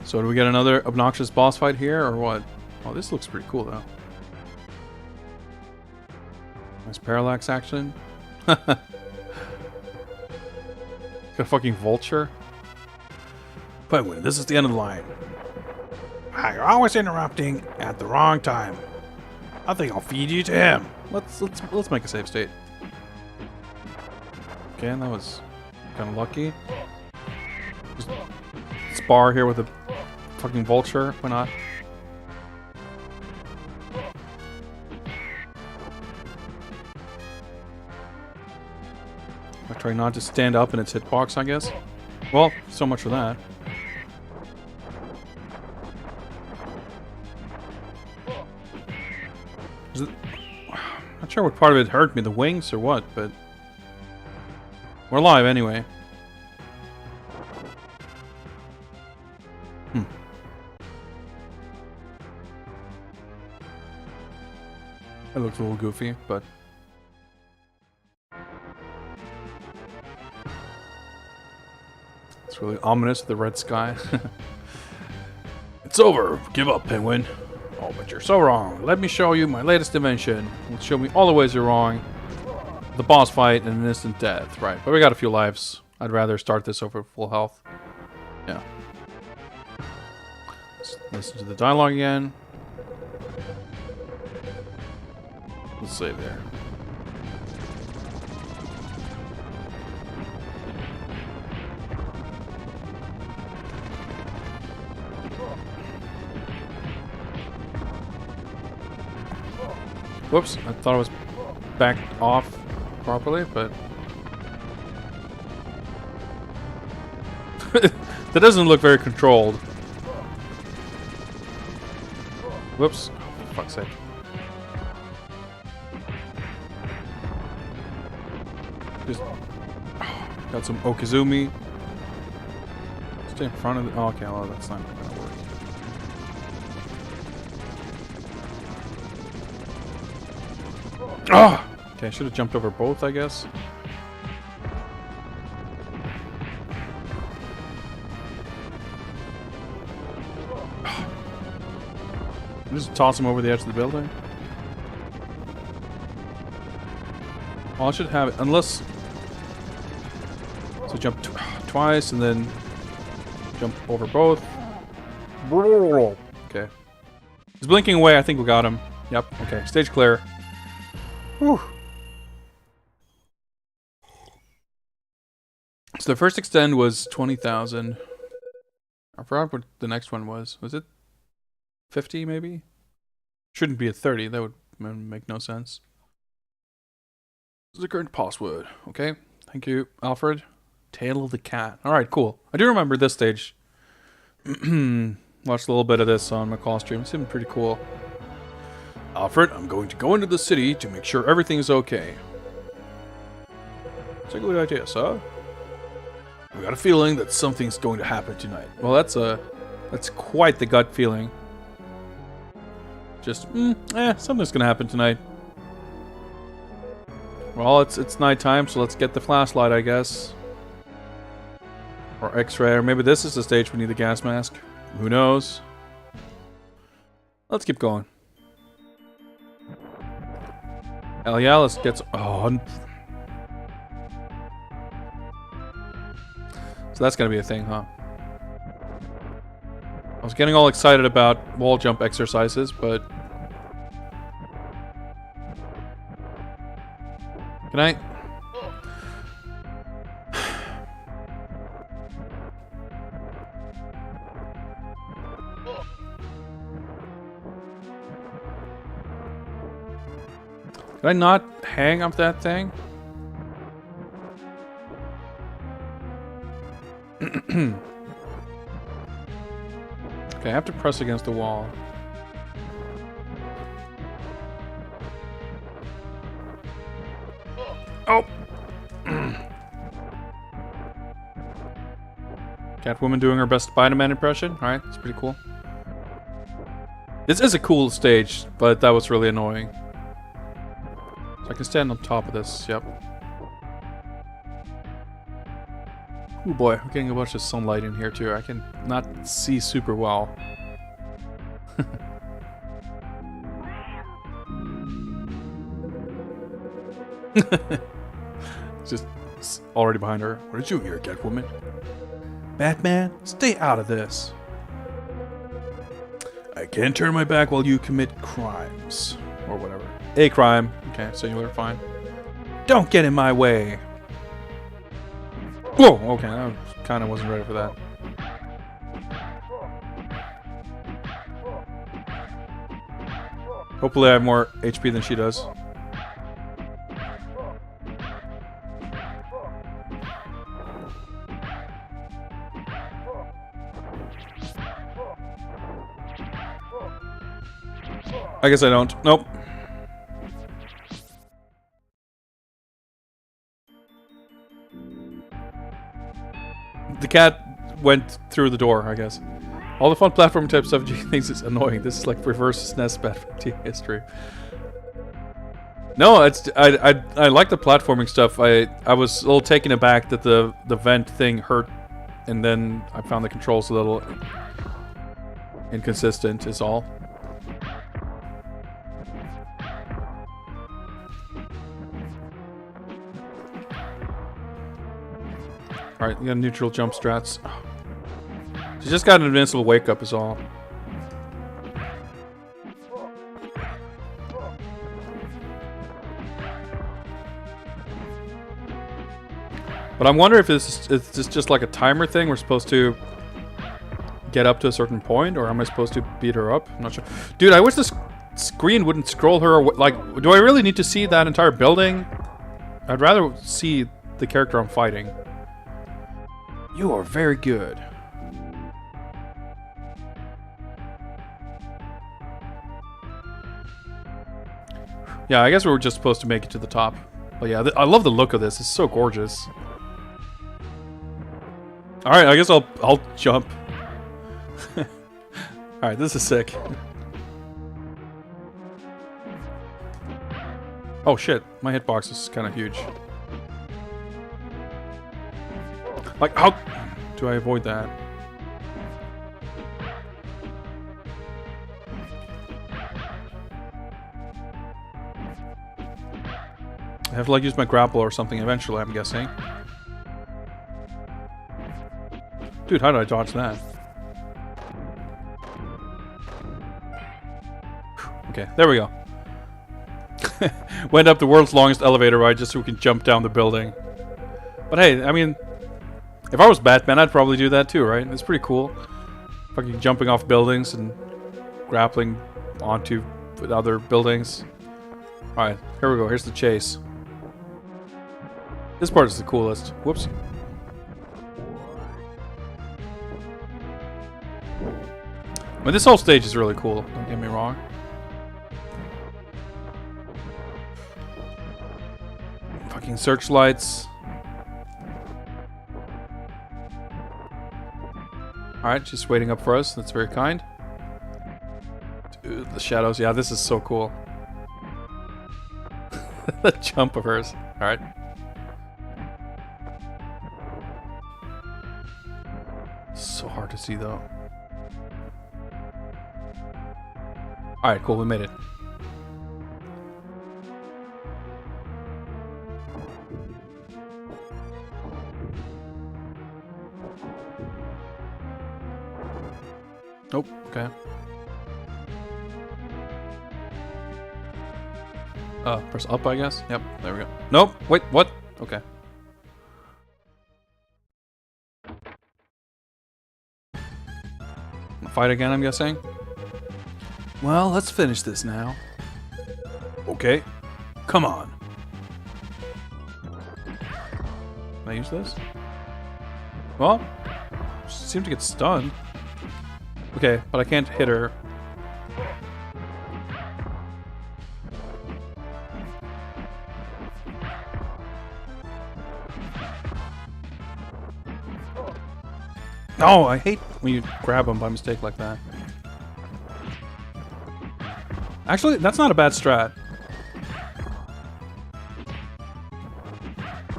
So do we get another obnoxious boss fight here, or what? Oh, this looks pretty cool, though. Nice parallax action. Got a fucking vulture. Penguin, this is the end of the line. You're always interrupting at the wrong time. I think I'll feed you to him. Let's make a save state. Okay, that was kind of lucky. Just spar here with a fucking vulture. Why not? I try not to stand up in its hitbox, I guess. Well, so much for that. Not sure what part of it hurt me, the wings or what, but we're alive anyway. It looks a little goofy, but it's really ominous, the red sky. It's over. Give up, Penguin. Oh, but you're so wrong. Let me show you my latest invention. It'll show me all the ways you're wrong. The boss fight and an instant death. Right, but we got a few lives. I'd rather start this over full health. Yeah. Let's listen to the dialogue again. Let's save there. Whoops, I thought I was backed off properly, but that doesn't look very controlled. Whoops, for fuck's sake. Just got some Okizumi. Stay in front of the. Oh, okay, well, that's not gonna work. Oh! Okay, I should have jumped over both, I guess. Just toss him over the edge of the building. Oh, I should have it, unless... So jump twice and then jump over both. Okay. He's blinking away. I think we got him. Yep. Okay. Stage clear. Whew. So the first extend was 20,000. I forgot what the next one was. Was it 50 maybe? Shouldn't be a 30. That would make no sense. This is the current password. Okay. Thank you, Alfred. Tail of the cat. Alright, cool. I do remember this stage. Watched a little bit of this on my call stream. It seemed pretty cool. Alfred, I'm going to go into the city to make sure everything's okay. It's a good idea, sir. I got a feeling that something's going to happen tonight. Well, that's quite the gut feeling. Just, something's gonna happen tonight. Well, it's nighttime, so let's get the flashlight, I guess. Or X-ray, or maybe this is the stage we need the gas mask. Who knows? Let's keep going. Hell yeah, let's get some... Oh... So that's gonna be a thing, huh? I was getting all excited about wall jump exercises, but... Good night. Did I not hang up that thing? Okay, I have to press against the wall. Oh! Catwoman doing her best Spider-Man impression. Alright, that's pretty cool. This is a cool stage, but that was really annoying. So I can stand on top of this, yep. Oh boy, I'm getting a bunch of sunlight in here too. I can not see super well. Just already behind her. What did you hear, Catwoman? Batman, stay out of this. I can't turn my back while you commit crimes. Or whatever. A crime. Okay, singular, fine. Don't get in my way. Whoa, okay, I kind of wasn't ready for that. Hopefully I have more HP than she does. I guess I don't. Nope. The cat went through the door, I guess. All the fun platform type stuff G thinks is annoying. This is like reverse SNES bad history. No, it's I like the platforming stuff. I was a little taken aback that the vent thing hurt, and then I found the controls a little inconsistent is all. Alright, you got neutral jump strats. She just got an invincible wake up is all. But I'm wondering if it's just like a timer thing. We're supposed to get up to a certain point, or am I supposed to beat her up? I'm not sure. Dude, I wish this screen wouldn't scroll her away. Like, do I really need to see that entire building? I'd rather see the character I'm fighting. You are very good. Yeah, I guess we were just supposed to make it to the top. But yeah, I love the look of this. It's so gorgeous. Alright, I guess I'll jump. Alright, this is sick. Oh shit, my hitbox is kind of huge. Like, how do I avoid that? I have to like use my grapple or something eventually, I'm guessing. Dude, how did I dodge that? Okay, there we go. Went up the world's longest elevator ride just so we can jump down the building. But hey, I mean, if I was Batman, I'd probably do that too, right? It's pretty cool. Fucking jumping off buildings and grappling onto other buildings. Alright, here we go. Here's the chase. This part is the coolest. Whoops. I mean, this whole stage is really cool, don't get me wrong. Fucking searchlights. Alright, just waiting up for us. That's very kind. Dude, the shadows. Yeah, this is so cool. The jump of hers. Alright. So hard to see, though. Alright, cool. We made it. Nope. Okay. Press up, I guess. Yep. There we go. Nope. Wait. What? Okay. Fight again, I'm guessing. Well, let's finish this now. Okay. Come on. Can I use this? Well, she seemed to get stunned. Okay, but I can't hit her. No, I hate when you grab them by mistake like that. Actually, that's not a bad strat.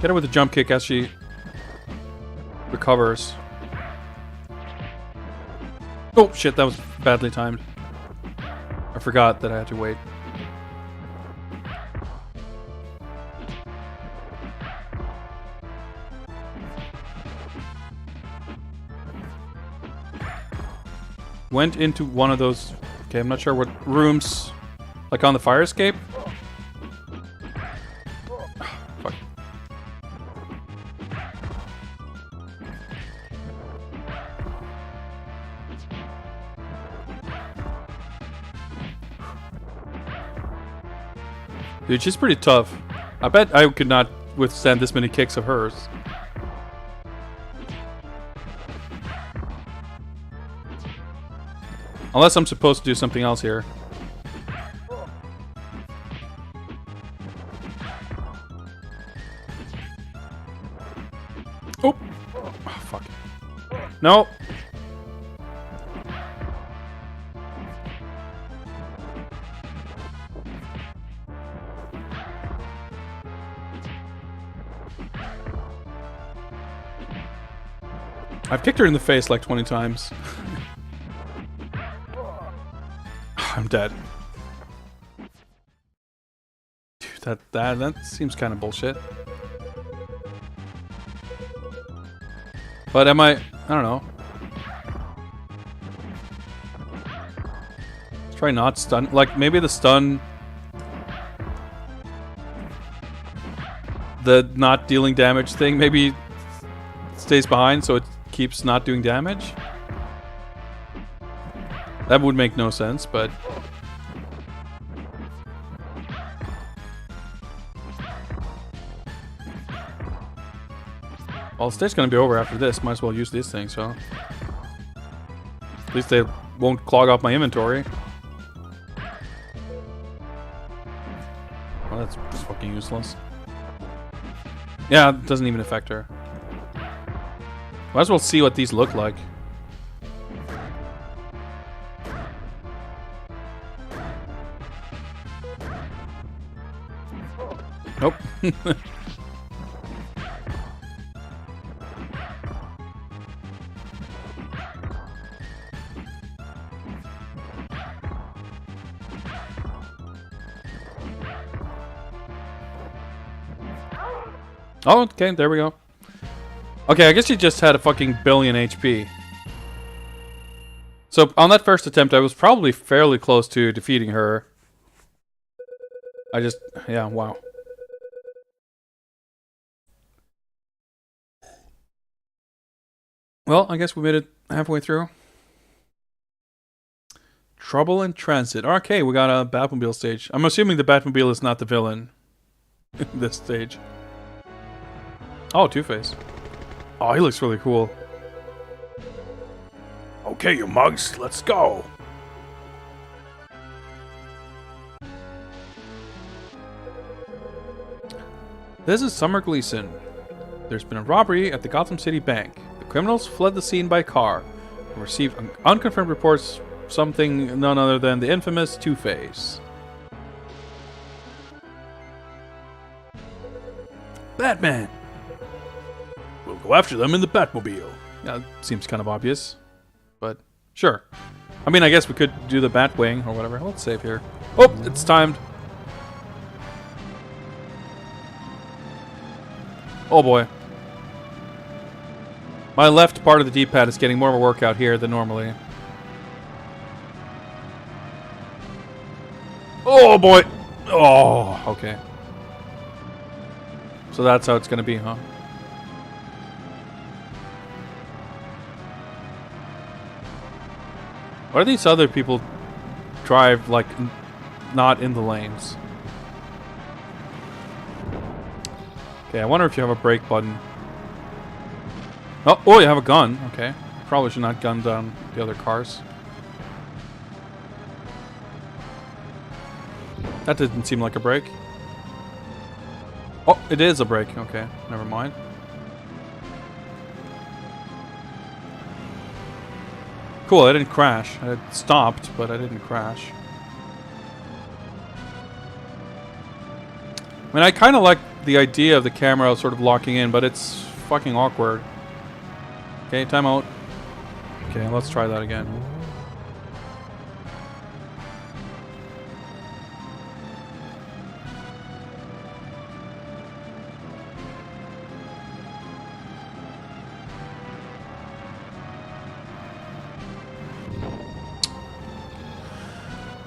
Get her with a jump kick as she recovers. Oh shit, that was badly timed. I forgot that I had to wait. Went into one of those... Okay, I'm not sure what rooms... Like on the fire escape? Fuck. Dude, she's pretty tough. I bet I could not withstand this many kicks of hers. Unless I'm supposed to do something else here. Oh! Oh, fuck. No! I've kicked her in the face like 20 times. I'm dead. Dude, that seems kind of bullshit. But am I don't know. Let's try not stun. Like, maybe the stun... The not dealing damage thing maybe stays behind so it keeps not doing damage? That would make no sense, but... Well, the stage's gonna be over after this. Might as well use these things, so... At least they won't clog up my inventory. Well, that's just fucking useless. Yeah, it doesn't even affect her. Might as well see what these look like. Nope. Oh, okay, there we go. Okay, I guess you just had a fucking billion HP. So on that first attempt, I was probably fairly close to defeating her. Yeah, wow. Well, I guess we made it halfway through. Trouble in Transit. Okay, we got a Batmobile stage. I'm assuming the Batmobile is not the villain in this stage. Oh, Two-Face. Oh, he looks really cool. Okay, you mugs, let's go. This is Summer Gleason. There's been a robbery at the Gotham City Bank. The criminals fled the scene by car and received unconfirmed reports something none other than the infamous Two-Face. Batman! We'll go after them in the Batmobile. Yeah, seems kind of obvious, but sure. I mean, I guess we could do the Batwing or whatever. Let's save here. Oh, it's timed. Oh boy. My left part of the D-pad is getting more of a workout here than normally. Oh boy! Oh, okay. So that's how it's gonna be, huh? Why do these other people drive, like, not in the lanes? Okay, I wonder if you have a brake button. Oh, you have a gun. Okay. Probably should not gun down the other cars. That didn't seem like a brake. Oh, it is a brake. Okay, never mind. Cool, I didn't crash. I stopped, but I didn't crash. I mean, I kind of like the idea of the camera sort of locking in, but it's fucking awkward. Okay, timeout. Okay, let's try that again.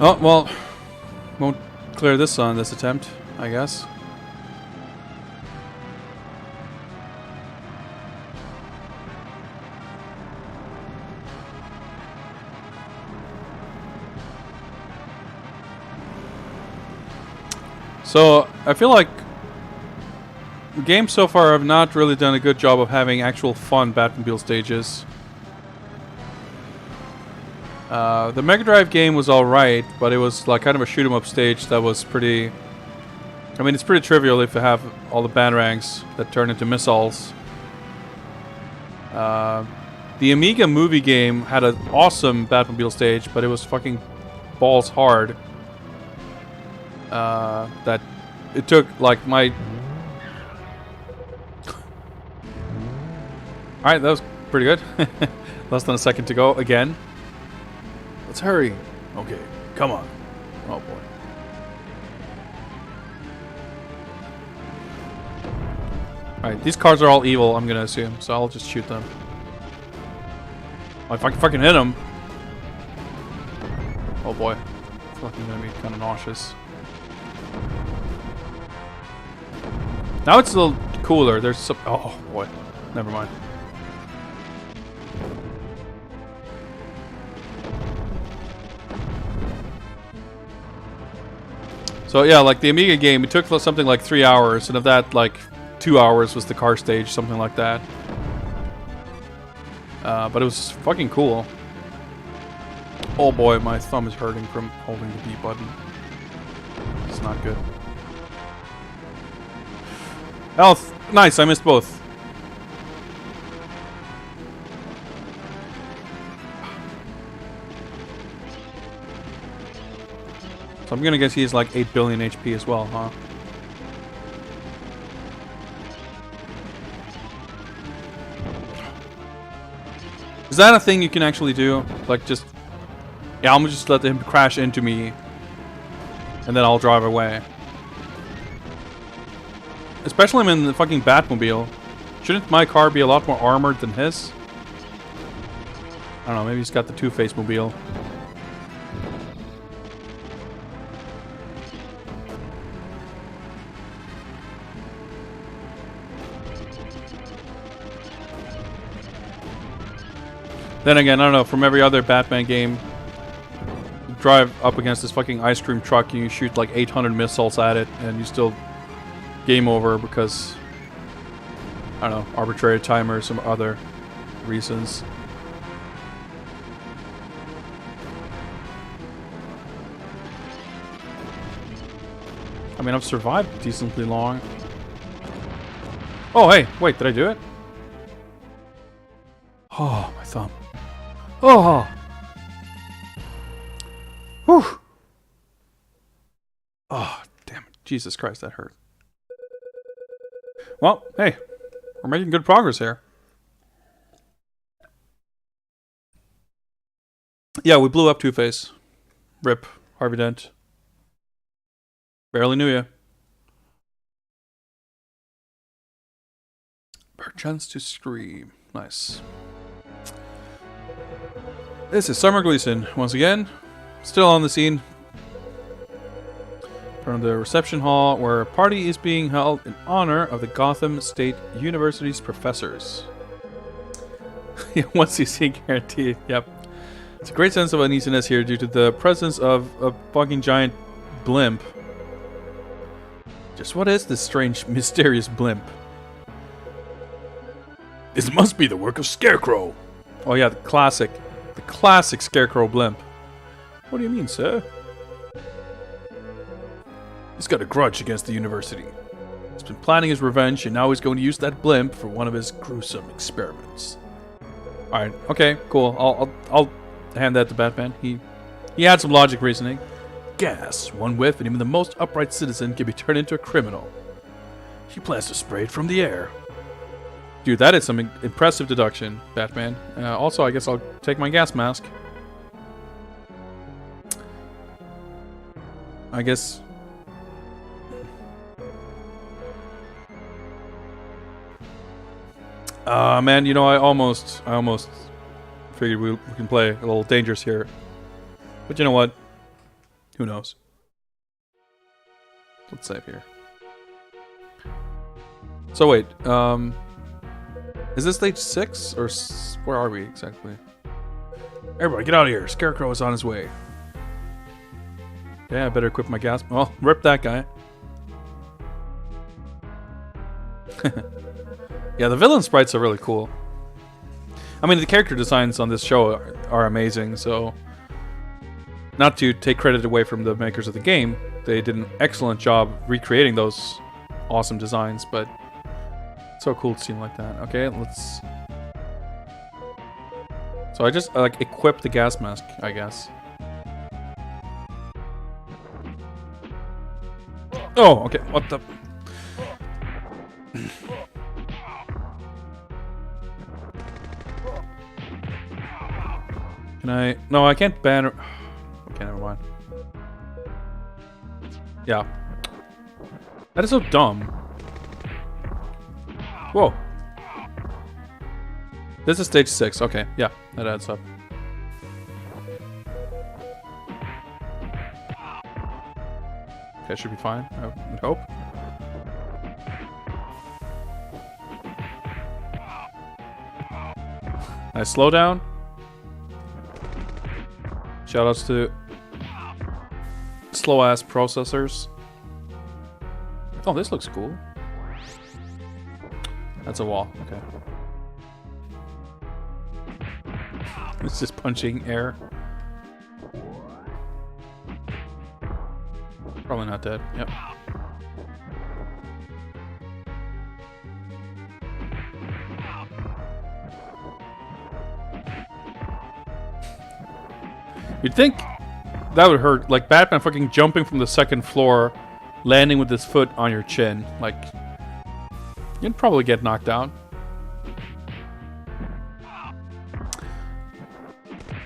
Oh, well, won't clear this on this attempt, I guess. So, I feel like games so far have not really done a good job of having actual fun Batmobile stages. The Mega Drive game was alright, but it was like kind of a shoot 'em up stage that was pretty... I mean, it's pretty trivial if you have all the batarangs that turn into missiles. The Amiga movie game had an awesome Batmobile stage, but it was fucking balls hard. That it took like my... Alright, that was pretty good. Less than a second to go again. Let's hurry. Okay, come on. Oh boy. Alright, these cars are all evil, I'm gonna assume, so I'll just shoot them. Oh, if I can fucking hit them. Oh boy. It's fucking gonna be kind of nauseous. Now it's a little cooler. There's some... Oh boy. Never mind. So yeah, like the Amiga game, it took something like 3 hours, and of that, like 2 hours was the car stage, something like that. But it was fucking cool. Oh boy, my thumb is hurting from holding the B button. It's not good. Health! Nice, I missed both. So I'm gonna guess he has like 8 billion HP as well, huh? Is that a thing you can actually do? Like just... Yeah, I'm gonna just let him crash into me. And then I'll drive away. Especially I'm in the fucking Batmobile. Shouldn't my car be a lot more armored than his? I don't know, maybe he's got the Two-Face mobile. Then again, I don't know, from every other Batman game, you drive up against this fucking ice cream truck and you shoot like 800 missiles at it and you still game over because, I don't know, arbitrary timer or some other reasons. I mean, I've survived decently long. Oh, hey, wait, did I do it? Oh, my thumb. Oh! Whew! Oh, damn it. Jesus Christ, that hurt. Well, hey, we're making good progress here. Yeah, we blew up Two-Face. Rip, Harvey Dent. Barely knew ya. Perchance to scream. Nice. This is Summer Gleason, once again, still on the scene. From the reception hall, where a party is being held in honor of the Gotham State University's professors. Once you see guaranteed, yep. It's a great sense of uneasiness here due to the presence of a fucking giant blimp. Just what is this strange, mysterious blimp? This must be the work of Scarecrow. Oh yeah, the classic Scarecrow blimp. What do you mean, sir? He's got a grudge against the university. He's been planning his revenge, and now he's going to use that blimp for one of his gruesome experiments. All right, okay, cool. I'll hand that to Batman. He had some logic reasoning. Gas, one whiff, and even the most upright citizen can be turned into a criminal. He plans to spray it from the air. Dude, that is some impressive deduction, Batman. Also, I guess I'll take my gas mask. I guess... man, you know, I almost figured we can play a little dangerous here. But you know what? Who knows? Let's save here. So wait, is this stage 6 or where are we exactly? Everybody, get out of here! Scarecrow is on his way. Yeah, I better equip my gas. Well, rip that guy. Yeah, the villain sprites are really cool. I mean, the character designs on this show are amazing, so... Not to take credit away from the makers of the game, they did an excellent job recreating those awesome designs, but... It's so cool to see them like that. Okay, let's... So I just, like, equip the gas mask, I guess. Oh, okay, what the... Can I... No, I can't ban... Okay, never mind. Yeah. That is so dumb. Whoa. This is stage 6. Okay, yeah, that adds up. Okay, should be fine, I would hope. Nice slowdown. Shoutouts to slow-ass processors. Oh, this looks cool. That's a wall, okay. It's just punching air. Probably not dead, yep. You'd think that would hurt, like Batman fucking jumping from the second floor, landing with his foot on your chin. Like, you'd probably get knocked out.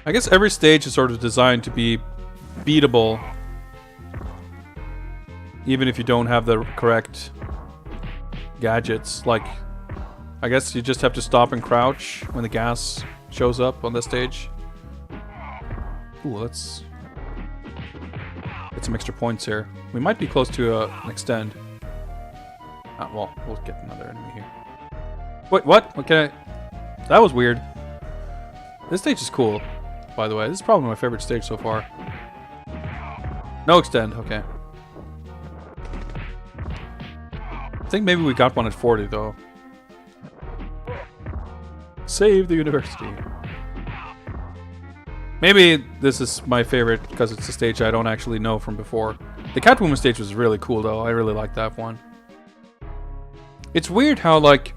I guess every stage is sort of designed to be beatable, even if you don't have the correct gadgets. Like, I guess you just have to stop and crouch when the gas shows up on the stage. Ooh, let's get some extra points here. We might be close to an extend. Well, we'll get another enemy here. Wait, what? Okay. That was weird. This stage is cool, by the way. This is probably my favorite stage so far. No extend, okay. I think maybe we got one at 40, though. Save the university. Maybe this is my favorite because it's a stage I don't actually know from before. The Catwoman stage was really cool, though. I really liked that one. It's weird how, like...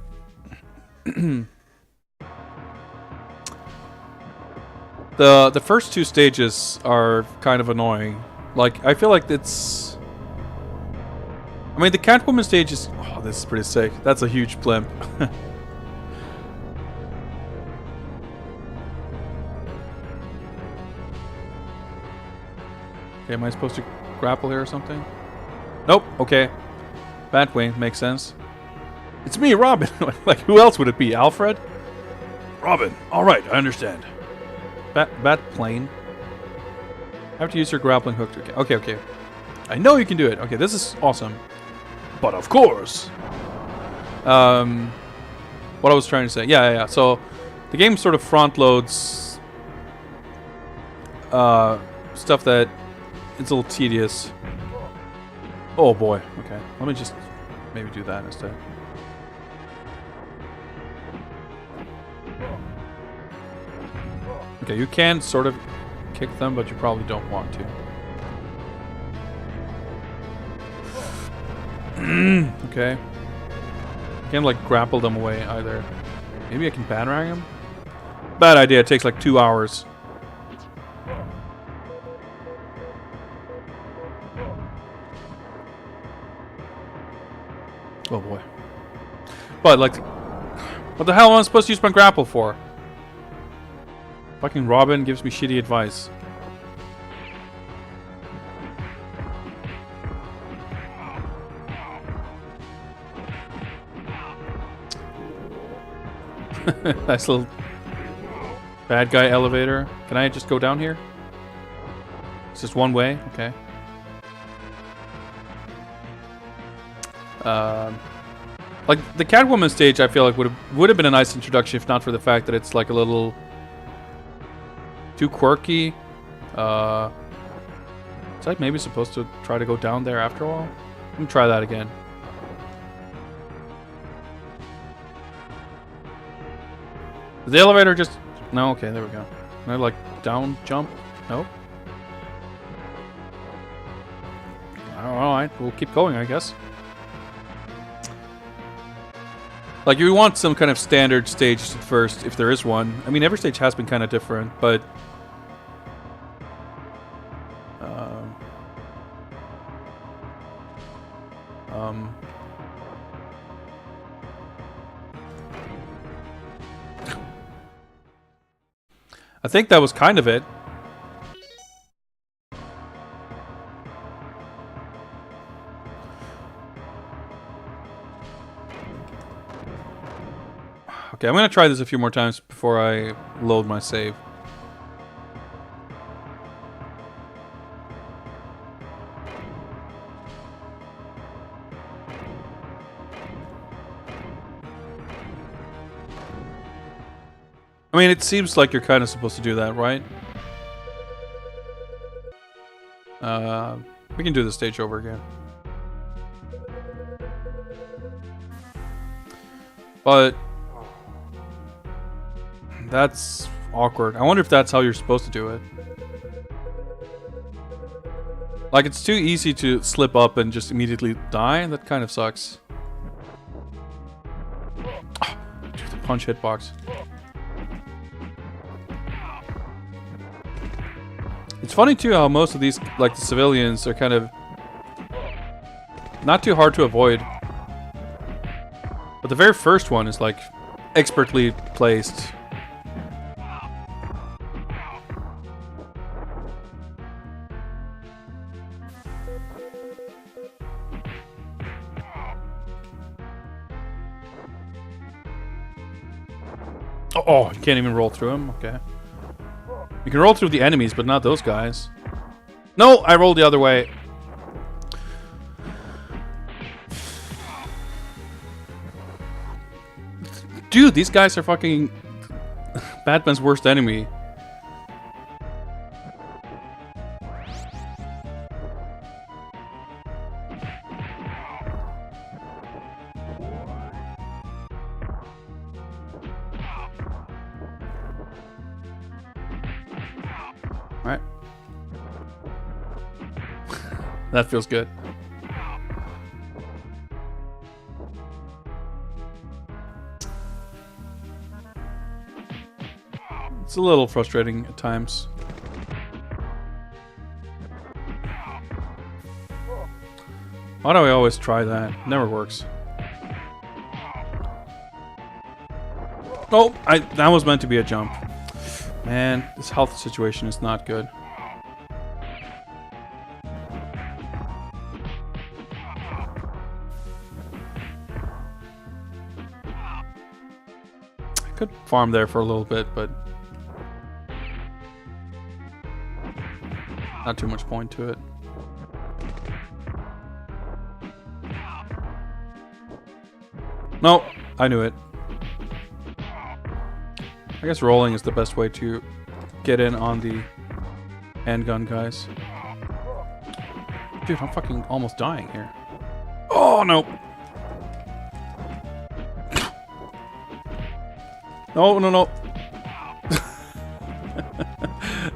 the first two stages are kind of annoying. Like, I feel like it's... I mean, the Catwoman stage is... Oh, this is pretty sick. That's a huge blimp. Okay, am I supposed to grapple here or something? Nope, okay. Batwing, makes sense. It's me, Robin. Like, who else would it be? Alfred? Robin, alright, I understand. Batplane. I have to use your grappling hook to... Okay. I know you can do it. Okay, this is awesome. But of course. What I was trying to say. Yeah. So, the game sort of front loads stuff that it's a little tedious. Oh boy. Okay. Let me just maybe do that instead. Okay, you can sort of kick them, but you probably don't want to. Okay. Can't like grapple them away either. Maybe I can batarang them? Bad idea, it takes like 2 hours. Oh boy. But like, what the hell am I supposed to use my grapple for? Fucking Robin gives me shitty advice. Nice little bad guy elevator. Can I just go down here? It's just one way? Okay. Like the Catwoman stage, I feel like would have been a nice introduction if not for the fact that it's like a little too quirky. It's like maybe supposed to try to go down there after all. Let me try that again. Is the elevator just... No, okay, there we go. Can I like down jump? Nope. Alright, we'll keep going, I guess. Like, you want some kind of standard stage at first, if there is one. I mean, every stage has been kind of different, but... I think that was kind of it. Okay, I'm gonna try this a few more times before I load my save. I mean, it seems like you're kind of supposed to do that, right? We can do the stage over again. But that's awkward. I wonder if that's how you're supposed to do it. Like, it's too easy to slip up and just immediately die. That kind of sucks. Oh, the punch hitbox. It's funny too how most of these, like the civilians, are kind of not too hard to avoid. But the very first one is like expertly placed. Oh, you can't even roll through them? Okay. You can roll through the enemies, but not those guys. No, I rolled the other way. Dude, these guys are fucking Batman's worst enemy. Alright. That feels good. It's a little frustrating at times. Why do I always try that? Never works. Oh, that was meant to be a jump. Man, this health situation is not good. I could farm there for a little bit, but not too much point to it. No, I knew it. I guess rolling is the best way to get in on the handgun guys. Dude, I'm fucking almost dying here. Oh, no. No, no, no.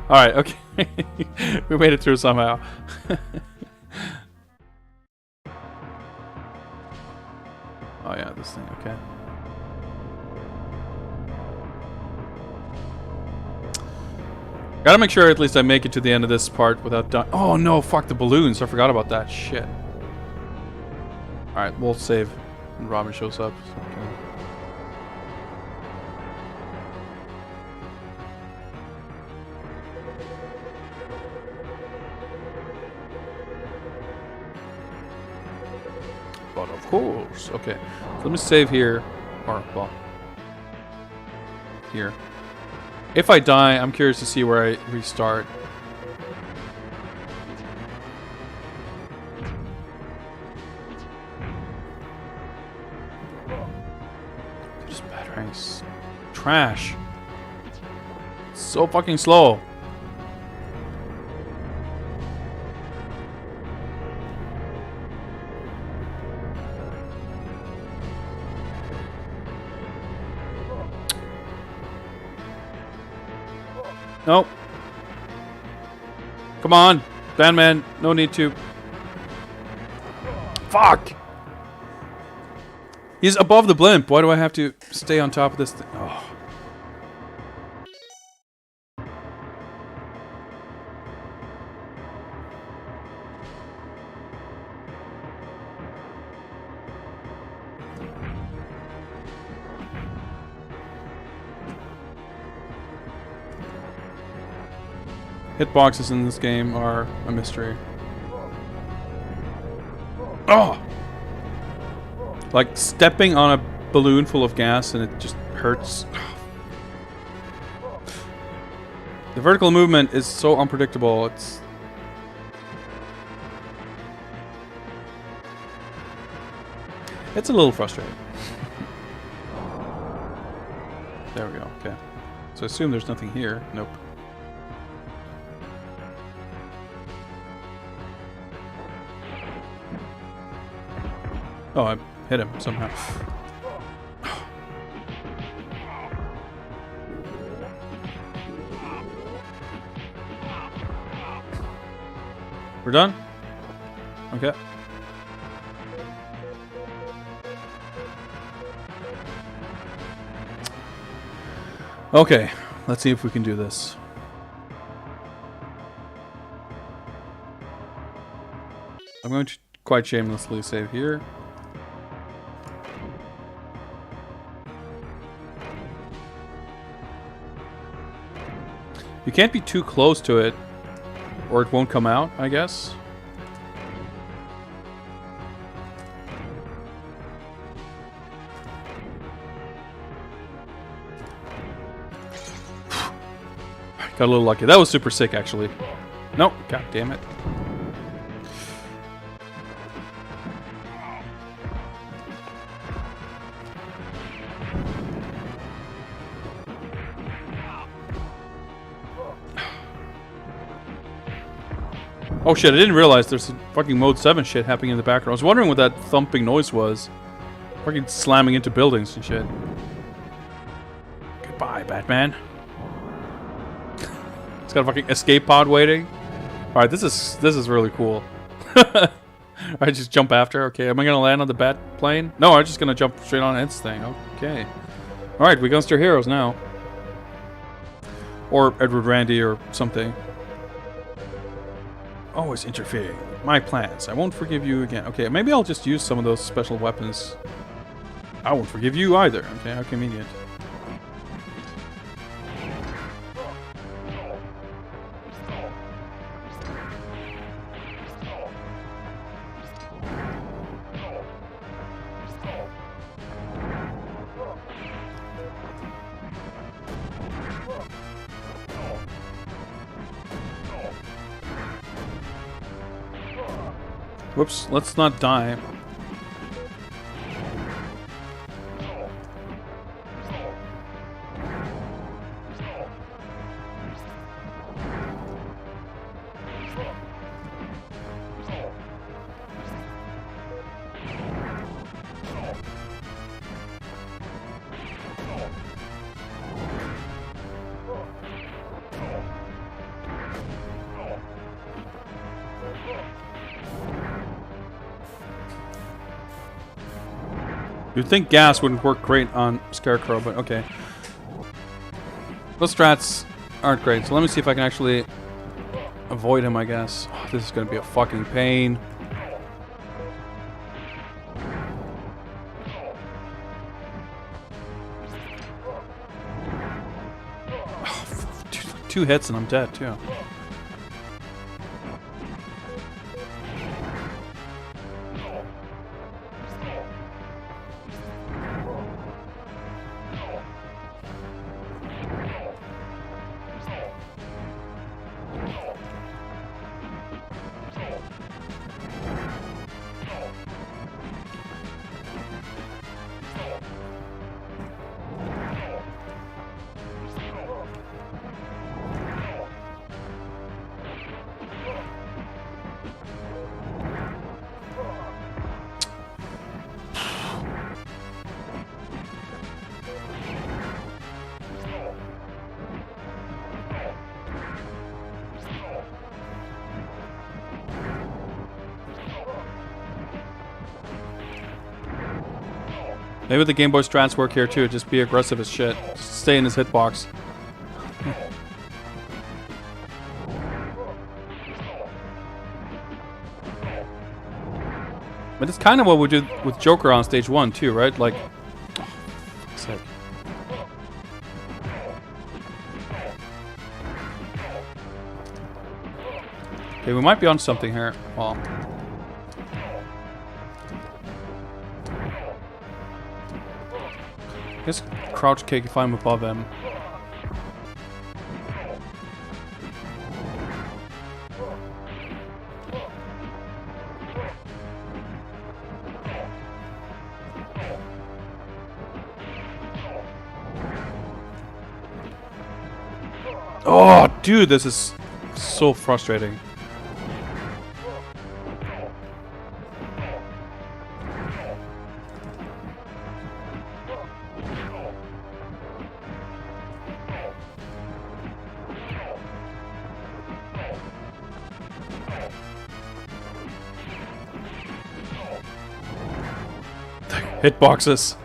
Alright, okay. We made it through somehow. Oh yeah, this thing, okay. Gotta make sure at least I make it to the end of this part without dying. Oh no, fuck the balloons. I forgot about that shit. Alright, we'll save when Robin shows up. Okay. But of course. Okay. So let me save here. Or, well. Here. If I die, I'm curious to see where I restart. This battery's trash. It's so fucking slow. Nope. Come on, Bandman. No need to. Fuck! He's above the blimp. Why do I have to stay on top of this thing? Oh. Hitboxes in this game are a mystery. Oh! Like stepping on a balloon full of gas and it just hurts. The vertical movement is so unpredictable. It's a little frustrating. There we go. Okay. So I assume there's nothing here. Nope. Oh, I hit him somehow. We're done? Okay. Okay, let's see if we can do this. I'm going to quite shamelessly save here. You can't be too close to it, or it won't come out, I guess. Got a little lucky. That was super sick, actually. Nope. God damn it. Oh shit, I didn't realize there's fucking Mode 7 shit happening in the background. I was wondering what that thumping noise was. Fucking slamming into buildings and shit. Goodbye, Batman. It's got a fucking escape pod waiting. Alright, this is really cool. I just jump after. Okay, am I gonna land on the bat plane? No, I'm just gonna jump straight on its thing. Okay. Alright, we guns our heroes now. Or Edward Randy or something. Always interfering with my plans. I won't forgive you again. Okay, maybe I'll just use some of those special weapons. I won't forgive you either. Okay, how convenient. Whoops, let's not die. You'd think gas wouldn't work great on Scarecrow, but okay. Those strats aren't great, so let me see if I can actually avoid him, I guess. Oh, this is gonna be a fucking pain. Oh, two hits and I'm dead, too. Maybe the Game Boy strats work here too. Just be aggressive as shit. Just stay in his hitbox. But it's kind of what we did with Joker on stage 1 too, right? Like, oh, fuck's sake. Okay, we might be on something here. Well. I guess crouch kick if I'm above him. Oh, dude, this is so frustrating. Hitboxes.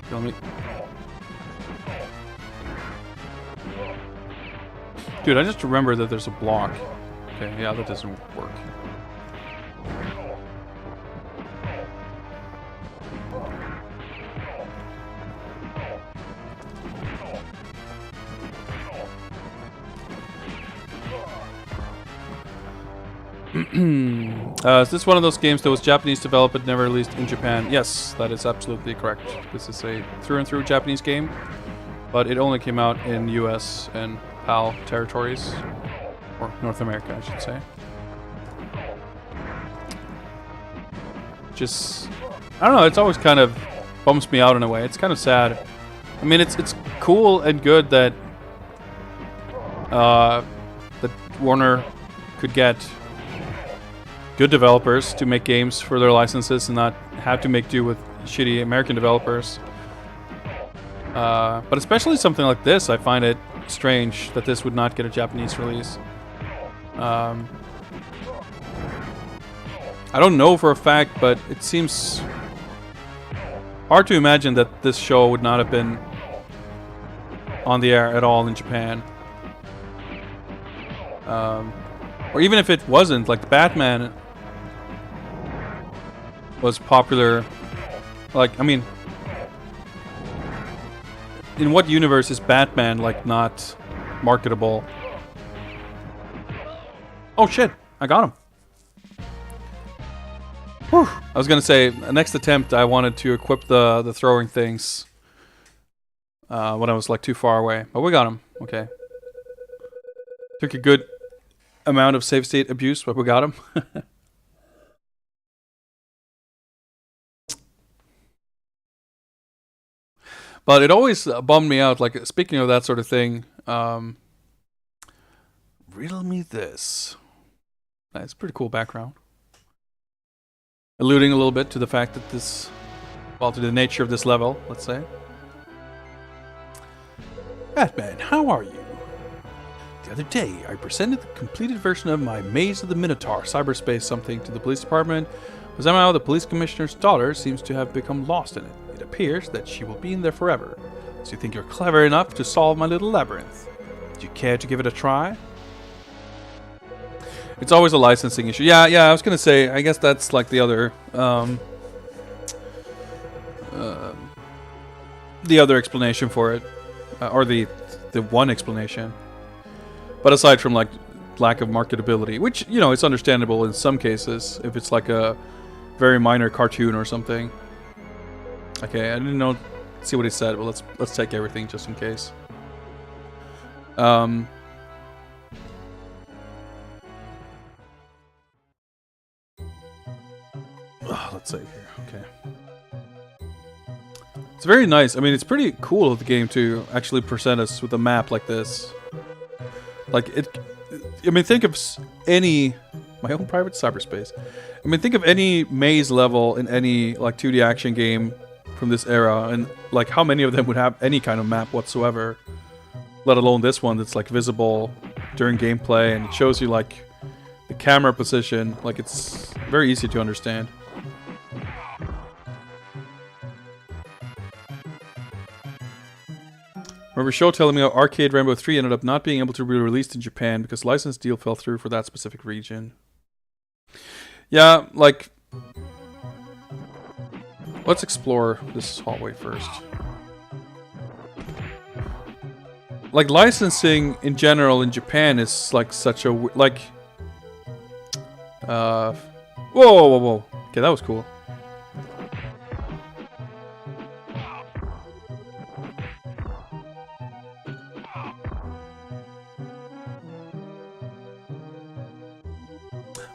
Kill me. Dude, I just remember that there's a block. Okay, yeah, that doesn't work. Is this one of those games that was Japanese developed but never released in Japan? Yes, that is absolutely correct. This is a through and through Japanese game, but it only came out in US and PAL territories, or North America, I should say. Just, I don't know, it's always kind of bums me out in a way. It's kind of sad. I mean, it's cool and good that that Warner could get good developers to make games for their licenses and not have to make do with shitty American developers. But especially something like this, I find it strange that this would not get a Japanese release. I don't know for a fact, but it seems hard to imagine that this show would not have been on the air at all in Japan. Or even if it wasn't, like Batman was popular. Like, I mean, in what universe is Batman like not marketable? Oh shit, I got him. Whew. I was gonna say, next attempt I wanted to equip the throwing things when I was like too far away. But we got him. Okay. Took a good amount of save state abuse, but we got him. But it always bummed me out. Like, speaking of that sort of thing, riddle me this. That's a pretty cool background. Alluding a little bit to the fact that this, well, to the nature of this level, let's say. Batman, how are you? The other day, I presented the completed version of my Maze of the Minotaur cyberspace something to the police department, but somehow the police commissioner's daughter seems to have become lost in it. It appears that she will be in there forever. So you think you're clever enough to solve my little labyrinth? Do you care to give it a try? It's always a licensing issue. Yeah, I was gonna say, I guess that's like the other explanation for it, or the one explanation. But aside from like lack of marketability, which, you know, it's understandable in some cases if it's like a very minor cartoon or something. Okay, I didn't know, see what he said, but let's take everything just in case. Let's save here. Okay. It's very nice. I mean, it's pretty cool of the game to actually present us with a map like this. Like it. I mean, think of any my own private cyberspace. I mean, think of any maze level in any like 2D action game from this era, and like how many of them would have any kind of map whatsoever. Let alone this one that's like visible during gameplay, and it shows you like the camera position. Like, it's very easy to understand. Remember Show telling me how Arcade Rainbow 3 ended up not being able to be released in Japan because license deal fell through for that specific region. Yeah, like, let's explore this hallway first. Like, licensing in general in Japan is like such a like. Whoa. Okay, that was cool.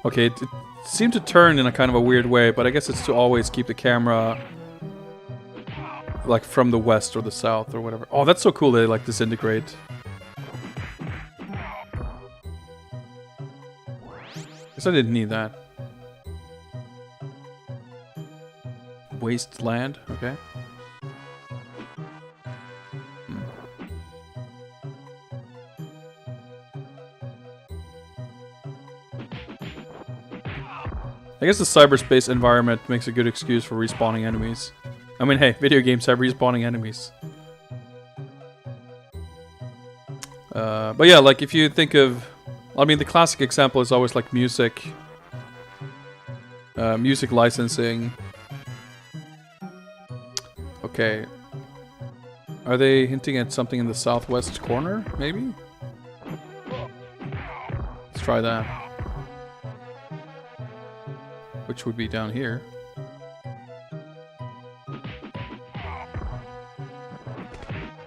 Okay, it seemed to turn in a kind of a weird way, but I guess it's to always keep the camera like from the west or the south or whatever. Oh, that's so cool they like disintegrate. Guess I didn't need that. Wasteland, okay. I guess the cyberspace environment makes a good excuse for respawning enemies. I mean, hey, video games have respawning enemies. But yeah, like if you think of... I mean, the classic example is always like music. Music licensing. Okay. Are they hinting at something in the southwest corner, maybe? Let's try that. which would be down here.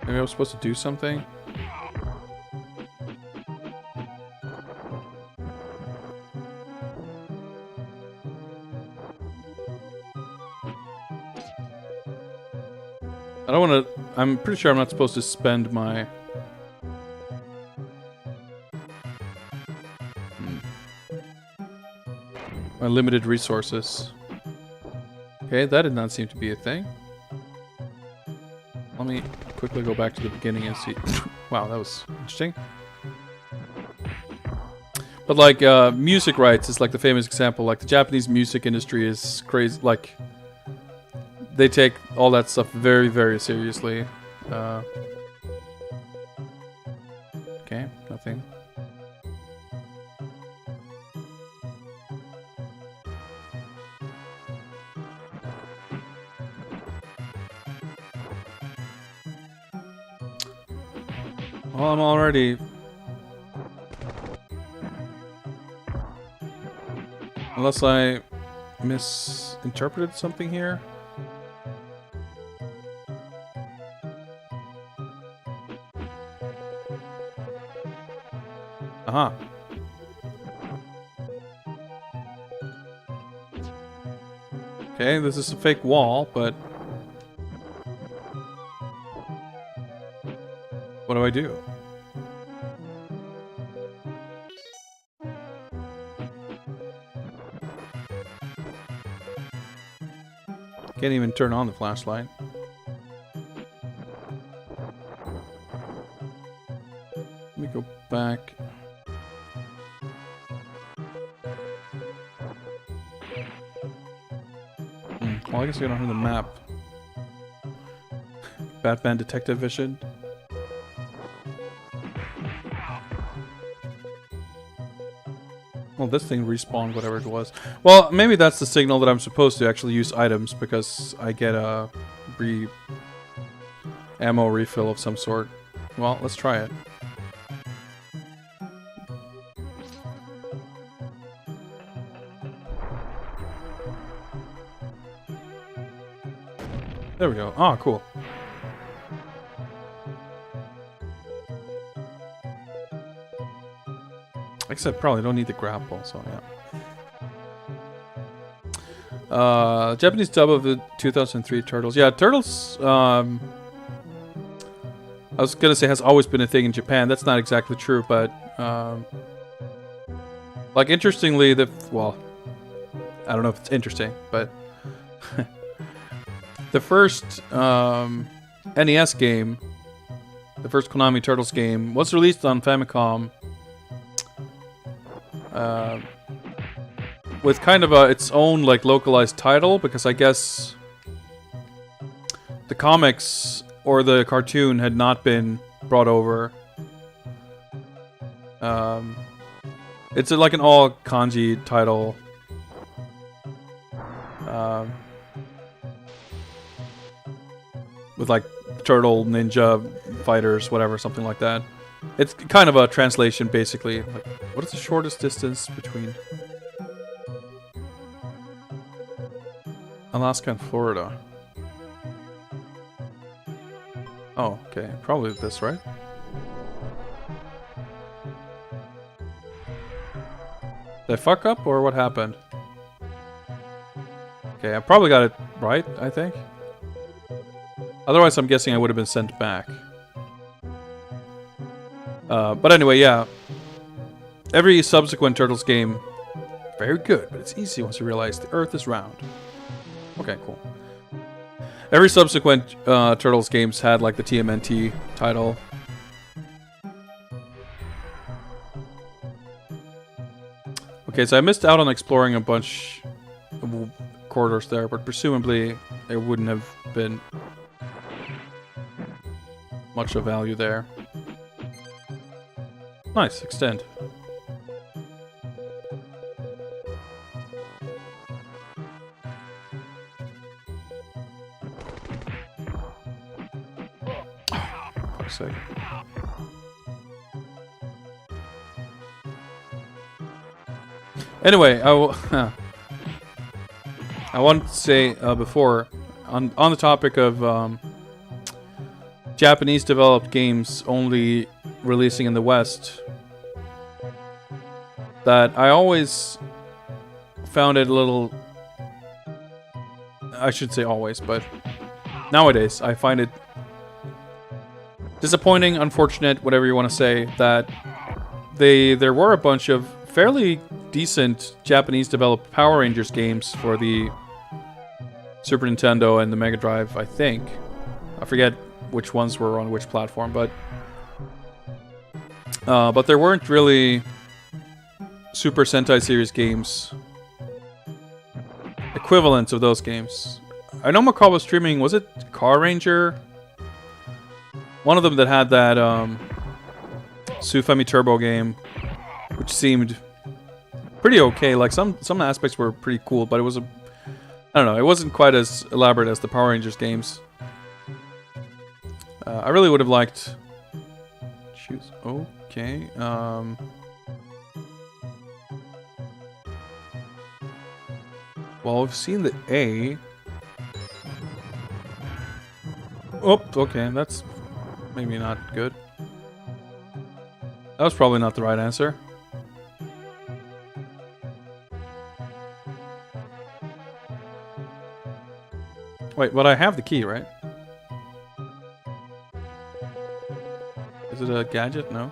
Maybe I was supposed to do something? I don't want to... I'm pretty sure I'm not supposed to spend my... my limited resources. Okay, that did not seem to be a thing. Let me quickly go back to the beginning and see... Wow, that was interesting. But like, music rights is like the famous example. Like, the Japanese music industry is crazy. Like, they take all that stuff very, very seriously. Okay, nothing. Well, I'm already... Unless I misinterpreted something here. Aha. Okay, this is a fake wall, but... What do I do? Can't even turn on the flashlight. Let me go back. Well, I guess I don't have the map. Batman Detective Vision. Well, this thing respawned whatever it was. Well, maybe that's the signal that I'm supposed to actually use items because I get a ammo refill of some sort. Well, let's try it. There we go. Oh, cool. Except probably don't need the grapple, so yeah. Japanese dub of the 2003 Turtles. Yeah, Turtles, I was gonna say has always been a thing in Japan. That's not exactly true, but, like, interestingly, well, I don't know if it's interesting, but the first, NES game, the first Konami Turtles game, was released on Famicom, with kind of its own like localized title, because I guess the comics or the cartoon had not been brought over. It's like an all kanji title. With like turtle ninja fighters, whatever, something like that. It's kind of a translation, basically. Like, what is the shortest distance between Alaska and Florida? Oh, okay. Probably this, right? Did I fuck up, or what happened? Okay, I probably got it right, I think. Otherwise, I'm guessing I would have been sent back. But anyway, yeah. Every subsequent Turtles game, very good, but it's easy once you realize the Earth is round. Okay, cool. Every subsequent Turtles games had like the TMNT title. Okay, so I missed out on exploring a bunch of corridors there, but presumably there wouldn't have been much of value there. Nice, extend. Fuck's sake. Anyway, I wanted to say before, on the topic of Japanese developed games only releasing in the West, that I always found it a little, I should say always, but nowadays I find it disappointing, unfortunate, whatever you want to say, that there were a bunch of fairly decent Japanese developed Power Rangers games for the Super Nintendo and the Mega Drive, I think. I forget which ones were on which platform, but there weren't really Super Sentai series games equivalents of those games. I know Macaw was streaming, was it Car Ranger? One of them that had that Sufemi Turbo game, which seemed pretty okay. Like some aspects were pretty cool, but it was I don't know, it wasn't quite as elaborate as the Power Rangers games. I really would have liked. Choose. Okay. Well, we've seen the A. Oh, okay, that's maybe not good. That was probably not the right answer. Wait, but I have the key, right? Is it a gadget? No.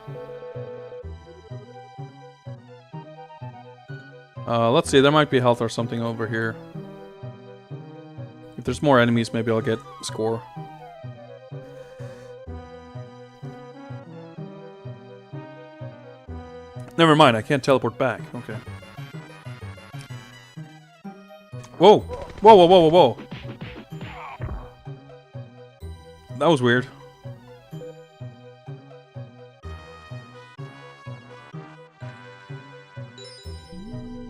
Let's see, there might be health or something over here. If there's more enemies, maybe I'll get a score. Never mind, I can't teleport back. Okay. Whoa! Whoa, whoa, whoa, whoa, whoa! That was weird.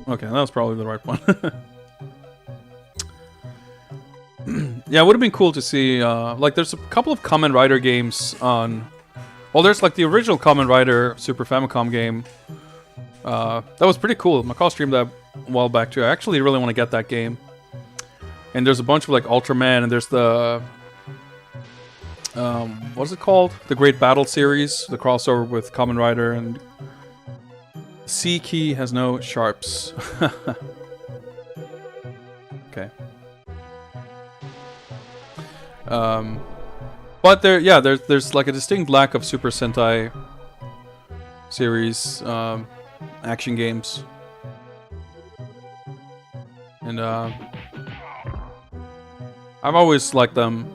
Okay, that was probably the right one. Yeah, it would have been cool to see, like, there's a couple of Kamen Rider games on... Well, there's, like, the original Kamen Rider Super Famicom game. That was pretty cool. Macaw streamed that a while back, too. I actually really want to get that game. And there's a bunch of, like, Ultraman, and there's the... what's it called? The Great Battle series, the crossover with Kamen Rider, and... C key has no sharps. Okay. But there's like a distinct lack of Super Sentai series action games, and I've always liked them.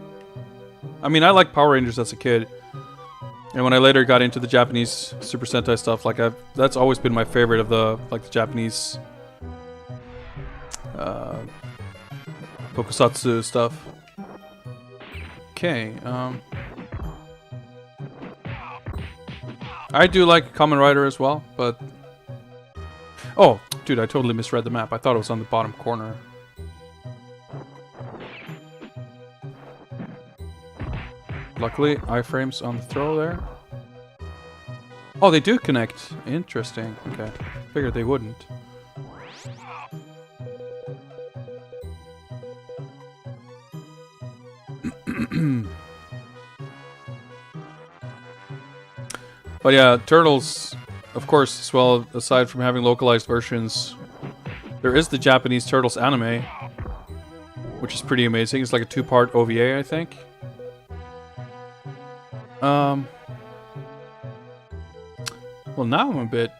I mean, I liked Power Rangers as a kid. And when I later got into the Japanese Super Sentai stuff, like that's always been my favorite of the Japanese tokusatsu stuff. Okay, I do like Kamen Rider as well, but oh, dude, I totally misread the map. I thought it was on the bottom corner. Luckily, iframes on the throw there. Oh, they do connect. Interesting. Okay. Figured they wouldn't. But yeah, Turtles, of course, as well, aside from having localized versions, there is the Japanese Turtles anime, which is pretty amazing. It's like a 2-part OVA, I think. Well, now I'm a bit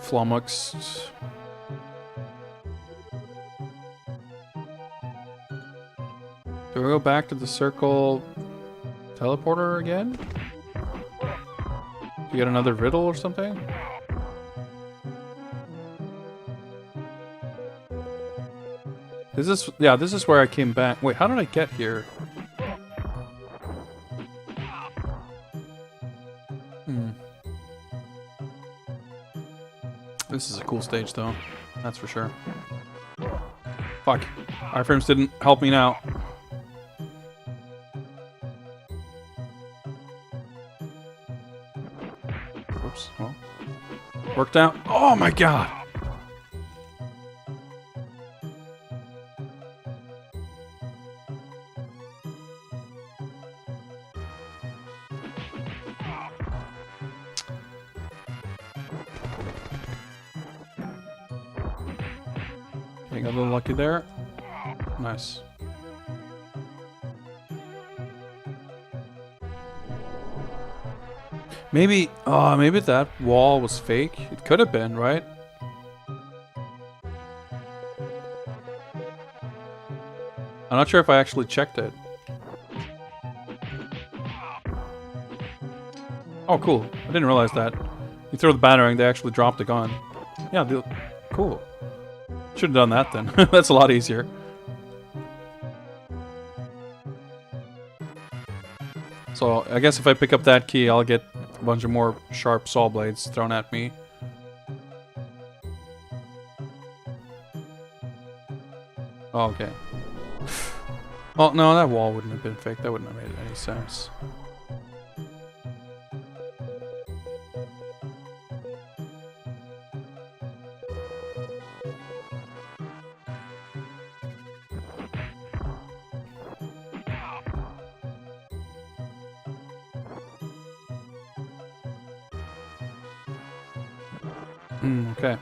flummoxed. Do I go back to the circle teleporter again? To get another riddle or something? This is where I came back. Wait, how did I get here? This is a cool stage, though. That's for sure. Fuck. Iframes didn't help me now. Oops. Well, worked out. Oh my god! Okay, got a little lucky there. Nice. Maybe that wall was fake. It could have been, right? I'm not sure if I actually checked it. Oh, cool. I didn't realize that. You throw the battering, they actually drop the gun. Yeah, cool. Should have done that then. That's a lot easier. So, I guess if I pick up that key, I'll get a bunch of more sharp saw blades thrown at me. Oh, okay. Oh, no, that wall wouldn't have been fake. That wouldn't have made any sense. Okay.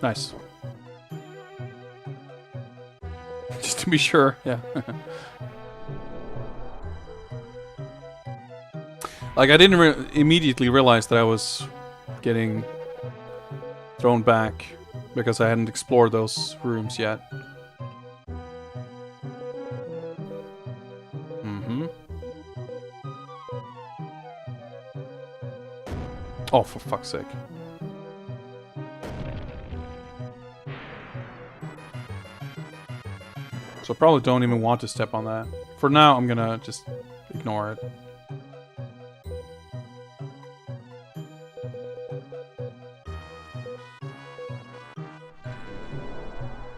Nice. Just to be sure, yeah. Like, I didn't immediately realize that I was getting thrown back because I hadn't explored those rooms yet. Oh, for fuck's sake. So I probably don't even want to step on that. For now, I'm gonna just ignore it.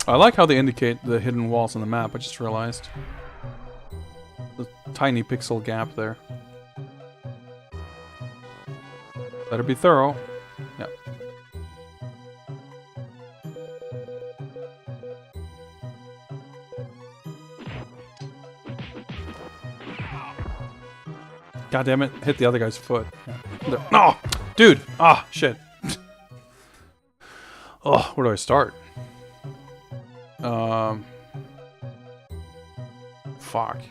I like how they indicate the hidden walls on the map, I just realized. The tiny pixel gap there. Better be thorough. Yep. God damn it, hit the other guy's foot. Yeah. No! Dude! Ah, shit. Oh, where do I start? Fuck.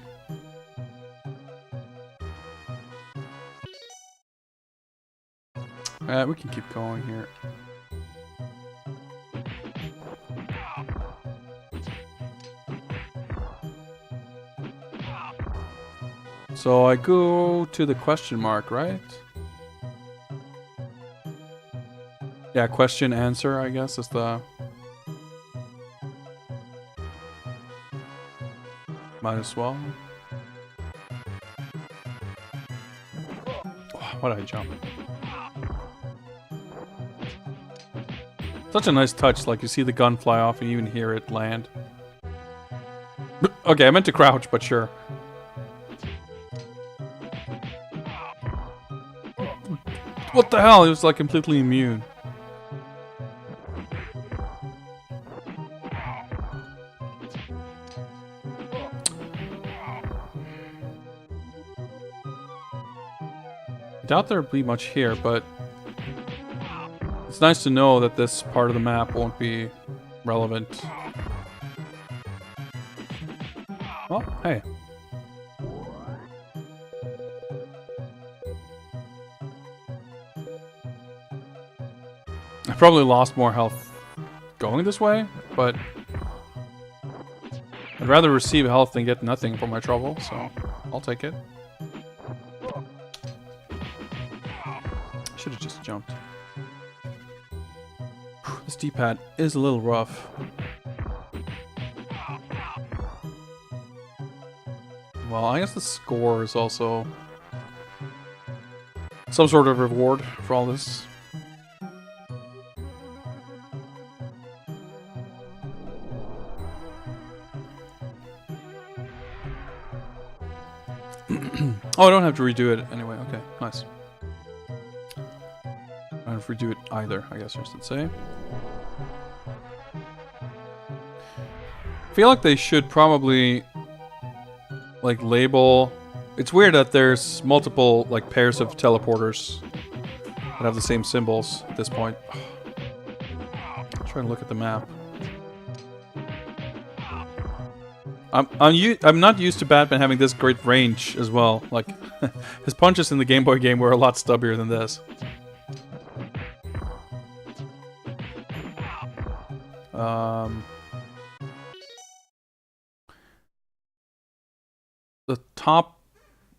We can keep going here. So I go to the question mark, right? Yeah, question answer, I guess, is the... Might as well. Oh, why did I jump? Such a nice touch, like you see the gun fly off and you even hear it land. Okay, I meant to crouch, but sure. What the hell? He was like completely immune. I doubt there'll be much here, but it's nice to know that this part of the map won't be relevant. Oh, hey. I probably lost more health going this way, but I'd rather receive health than get nothing for my trouble, so I'll take it. Should have just jumped. This D-pad is a little rough. Well, I guess the score is also some sort of reward for all this. Oh, I don't have to redo it anyway. Okay, nice. I don't have to redo it either, I guess I should say. I feel like they should probably like label It's weird that there's multiple like pairs of teleporters that have the same symbols at this point. I'm trying to look at the map. I'm not used to Batman having this great range as well. Like his punches in the Game Boy game were a lot stubbier than this. The top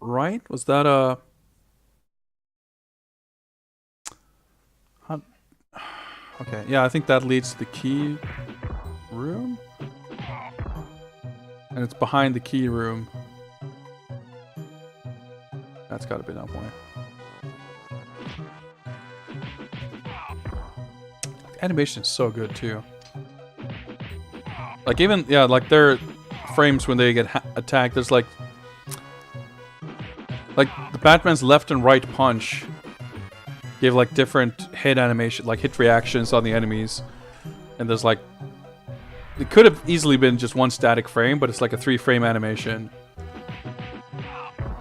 right, was that a... Okay, yeah, I think that leads to the key room. And it's behind the key room. That's gotta be that point. The animation is so good too. Like even, yeah, like their frames when they get attacked, there's like the Batman's left and right punch give like different hit animation, like hit reactions on the enemies. And there's like, it could have easily been just one static frame, but it's like a 3-frame animation.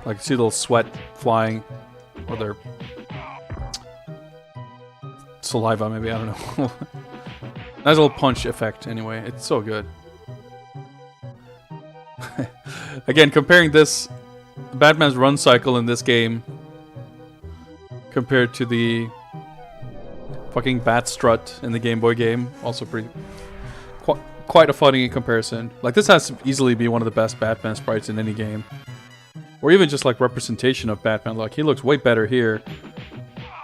Like see a little sweat flying, or their saliva maybe, I don't know. Nice little punch effect anyway, it's so good. Again, comparing this, Batman's run cycle in this game compared to the fucking bat strut in the Game Boy game, also pretty quite a funny comparison. Like this has to easily be one of the best Batman sprites in any game, or even just like representation of Batman. Like he looks way better here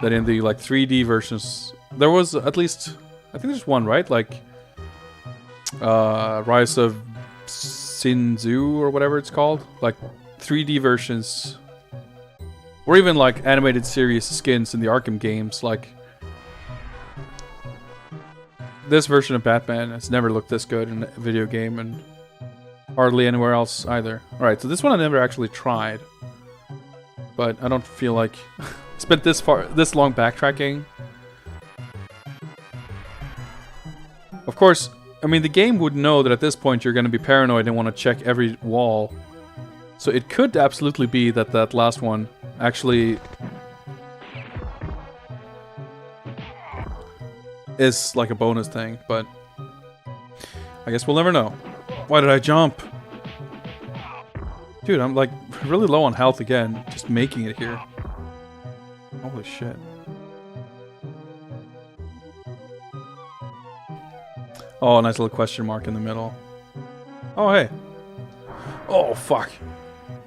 than in the like 3D versions. There was at least, I think there's one, right? Like Rise of Sinzu or whatever it's called, like 3D versions, or even like animated series skins in the Arkham games. Like this version of Batman has never looked this good in a video game, and hardly anywhere else either. Alright, so this one I never actually tried, but I don't feel like spent this long backtracking. Of course, I mean the game would know that at this point you're going to be paranoid and want to check every wall. So it could absolutely be that that last one actually is like a bonus thing, but I guess we'll never know. Why did I jump? Dude, I'm like really low on health again, just making it here. Holy shit. Oh, nice little question mark in the middle. Oh, hey. Oh, fuck.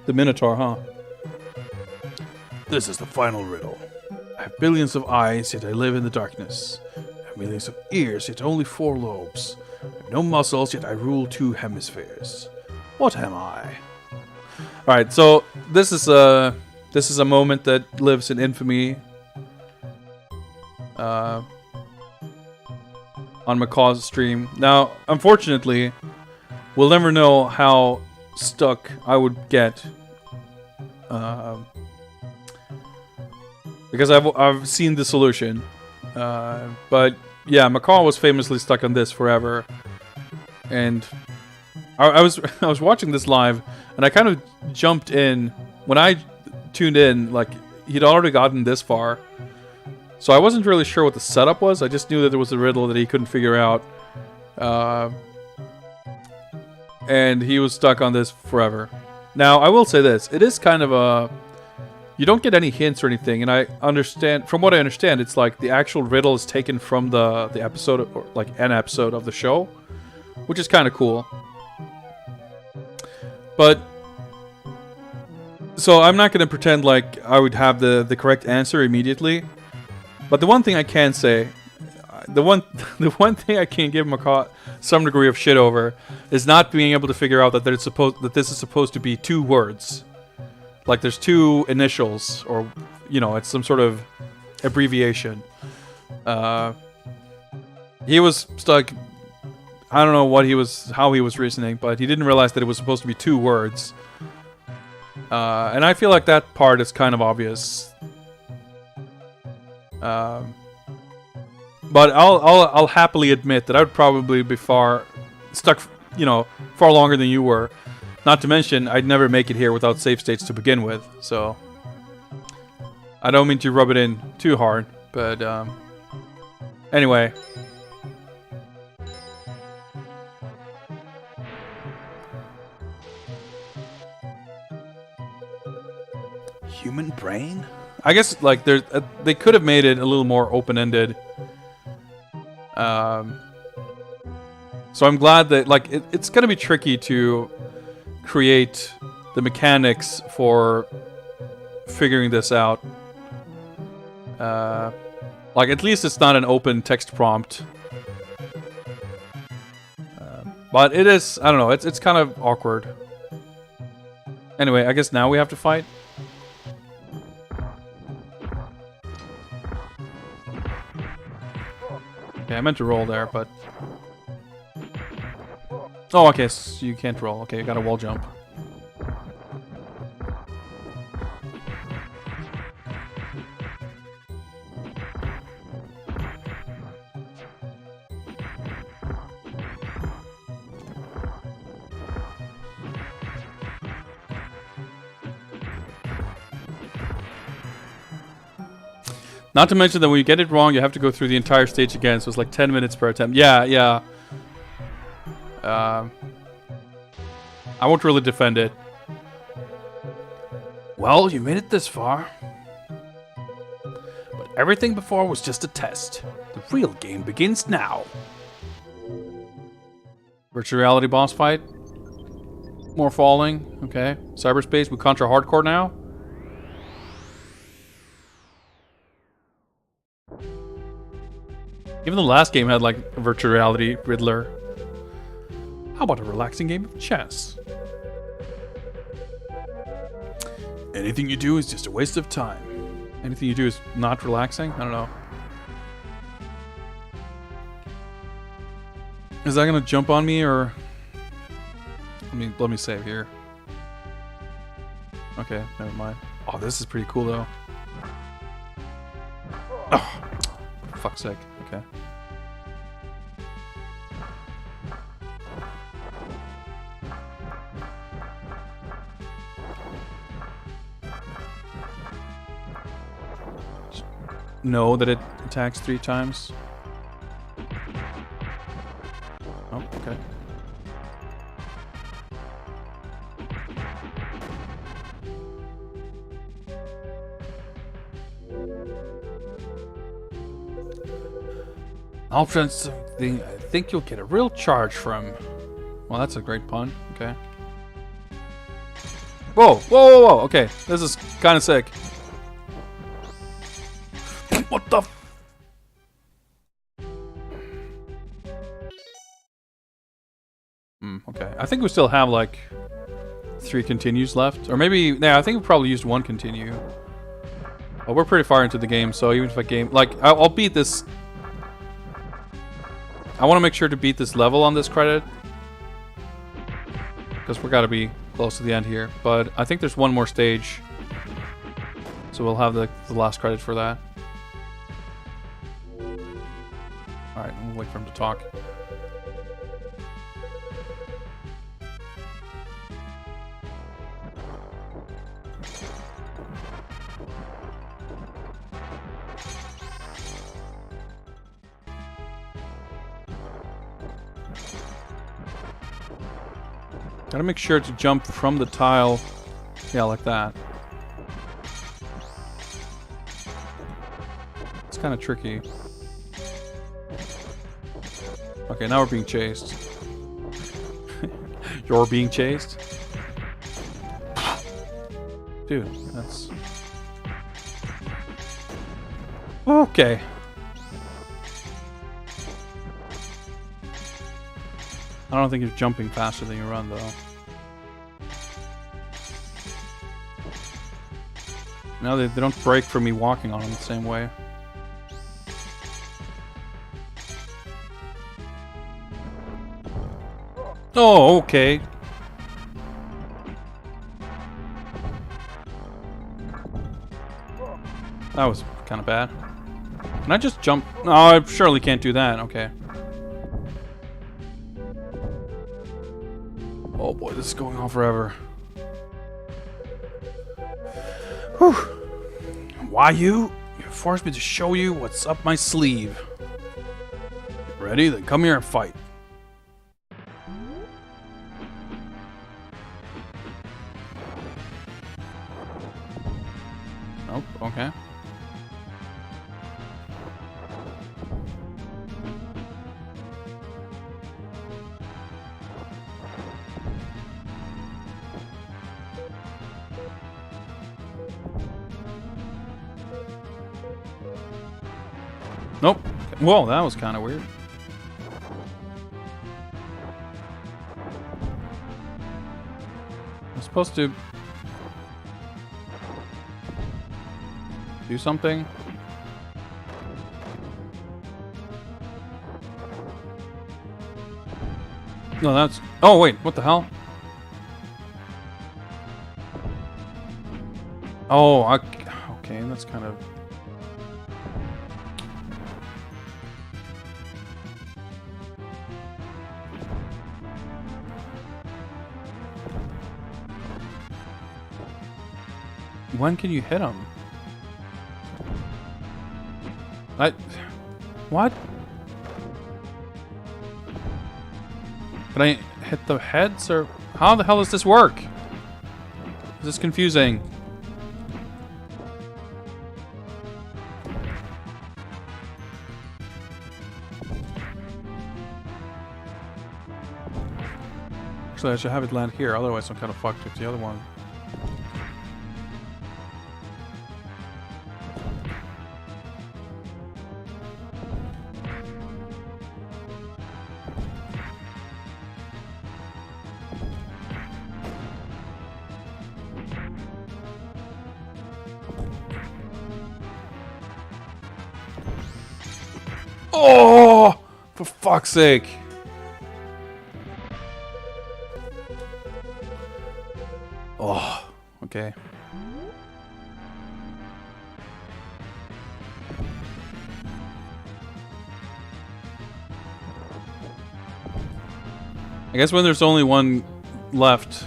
The Minotaur, huh? This is the final riddle. I have billions of eyes, yet I live in the darkness. I have millions of ears, yet only 4 lobes. I have no muscles, yet I rule 2 hemispheres. What am I? Alright, so this is a moment that lives in infamy. On McCaw's stream. Now, unfortunately, we'll never know how stuck I would get. Because I've seen the solution. But yeah, McCaw was famously stuck on this forever. And I was watching this live, and I kind of jumped in. When I tuned in, like, he'd already gotten this far. So I wasn't really sure what the setup was. I just knew that there was a riddle that he couldn't figure out. And he was stuck on this forever. Now, I will say this. It is kind of a... You don't get any hints or anything. And I understand... From what I understand, it's like the actual riddle is taken from the episode, or like an episode of the show. Which is kind of cool. But... So I'm not going to pretend like I would have the correct answer immediately. But the one thing I can say, the one thing I can give McCaw some degree of shit over is not being able to figure out that this is supposed to be 2 words. Like there's 2 initials, or it's some sort of abbreviation. He was stuck. I don't know how he was reasoning, but he didn't realize that it was supposed to be 2 words. And I feel like that part is kind of obvious. But I'll happily admit that I would probably be far longer than you were, Not to mention, I'd never make it here without save states to begin with, so... I don't mean to rub it in too hard, but, anyway. Human brain? I guess, like, they could have made it a little more open-ended. So I'm glad that, like, it's gonna be tricky to create the mechanics for figuring this out. Like, at least it's not an open text prompt. But it is, I don't know, it's kind of awkward. Anyway, I guess now we have to fight. Okay, I meant to roll there, but... Oh, okay, so you can't roll. Okay, you got a wall jump. Not to mention that when you get it wrong, you have to go through the entire stage again, so it's like 10 minutes per attempt. Yeah, yeah. I won't really defend it. Well, you made it this far. But everything before was just a test. The real game begins now. Virtual reality boss fight. More falling. Okay. Cyberspace. We contra hardcore now. Even the last game had like a virtual reality Riddler. How about a relaxing game of chess? Anything you do is just a waste of time. Anything you do is not relaxing? I don't know. Is that gonna jump on me or... Let me save here. Okay, never mind. Oh, this is pretty cool though. Oh, for fuck's sake. Okay. Know that it attacks 3 times. Oh, okay. I'll try something I think you'll get a real charge from. Well, that's a great pun. Okay. Whoa, whoa, whoa, whoa. Okay, this is kind of sick. What the? Okay. I think we still have like 3 continues left, or maybe. Yeah, I think we probably used 1 continue. But we're pretty far into the game, so even if I game like I'll beat this. I want to make sure to beat this level on this credit because we're gotta be close to the end here. But I think there's 1 more stage, so we'll have the last credit for that. Alright, I'm gonna wait for him to talk. Gotta make sure to jump from the tile. Yeah, like that. It's kind of tricky. Okay, now we're being chased. You're being chased? Dude, that's... Okay. I don't think you're jumping faster than you run, though. No, they don't break for me walking on them the same way. Oh, okay. That was kind of bad. Can I just jump? No, I surely can't do that. Okay. Oh boy, this is going on forever. Whew. Why you forced me to show you what's up my sleeve. Ready? Then come here and fight. Nope, okay. Nope. Whoa, that was kind of weird. I'm supposed to do something. No, that's... Oh, wait. What the hell? Oh, okay. That's kind of... When can you hit him? What? Can I hit the heads or... How the hell does this work? This is confusing. Actually, I should have it land here, otherwise I'm kind of fucked with the other one. Oh, for fuck's sake. Oh, okay. I guess when there's only one left.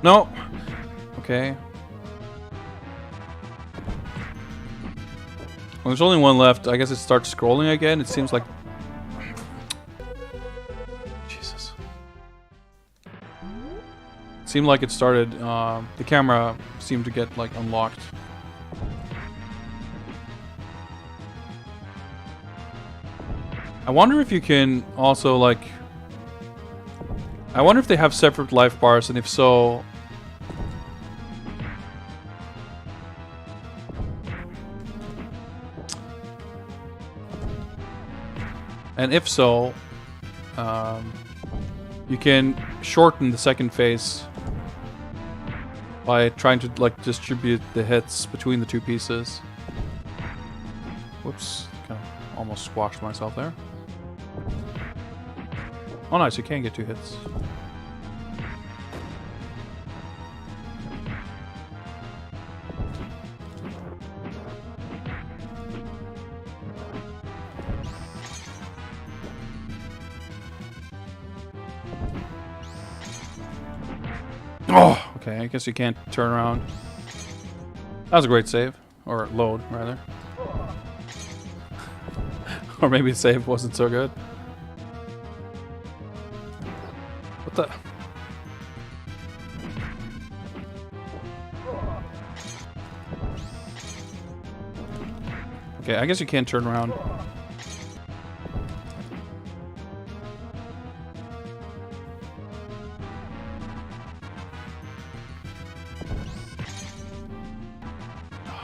No. Okay. When there's only one left, I guess it starts scrolling again. It seems like... Jesus. It seemed like it started... the camera seemed to get, like, unlocked. I wonder if you can also, like... I wonder if they have separate life bars, and if so... And if so, you can shorten the second phase by trying to like distribute the hits between the two pieces. Whoops, kind of almost squashed myself there. Oh nice, you can get 2 hits. Oh, okay, I guess you can't turn around. That was a great save. Or load, rather. Or maybe the save wasn't so good. What the... Okay, I guess you can't turn around.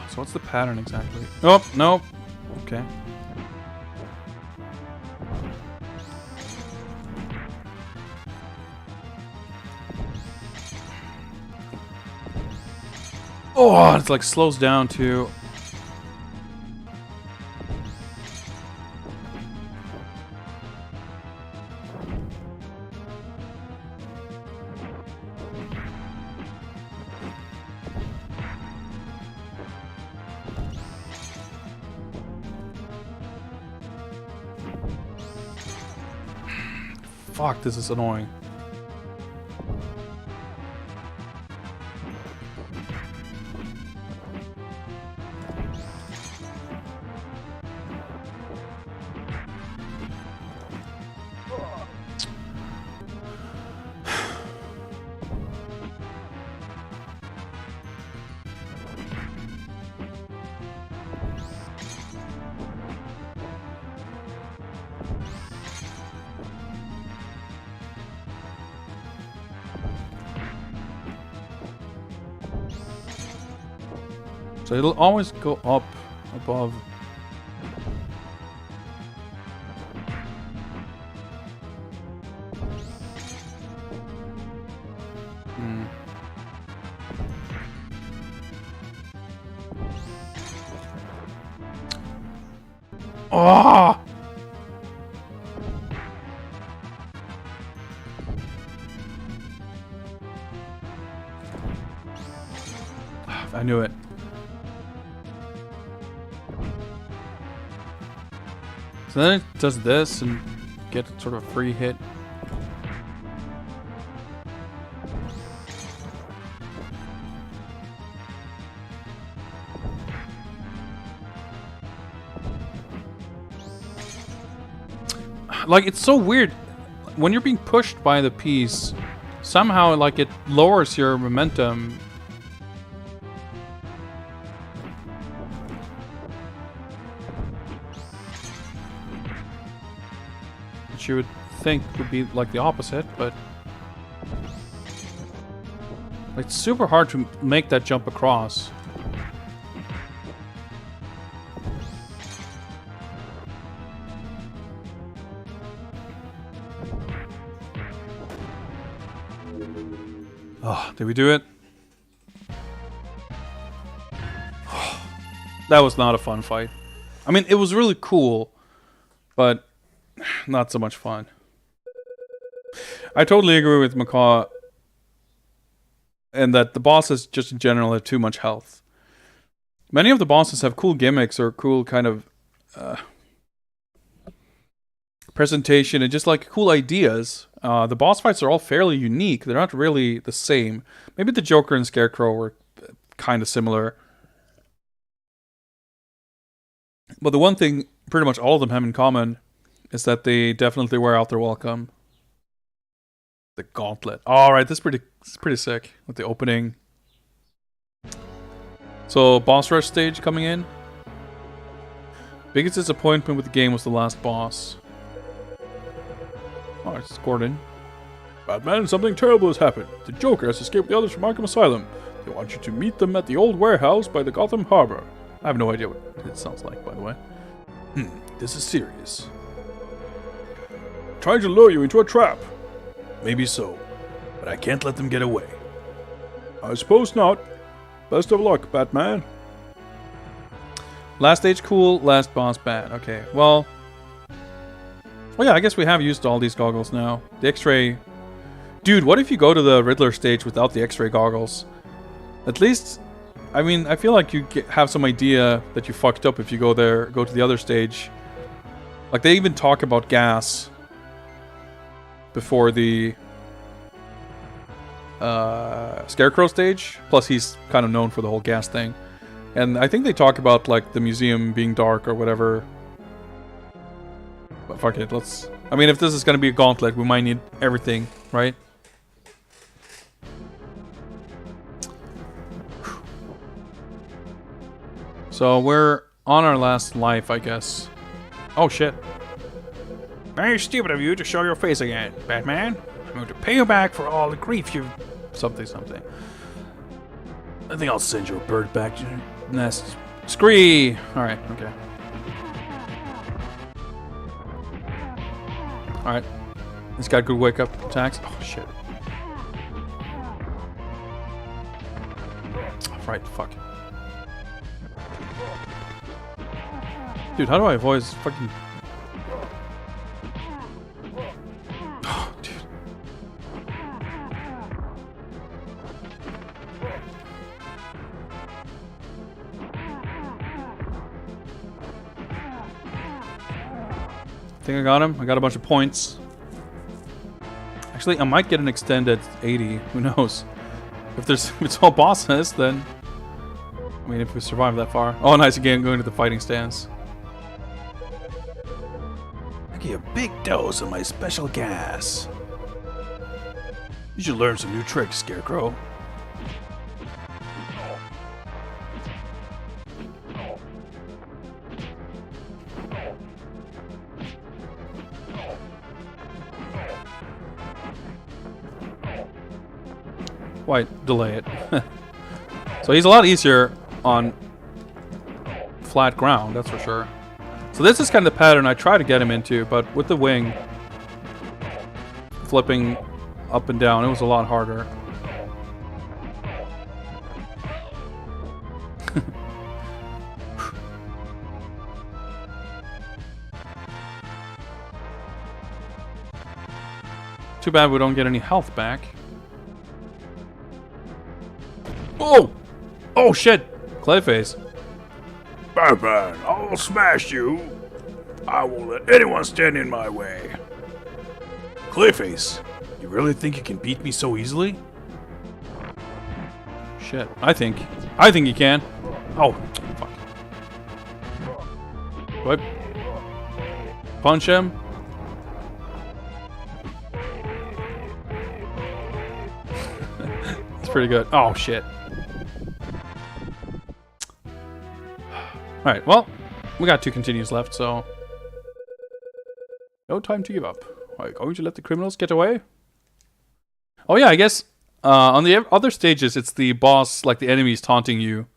So what's the pattern exactly? Oh, no. Okay. Oh, it's like slows down too. Fuck, this is annoying. So it'll always go up above. Oh! I knew it. So then it does this and get sort of a free hit. Like, it's so weird. When you're being pushed by the piece, somehow, like, it lowers your momentum. Which you would think would be, like, the opposite, but... it's super hard to make that jump across. Oh, did we do it? That was not a fun fight. I mean, it was really cool, but not so much fun. I totally agree with Macaw, and that the bosses just in general have too much health. Many of the bosses have cool gimmicks or cool kind of presentation and just like cool ideas. The boss fights are all fairly unique. They're not really the same. Maybe the Joker and Scarecrow were kind of similar. But the one thing pretty much all of them have in common is that they definitely wear out their welcome. The gauntlet. Alright, this is pretty sick with the opening. So, boss rush stage coming in. Biggest disappointment with the game was the last boss. Oh, it's Gordon. Batman, something terrible has happened. The Joker has escaped the others from Arkham Asylum. They want you to meet them at the old warehouse by the Gotham Harbor. I have no idea what it sounds like, by the way. This is serious. Trying to lure you into a trap. Maybe so, but I can't let them get away. I suppose not. Best of luck, Batman. Last stage cool, last boss bad. Okay, well... well, yeah, I guess we have used all these goggles now. The X-ray... dude, what if you go to the Riddler stage without the X-ray goggles? At least... I mean, I feel like you have some idea that you fucked up if you go to the other stage. Like, they even talk about gas before the Scarecrow stage. Plus, he's kind of known for the whole gas thing. And I think they talk about, like, the museum being dark or whatever. But fuck it, let's... I mean, if this is gonna be a gauntlet, we might need everything, right? So we're on our last life, I guess. Oh shit. Very stupid of you to show your face again, Batman. I'm going to pay you back for all the grief you've... something. I think I'll send your bird back to your nest. Scree! Alright, okay. Alright. He's got good wake up attacks. Oh shit. Right, fuck. Dude, how do I avoid this fucking... oh, dude. I think I got him. I got a bunch of points. Actually, I might get an extended 80. Who knows? If it's all bosses, then I mean, if we survive that far. Oh, nice again, going to the fighting stance. I get a big dose of my special gas. You should learn some new tricks, Scarecrow. Why delay it? So he's a lot easier on flat ground, that's for sure. So this is kind of the pattern I try to get him into, but with the wing flipping up and down, it was a lot harder. Too bad we don't get any health back. Oh! Oh shit! Clayface. Batman, I'll smash you. I won't let anyone stand in my way. Clayface, you really think you can beat me so easily? Shit. I think you can. Oh, fuck. What? Punch him? It's pretty good. Oh shit. Alright, well, we got 2 continues left, so... No time to give up. Are you going to let the criminals get away? Oh yeah, I guess on the other stages, it's the boss, like the enemies taunting you.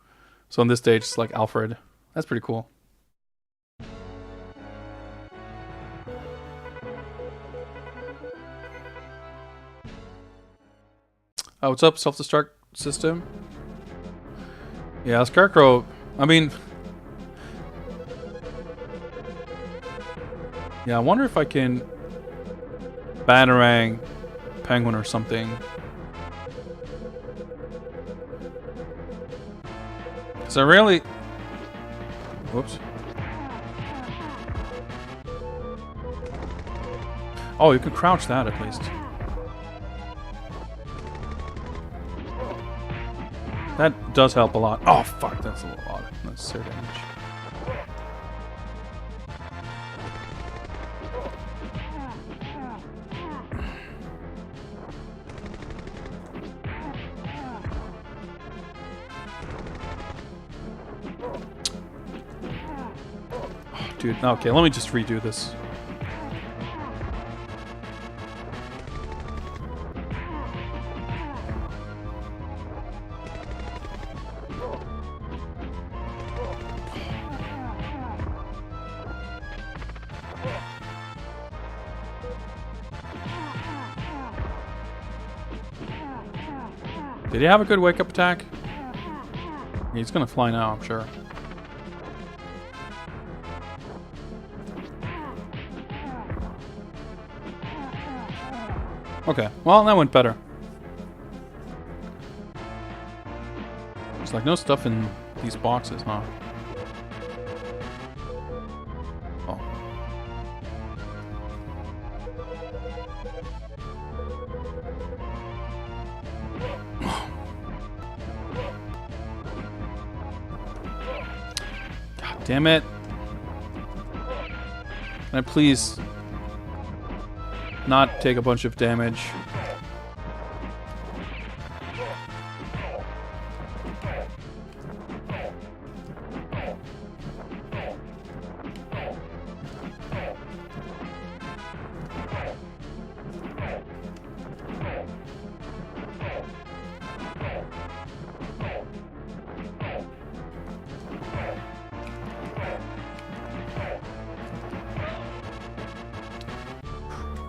So on this stage, it's like Alfred. That's pretty cool. Oh, what's up, self-destruct system? Yeah, Scarecrow, I mean... Yeah, I wonder if I can Batarang Penguin or something. Because I really... Whoops. Oh, you can crouch that at least. That does help a lot. Oh, fuck, that's a lot of unnecessary damage. Dude, okay, let me just redo this. Did he have a good wake-up attack? He's gonna fly now, I'm sure. Okay, well, that went better. There's like no stuff in these boxes, huh? Oh. God damn it. Can I please not take a bunch of damage?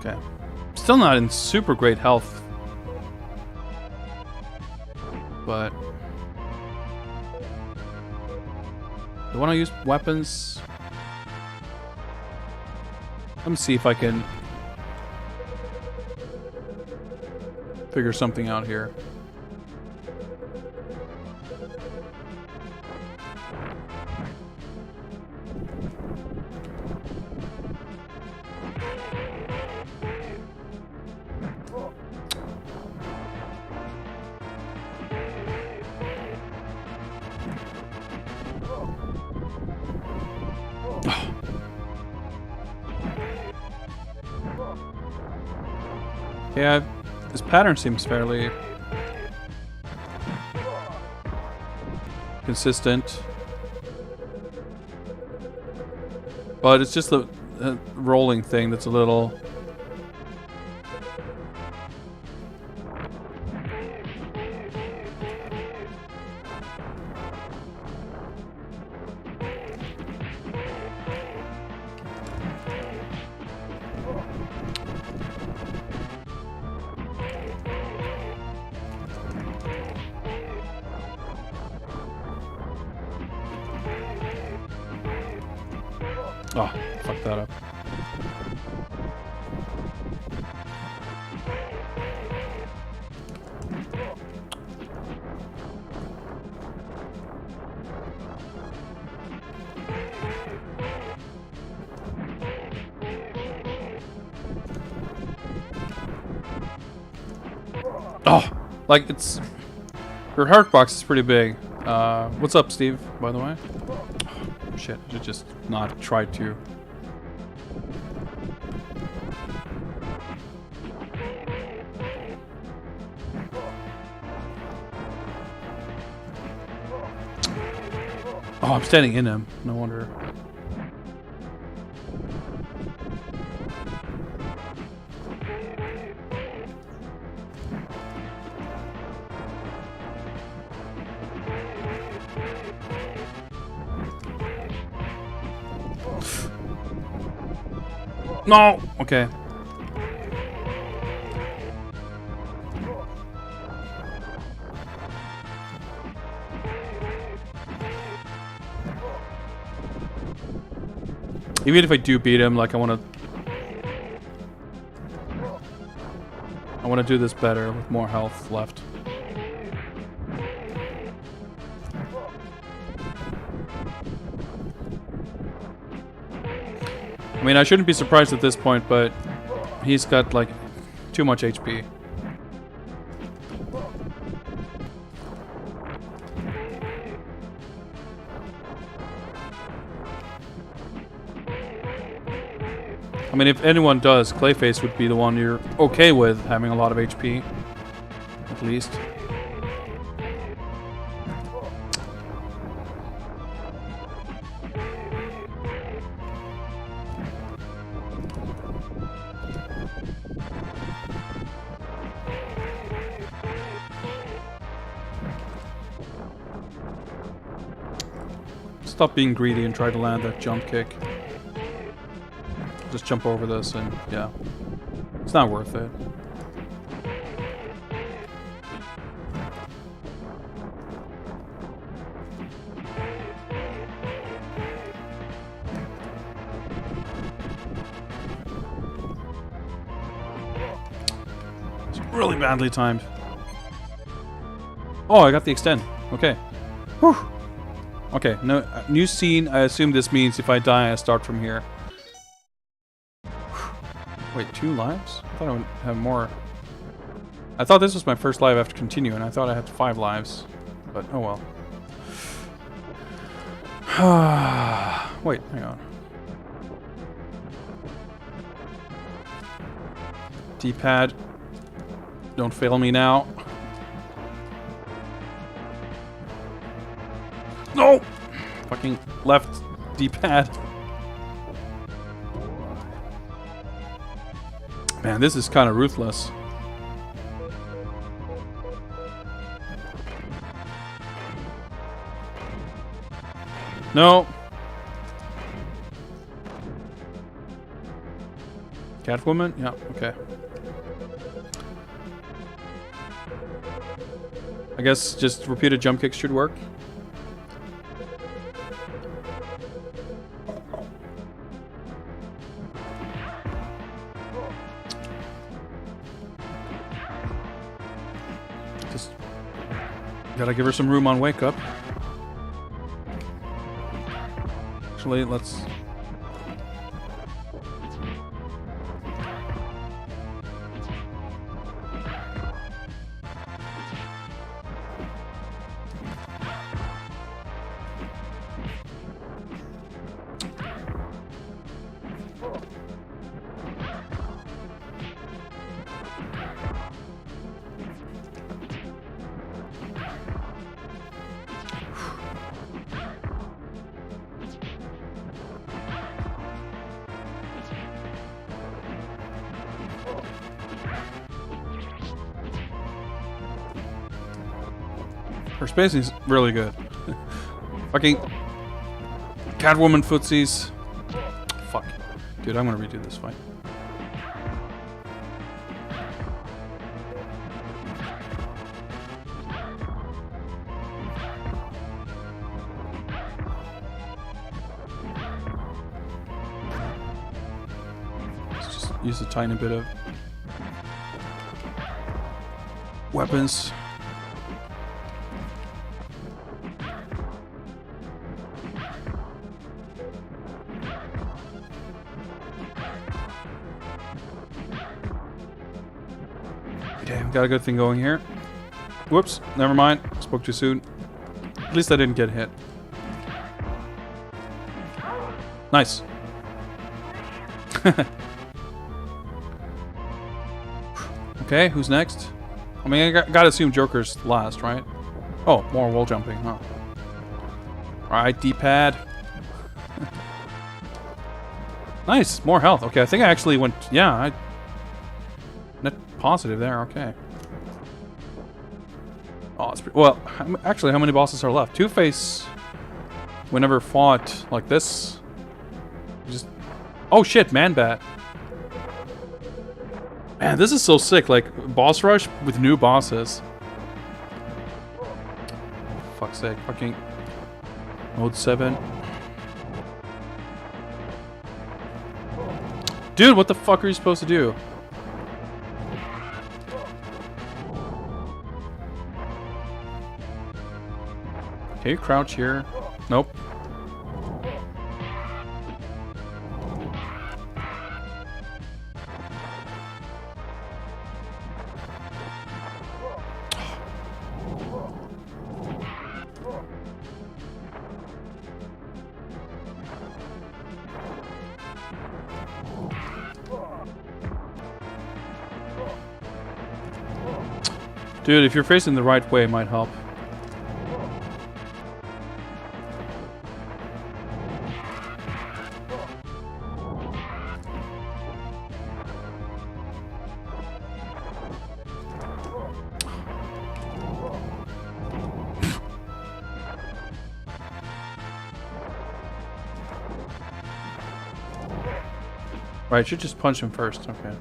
Okay. Still not in super great health. But do I want to use weapons? Let me see if I can figure something out here. Yeah, this pattern seems fairly consistent. But it's just the rolling thing that's a little... Oh, fuck that up. Oh, like it's... Your heart box is pretty big. What's up, Steve, by the way? Oh, shit, I should just not try to. Oh, I'm standing in him. No wonder. No! Okay. Even if I do beat him, like I want to do this better with more health left. I mean, I shouldn't be surprised at this point, but he's got like too much HP. I mean, if anyone does, Clayface would be the one you're okay with having a lot of HP, at least. Stop being greedy and try to land that jump kick. Just jump over this and yeah. It's not worth it. It's really badly timed. Oh, I got the extend. Okay. Whew. Okay, no, new scene. I assume this means if I die, I start from here. Wait, 2 lives? I thought I would have more. I thought this was my first live after continue, and I thought I had 5 lives. But, oh well. Wait, hang on. D-pad. Don't fail me now. No! Fucking left D-pad. Man, this is kind of ruthless. No. Catwoman? Yeah, okay. I guess just repeated jump kicks should work. Just gotta give her some room on wake up. Actually, let's... Her spacing's really good. Fucking Catwoman footsies. Fuck. Dude, I'm gonna redo this fight. Let's just use a tiny bit of weapons. Okay, got a good thing going here. Whoops, never mind. Spoke too soon. At least I didn't get hit. Nice. Okay, who's next? I mean, I gotta assume Joker's last, right? Oh, more wall jumping, huh? Alright, D-pad. Nice, more health. Okay, I think I actually went... Yeah, net positive there, okay. Oh, it's pretty... Well, actually, how many bosses are left? Two-Face... We never fought like this. Just... Oh shit, Man-Bat. Man, this is so sick. Like, boss rush with new bosses. Oh, fuck's sake. Fucking... Mode 7. Dude, what the fuck are you supposed to do? Can you crouch here? Nope. Dude, if you're facing the right way, it might help. Right, should just punch him first. Okay.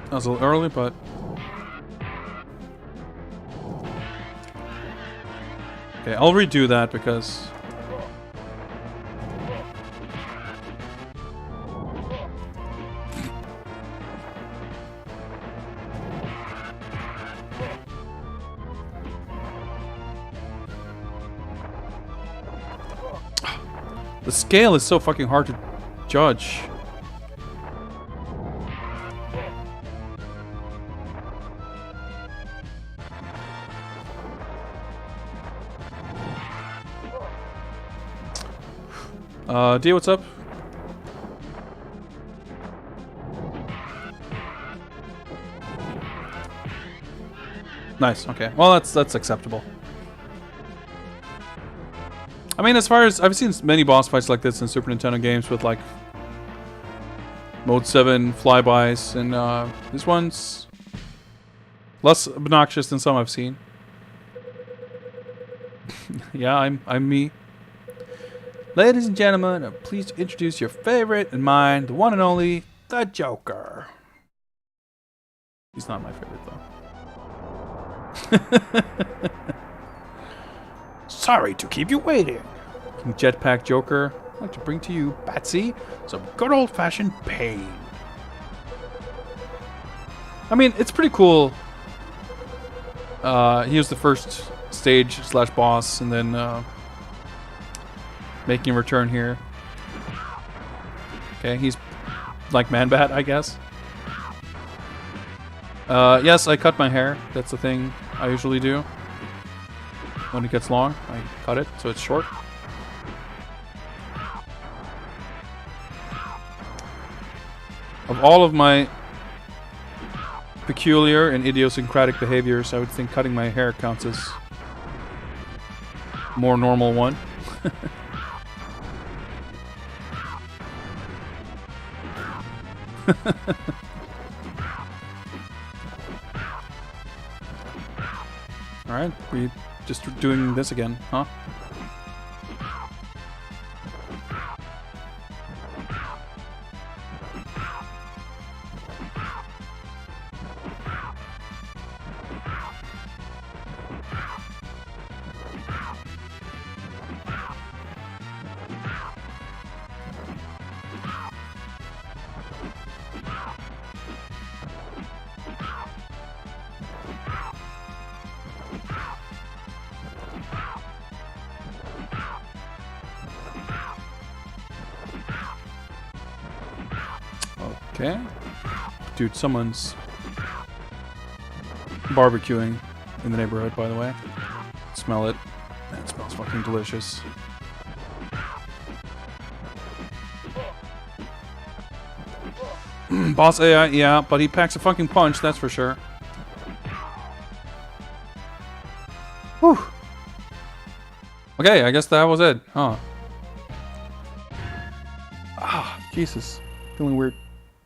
That was a little early, but... Okay, I'll redo that because... The scale is so fucking hard to judge. D, what's up? Nice, okay. Well, that's acceptable. I mean, as far as... I've seen many boss fights like this in Super Nintendo games with, like... Mode 7 flybys, and, this one's... less obnoxious than some I've seen. Yeah, I'm me. Ladies and gentlemen, please introduce your favorite and mine, the one and only, the Joker. He's not my favorite, though. Sorry to keep you waiting. Jetpack Joker, I'd like to bring to you, Batsy, Some good old-fashioned pain. I mean, it's pretty cool. He was the first stage / boss, and then making a return here. Okay, he's like Man-Bat, I guess. Yes, I cut my hair. That's the thing I usually do. When it gets long, I cut it so it's short. Of all of my peculiar and idiosyncratic behaviors, I would think cutting my hair counts as more normal one. Alright, we just doing this again, huh? Okay. Dude, someone's barbecuing in the neighborhood, by the way. Smell it. It smells fucking delicious. Boss AI, yeah, but he packs a fucking punch, that's for sure. Whew. Okay, I guess that was it, huh? Ah, Jesus. Feeling weird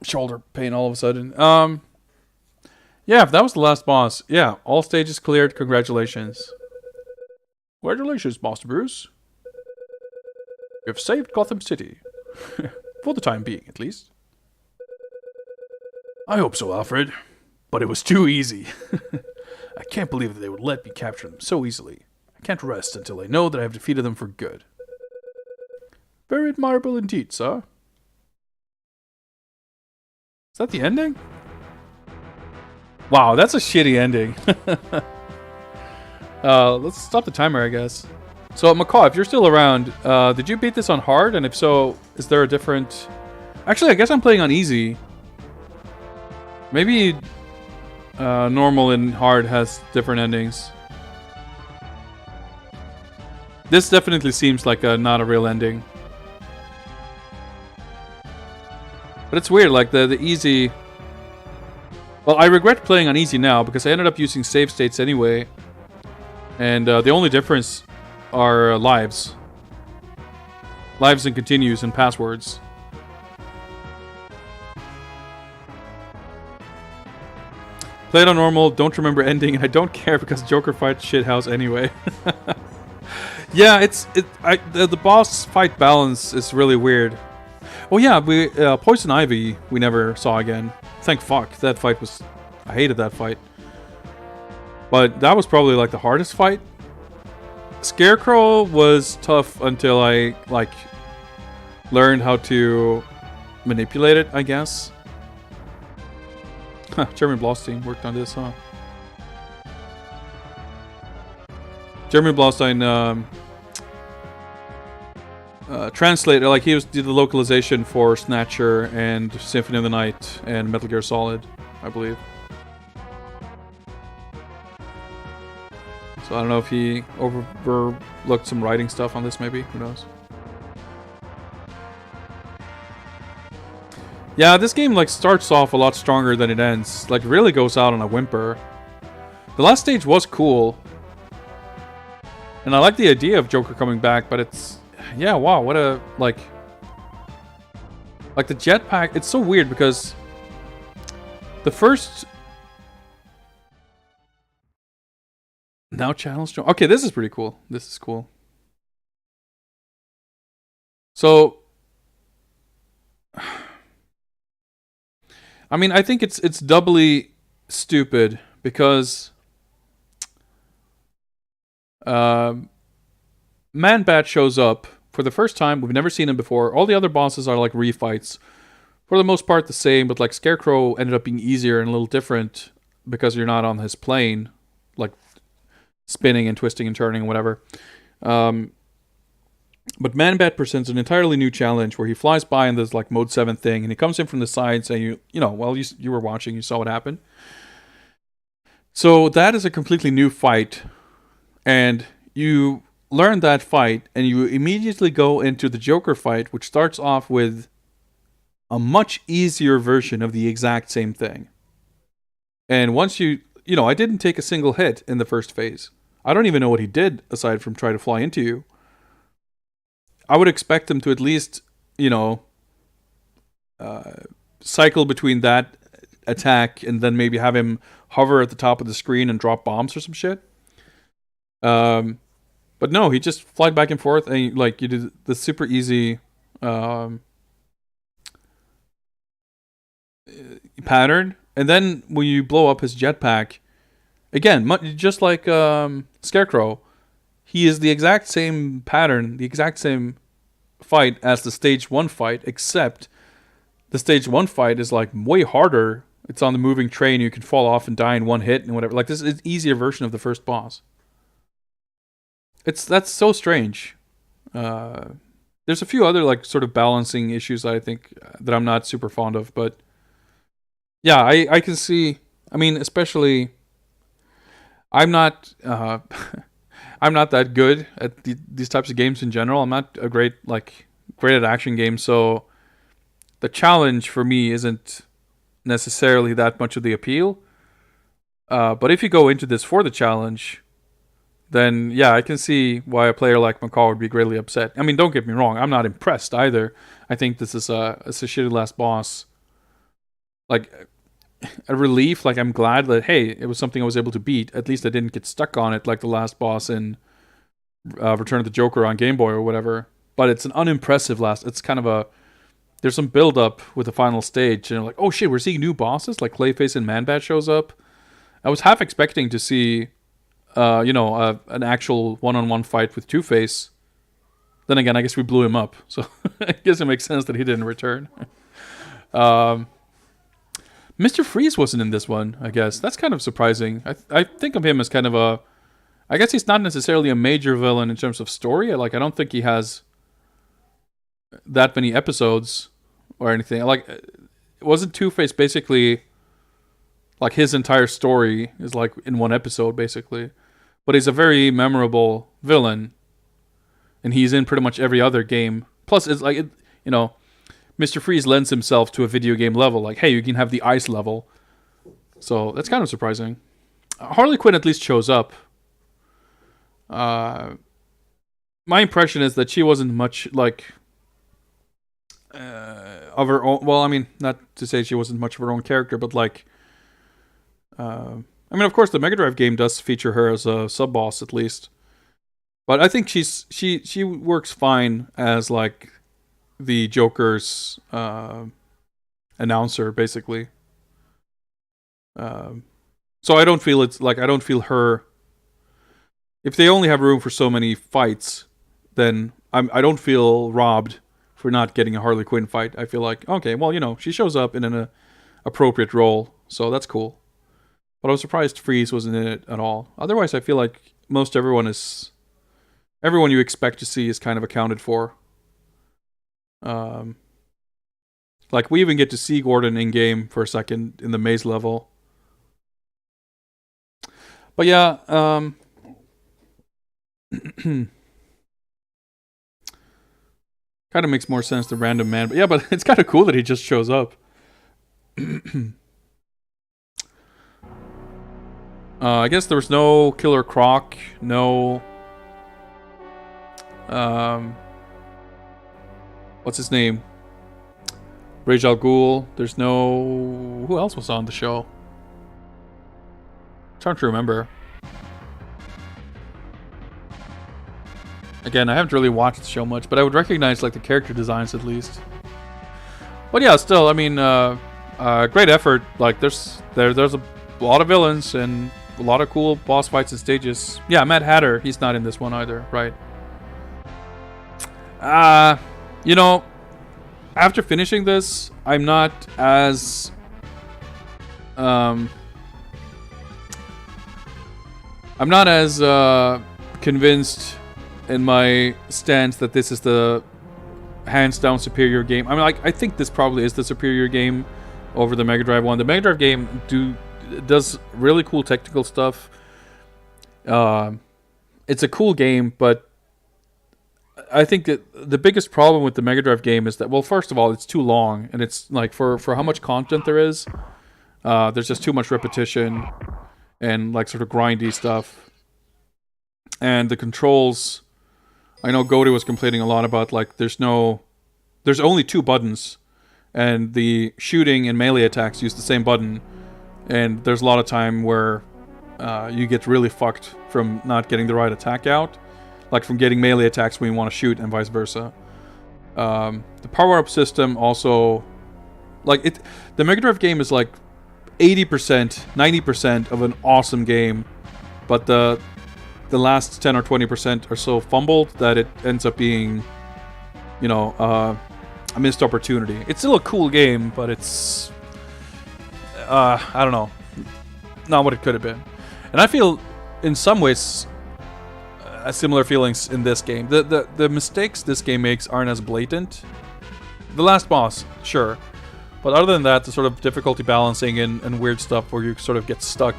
shoulder pain all of a sudden. Yeah, if that was the last boss, yeah, all stages cleared. Congratulations. Congratulations, Master Bruce. You have saved Gotham City. For the time being, at least. I hope so, Alfred. But it was too easy. I can't believe that they would let me capture them so easily. I can't rest until I know that I have defeated them for good. Very admirable indeed, sir. Is that the ending? Wow, that's a shitty ending. Let's stop the timer, I guess. So, Macaw, if you're still around, did you beat this on hard? And if so, is there a different... Actually, I guess I'm playing on easy. Maybe normal and hard has different endings. This definitely seems like not a real ending. But it's weird, like the easy... Well, I regret playing on easy now because I ended up using save states anyway. And the only difference are lives. Lives and continues and passwords. Played on normal, don't remember ending, and I don't care because Joker fights shithouse anyway. Yeah, the boss fight balance is really weird. Oh yeah, Poison Ivy we never saw again. Thank fuck, that fight was... I hated that fight. But that was probably like the hardest fight. Scarecrow was tough until I like learned how to manipulate it, I guess. Jeremy Blaustein worked on this, huh? Jeremy Blaustein translated, like he did the localization for Snatcher and Symphony of the Night and Metal Gear Solid, I believe. So I don't know if he overlooked some writing stuff on this, maybe. Who knows? Yeah, this game like starts off a lot stronger than it ends. Like really goes out on a whimper. The last stage was cool. And I like the idea of Joker coming back, but it's... Yeah, wow, what a... Like the jetpack... It's so weird because... The first... Now channels... Okay, this is pretty cool. This is cool. So... I mean, I think it's doubly stupid because Man-Bat shows up for the first time. We've never seen him before. All the other bosses are like refights. For the most part the same, but like Scarecrow ended up being easier and a little different because you're not on his plane, like spinning and twisting and turning and whatever. But Man-Bat presents an entirely new challenge where he flies by in this like mode 7 thing and he comes in from the side saying, you know, well, you were watching, you saw what happened. So that is a completely new fight. And you learn that fight and you immediately go into the Joker fight, which starts off with a much easier version of the exact same thing. And once you know, I didn't take a single hit in the first phase. I don't even know what he did aside from try to fly into you. I would expect him to at least, you know, cycle between that attack and then maybe have him hover at the top of the screen and drop bombs or some shit. But no, he just flied back and forth, and you did the super easy pattern, and then when you blow up his jetpack, again, just like Scarecrow, he is the exact same pattern, the exact same fight as the stage 1 fight, except the stage 1 fight is like way harder. It's on the moving train, you can fall off and die in one hit and whatever. Like, this is an easier version of the first boss. That's so strange. There's a few other like sort of balancing issues I think that I'm not super fond of, but yeah, I can see. I mean, especially I'm not I'm not that good at these types of games in general. I'm not a great at action games, so the challenge for me isn't necessarily that much of the appeal. But if you go into this for the challenge, then yeah, I can see why a player like McCall would be greatly upset. I mean, don't get me wrong, I'm not impressed either. I think this is it's a shitty last boss. Like, a relief. Like, I'm glad that, hey, it was something I was able to beat. At least I didn't get stuck on it like the last boss in Return of the Joker on Game Boy or whatever. But it's an unimpressive last. It's kind of there's some build up with the final stage, and like, oh shit, we're seeing new bosses. Like Clayface and Man-Bat shows up. I was half expecting to see, an actual one-on-one fight with Two-Face. Then again, I guess we blew him up, so I guess it makes sense that he didn't return. Mr. Freeze wasn't in this one, I guess. That's kind of surprising. I think of him as kind of I guess he's not necessarily a major villain in terms of story. I don't think he has that many episodes or anything. Wasn't Two-Face basically, like, his entire story is like in one episode, basically. But he's a very memorable villain, and he's in pretty much every other game. Plus, it's like, Mr. Freeze lends himself to a video game level. Like, hey, you can have the ice level. So that's kind of surprising. Harley Quinn at least shows up. My impression is that she wasn't much of her own. Well, I mean, not to say she wasn't much of her own character, but of course, the Mega Drive game does feature her as a sub boss at least. But I think she works fine as like the Joker's announcer, basically. So I don't feel her. If they only have room for so many fights, then I don't feel robbed for not getting a Harley Quinn fight. I feel like, okay, well, she shows up in an appropriate role, so that's cool. But I was surprised Freeze wasn't in it at all. Otherwise, I feel like most everyone you expect to see is kind of accounted for. Like, we even get to see Gordon in game for a second in the maze level. But yeah, kind of makes more sense than Random Man. But yeah, but it's kind of cool that he just shows up. I guess there was no Killer Croc, no what's his name? Ra's al Ghul. There's no... Who else was on the show? I'm trying to remember. Again, I haven't really watched the show much, but I would recognize like the character designs at least. But yeah, still, I mean, great effort. Like, there's a lot of villains and a lot of cool boss fights and stages. Yeah, Mad Hatter, he's not in this one either, right? After finishing this, I'm not as convinced in my stance that this is the hands down superior game. I mean, I think this probably is the superior game over the Mega Drive one. The Mega Drive game does really cool technical stuff. It's a cool game, but I think that the biggest problem with the Mega Drive game is that, well, first of all, it's too long, and it's like for how much content there is, there's just too much repetition and like sort of grindy stuff. And the controls, I know Goaty was complaining a lot about like there's only 2 buttons, and the shooting and melee attacks use the same button, and there's a lot of time where you get really fucked from not getting the right attack out, like from getting melee attacks when you want to shoot and vice versa. The power-up system also, like the Mega Drive game is like 80%, 90% of an awesome game, but the last 10 or 20% are so fumbled that it ends up being, you know, a missed opportunity. It's still a cool game, but it's, I don't know, not what it could have been. And I feel, in some ways, similar feelings in this game. The mistakes this game makes aren't as blatant. The last boss, sure. But other than that, the sort of difficulty balancing and weird stuff where you sort of get stuck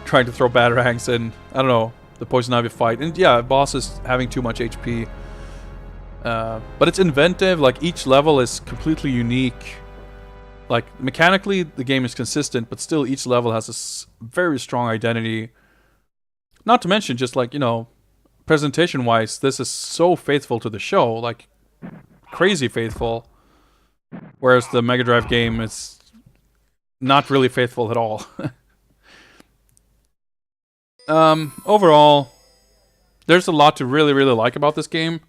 trying to throw batarangs and, I don't know, the poison ivy fight. And yeah, bosses having too much HP. But it's inventive, like each level is completely unique. Like mechanically the game is consistent, but still each level has a very strong identity. Not to mention just like, you know, presentation wise, this is so faithful to the show, like crazy faithful. Whereas the Mega Drive game is not really faithful at all. Overall, there's a lot to really, really like about this game.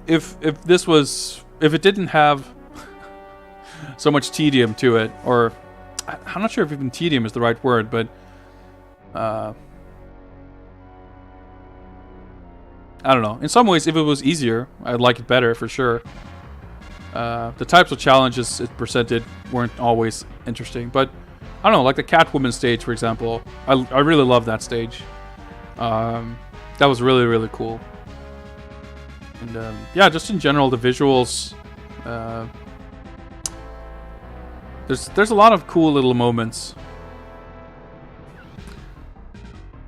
If it didn't have so much tedium to it, or I'm not sure if even tedium is the right word, but I don't know. In some ways, if it was easier, I'd like it better for sure. The types of challenges it presented weren't always interesting, but I don't know, like the Catwoman stage, for example. I really love that stage. That was really, really cool. And yeah, just in general, the visuals. There's a lot of cool little moments.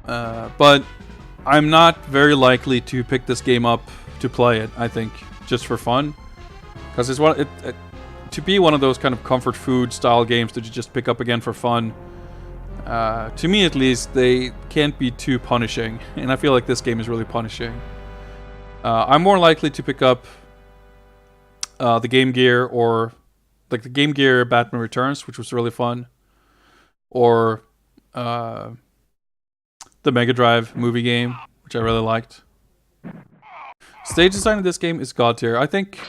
But I'm not very likely to pick this game up to play it, I think, just for fun. Because to be one of those kind of comfort food style games that you just pick up again for fun, to me at least, they can't be too punishing. And I feel like this game is really punishing. I'm more likely to pick up the Game Gear, or like the Game Gear Batman Returns, which was really fun, or the Mega Drive movie game, which I really liked. Stage design in this game is god tier. I think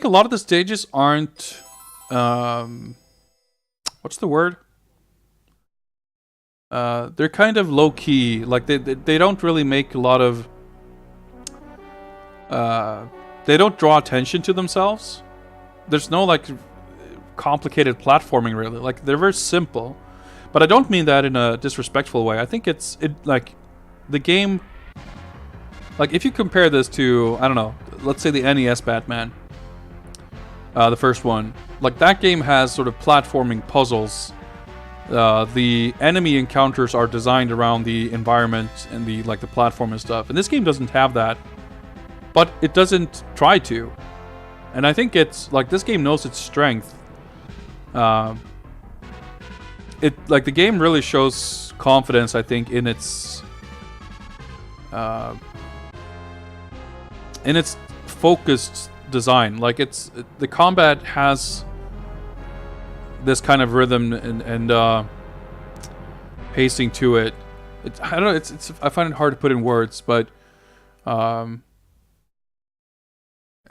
a lot of the stages aren't what's the word? They're kind of low key. Like they don't really make a lot of they don't draw attention to themselves. There's no like complicated platforming really. Like they're very simple. But I don't mean that in a disrespectful way. I think it like the game, like if you compare this to, I don't know, let's say the NES Batman, the first one, like that game has sort of platforming puzzles. The enemy encounters are designed around the environment and the platform and stuff. And this game doesn't have that, but it doesn't try to. And I think it's like this game knows its strength. The game really shows confidence, I think, in its focused design. Like the combat has this kind of rhythm and pacing to it. I don't know. I find it hard to put in words, but I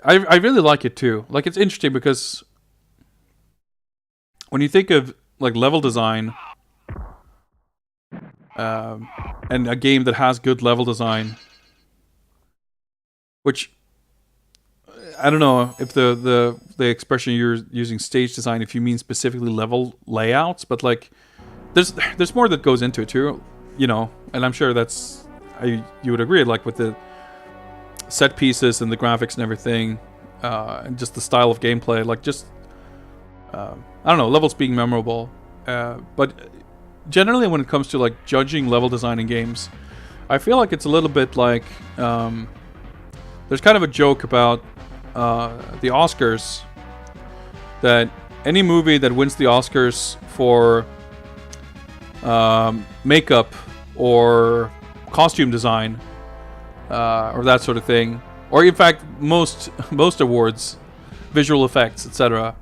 really like it too. Like it's interesting because when you think of like level design, and a game that has good level design, which I don't know if the expression you're using, stage design, if you mean specifically level layouts, but like there's more that goes into it too, you know. And I'm sure you would agree, like with the set pieces and the graphics and everything, and just the style of gameplay, like just I don't know, levels being memorable. But generally when it comes to like judging level design in games, I feel like it's a little bit like there's kind of a joke about the Oscars, that any movie that wins the Oscars for makeup or costume design or that sort of thing, or in fact most awards, visual effects, etc.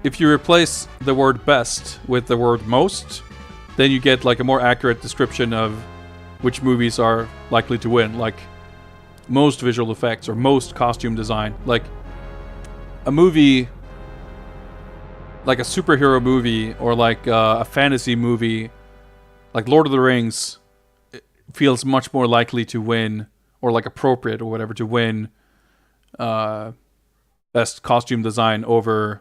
If you replace the word best with the word most, then you get like a more accurate description of which movies are likely to win, like most visual effects or most costume design. Like a movie, like a superhero movie or like a fantasy movie, like Lord of the Rings, feels much more likely to win, or like appropriate or whatever, to win best costume design over,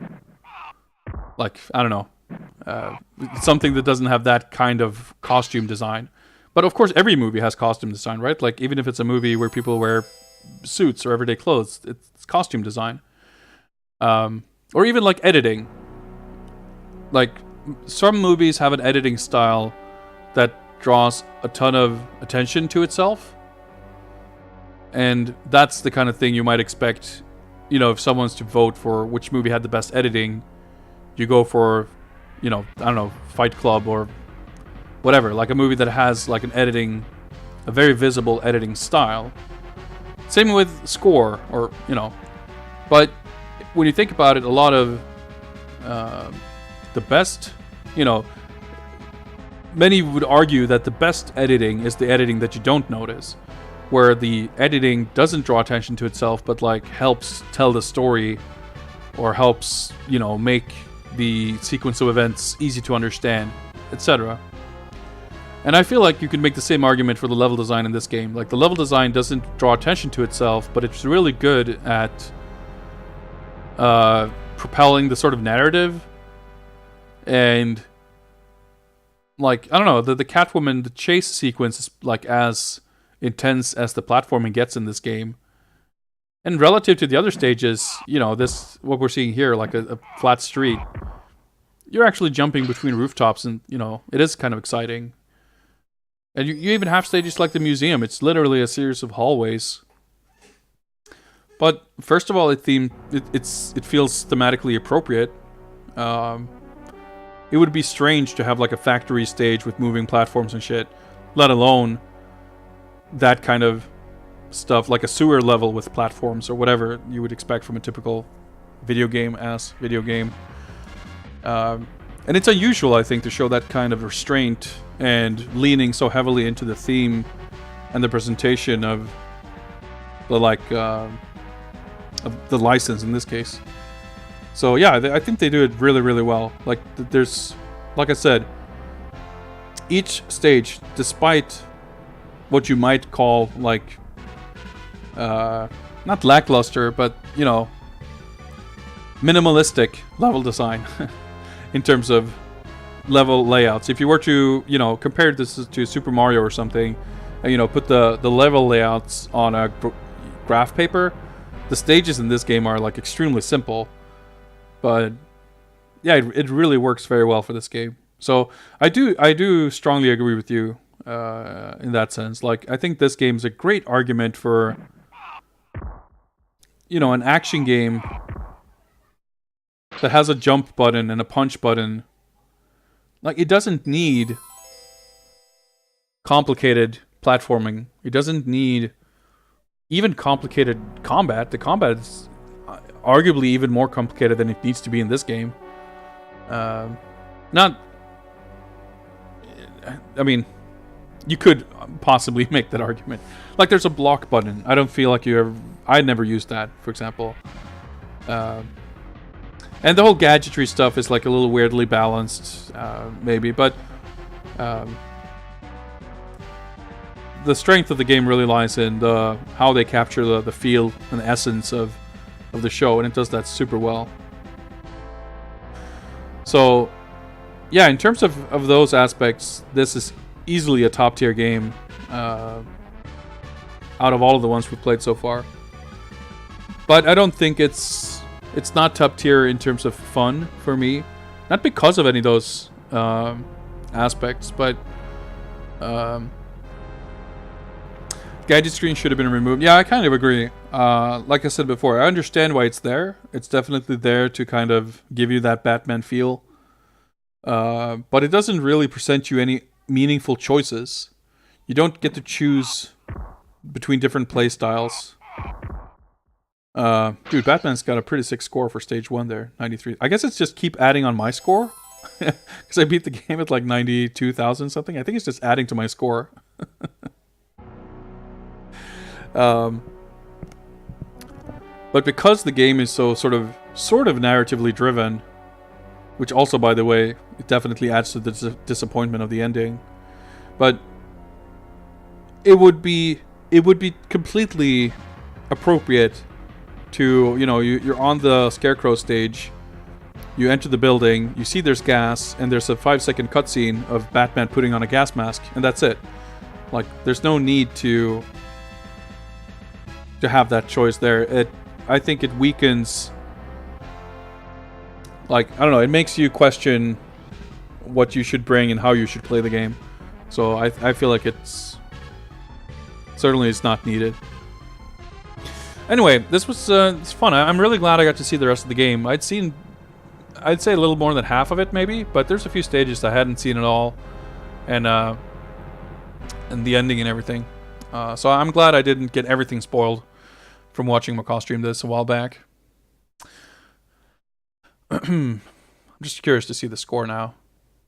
like, I don't know, something that doesn't have that kind of costume design. But of course, every movie has costume design, right? Like, even if it's a movie where people wear suits or everyday clothes, it's costume design. Or even like editing. Like, some movies have an editing style that draws a ton of attention to itself. And that's the kind of thing you might expect, you know, if someone's to vote for which movie had the best editing, you go for, you know, I don't know, Fight Club or whatever, like a movie that has like a very visible editing style. Same with score, or, you know. But when you think about it, a lot of the best, you know, many would argue that the best editing is the editing that you don't notice, where the editing doesn't draw attention to itself, but like helps tell the story, or helps, you know, make the sequence of events easy to understand, etc. And I feel like you can make the same argument for the level design in this game. Like, the level design doesn't draw attention to itself, but it's really good at propelling the sort of narrative. And, like, I don't know, the Catwoman, the chase sequence is like as intense as the platforming gets in this game. And relative to the other stages, you know, this, what we're seeing here, like a flat street, you're actually jumping between rooftops, and, you know, it is kind of exciting. And you even have stages like the museum. It's literally a series of hallways. But first of all, it feels thematically appropriate. It would be strange to have like a factory stage with moving platforms and shit, let alone that kind of stuff, like a sewer level with platforms or whatever you would expect from a typical video game. And it's unusual, I think, to show that kind of restraint and leaning so heavily into the theme and the presentation of the the license in this case. So yeah, I think they do it really, really well. Like, there's, like I said, each stage, despite what you might call like not lackluster, but, you know, minimalistic level design in terms of level layouts. If you were to, you know, compare this to Super Mario or something, and, you know, put the level layouts on a graph paper, the stages in this game are like extremely simple. But yeah, it really works very well for this game. So I do strongly agree with you in that sense. Like, I think this game is a great argument for, you know, an action game that has a jump button and a punch button. Like, it doesn't need complicated platforming. It doesn't need even complicated combat. The combat is arguably even more complicated than it needs to be in this game. I mean, you could possibly make that argument. Like, there's a block button. I don't feel like I'd never used that, for example. And the whole gadgetry stuff is like a little weirdly balanced, maybe, but the strength of the game really lies in how they capture the feel and the essence of the show, and it does that super well. So, yeah, in terms of those aspects, this is easily a top tier game out of all of the ones we've played so far. But I don't think it's not top tier in terms of fun for me. Not because of any of those aspects, but gadget screen should have been removed. Yeah, I kind of agree. Like I said before, I understand why it's there. It's definitely there to kind of give you that Batman feel. But it doesn't really present you any meaningful choices. You don't get to choose between different play styles. Dude, Batman's got a pretty sick score for stage 1 there, 93. I guess it's just keep adding on my score. Because I beat the game at like 92,000 something. I think it's just adding to my score. But because the game is so sort of narratively driven, which also, by the way, it definitely adds to the disappointment of the ending. But it would be completely appropriate to, you know, you're on the Scarecrow stage, you enter the building, you see there's gas, and there's a 5-second cutscene of Batman putting on a gas mask, and that's it. Like, there's no need to have that choice there. I think it weakens, like, I don't know, it makes you question what you should bring and how you should play the game. So I feel like it's not needed. Anyway, this was it's fun. I'm really glad I got to see the rest of the game. I'd say a little more than half of it maybe, but there's a few stages I hadn't seen at all, and the ending and everything. So I'm glad I didn't get everything spoiled from watching Macaw stream this a while back. I'm just curious to see the score now.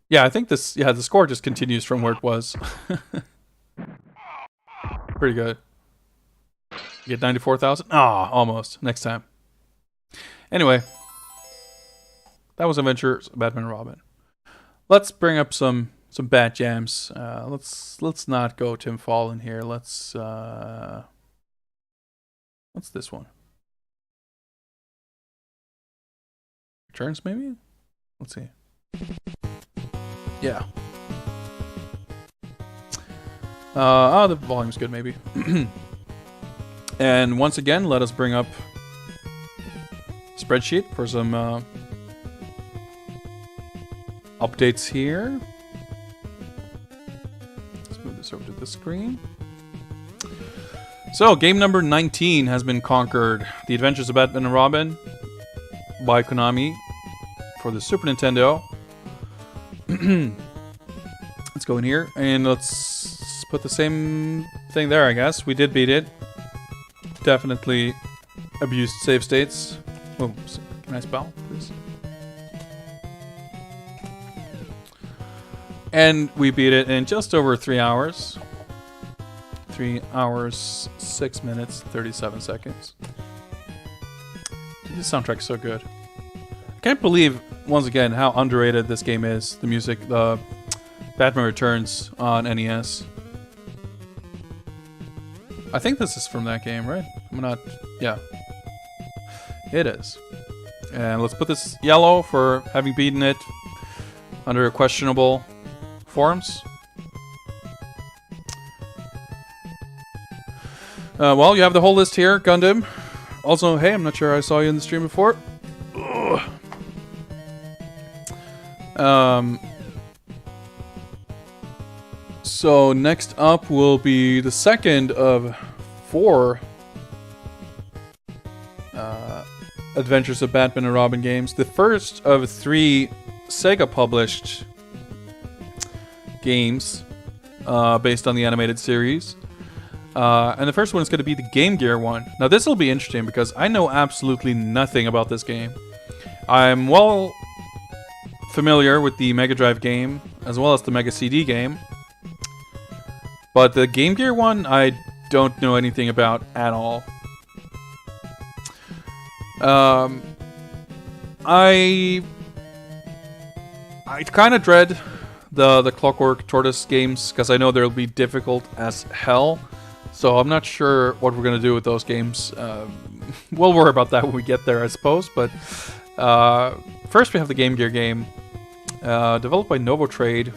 Yeah, I think the score just continues from where it was. Pretty good. Get 94,000? Ah, almost. Next time. Anyway, that was Adventures of Batman and Robin. Let's bring up some bat jams. Let's not go Tim Fallon here. What's this one? Returns, maybe? Let's see. Yeah. The volume's good, maybe. And once again, let us bring up spreadsheet for some updates here. Let's move this over to the screen. So, game number 19 has been conquered. The Adventures of Batman and Robin by Konami for the Super Nintendo. Let's go in here and let's put the same thing there, I guess. We did beat it. Definitely abused save states. Oh, can I spell, please? And we beat it in just over 3 hours. 3 hours, 6 minutes, 37 seconds. This soundtrack's so good. I can't believe, once again, how underrated this game is. The music, the Batman Returns on NES. I think this is from that game, right? I'm not... Yeah. It is. And let's put this yellow for having beaten it under questionable forms. Well, you have the whole list here, Gundam. Also, hey, I'm not sure I saw you in the stream before. So next up will be the second of 4 Adventures of Batman and Robin games. The first of 3 Sega published games based on the animated series. And the first one is going to be the Game Gear one. Now this will be interesting because I know absolutely nothing about this game. I'm well familiar with the Mega Drive game as well as the Mega CD game. But the Game Gear one, I don't know anything about at all. I kind of dread the Clockwork Tortoise games because I know they'll be difficult as hell. So I'm not sure what we're going to do with those games. We'll worry about that when we get there, I suppose. But first we have the Game Gear game, developed by Novotrade,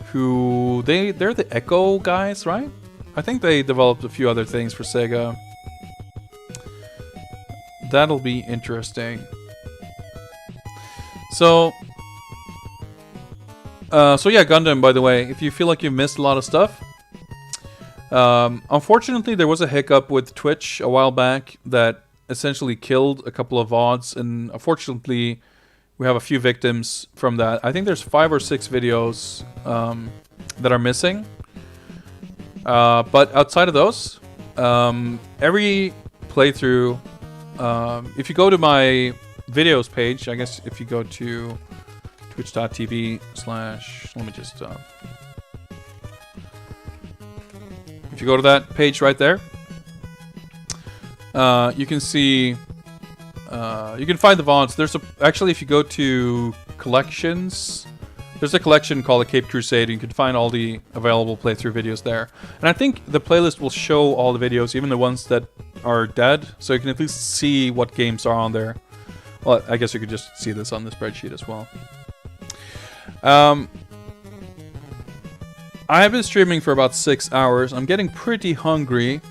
who they're the Echo guys, right? I think they developed a few other things for Sega. That'll be interesting. So yeah, Gundam, by the way, if you feel like you've missed a lot of stuff, unfortunately there was a hiccup with Twitch a while back that essentially killed a couple of VODs, and unfortunately we have a few victims from that. I think there's 5 or 6 videos that are missing. But outside of those, every playthrough, if you go to my videos page, I guess if you go to twitch.tv/ let me just if you go to that page right there, you can see you can find the VODs. There's actually, if you go to collections, there's a collection called the Cape Crusade. You can find all the available playthrough videos there. And I think the playlist will show all the videos, even the ones that are dead, so you can at least see what games are on there. Well, I guess you could just see this on the spreadsheet as well. I have been streaming for about 6 hours. I'm getting pretty hungry,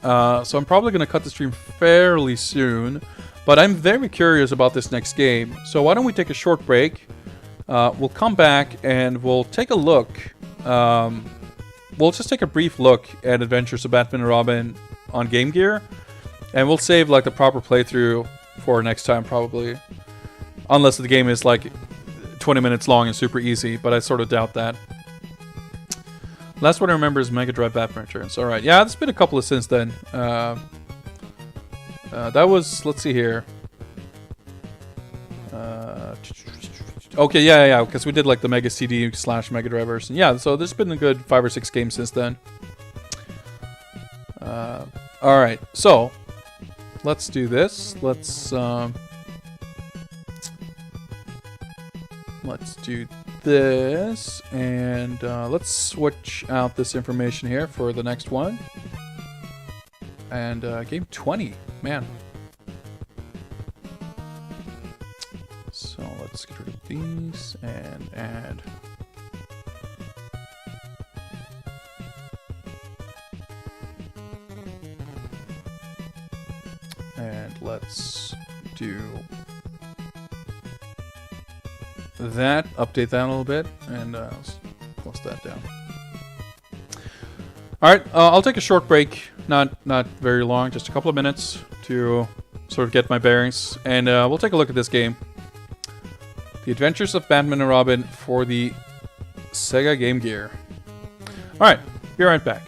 so I'm probably going to cut the stream fairly soon. But I'm very curious about this next game, so why don't we take a short break? We'll come back and we'll take a look. We'll just take a brief look at Adventures of Batman and Robin on Game Gear, and we'll save like the proper playthrough for next time probably, unless the game is like 20 minutes long and super easy, but I sort of doubt that. Last one I remember is Mega Drive Batman Returns. Alright, yeah, it's been a couple of since then. That was, let's see here. Okay, yeah, because we did like the Mega CD / Mega Drive version. Yeah, so there's been a good 5 or 6 games since then. Alright, so let's do this. Let's do this, and let's switch out this information here for the next one. And game 20, man. So let's get rid of these and add. And let's do that, update that a little bit, and let's close that down. Alright, I'll take a short break, not very long, just a couple of minutes to sort of get my bearings, and we'll take a look at this game. The Adventures of Batman and Robin for the Sega Game Gear. Alright, be right back.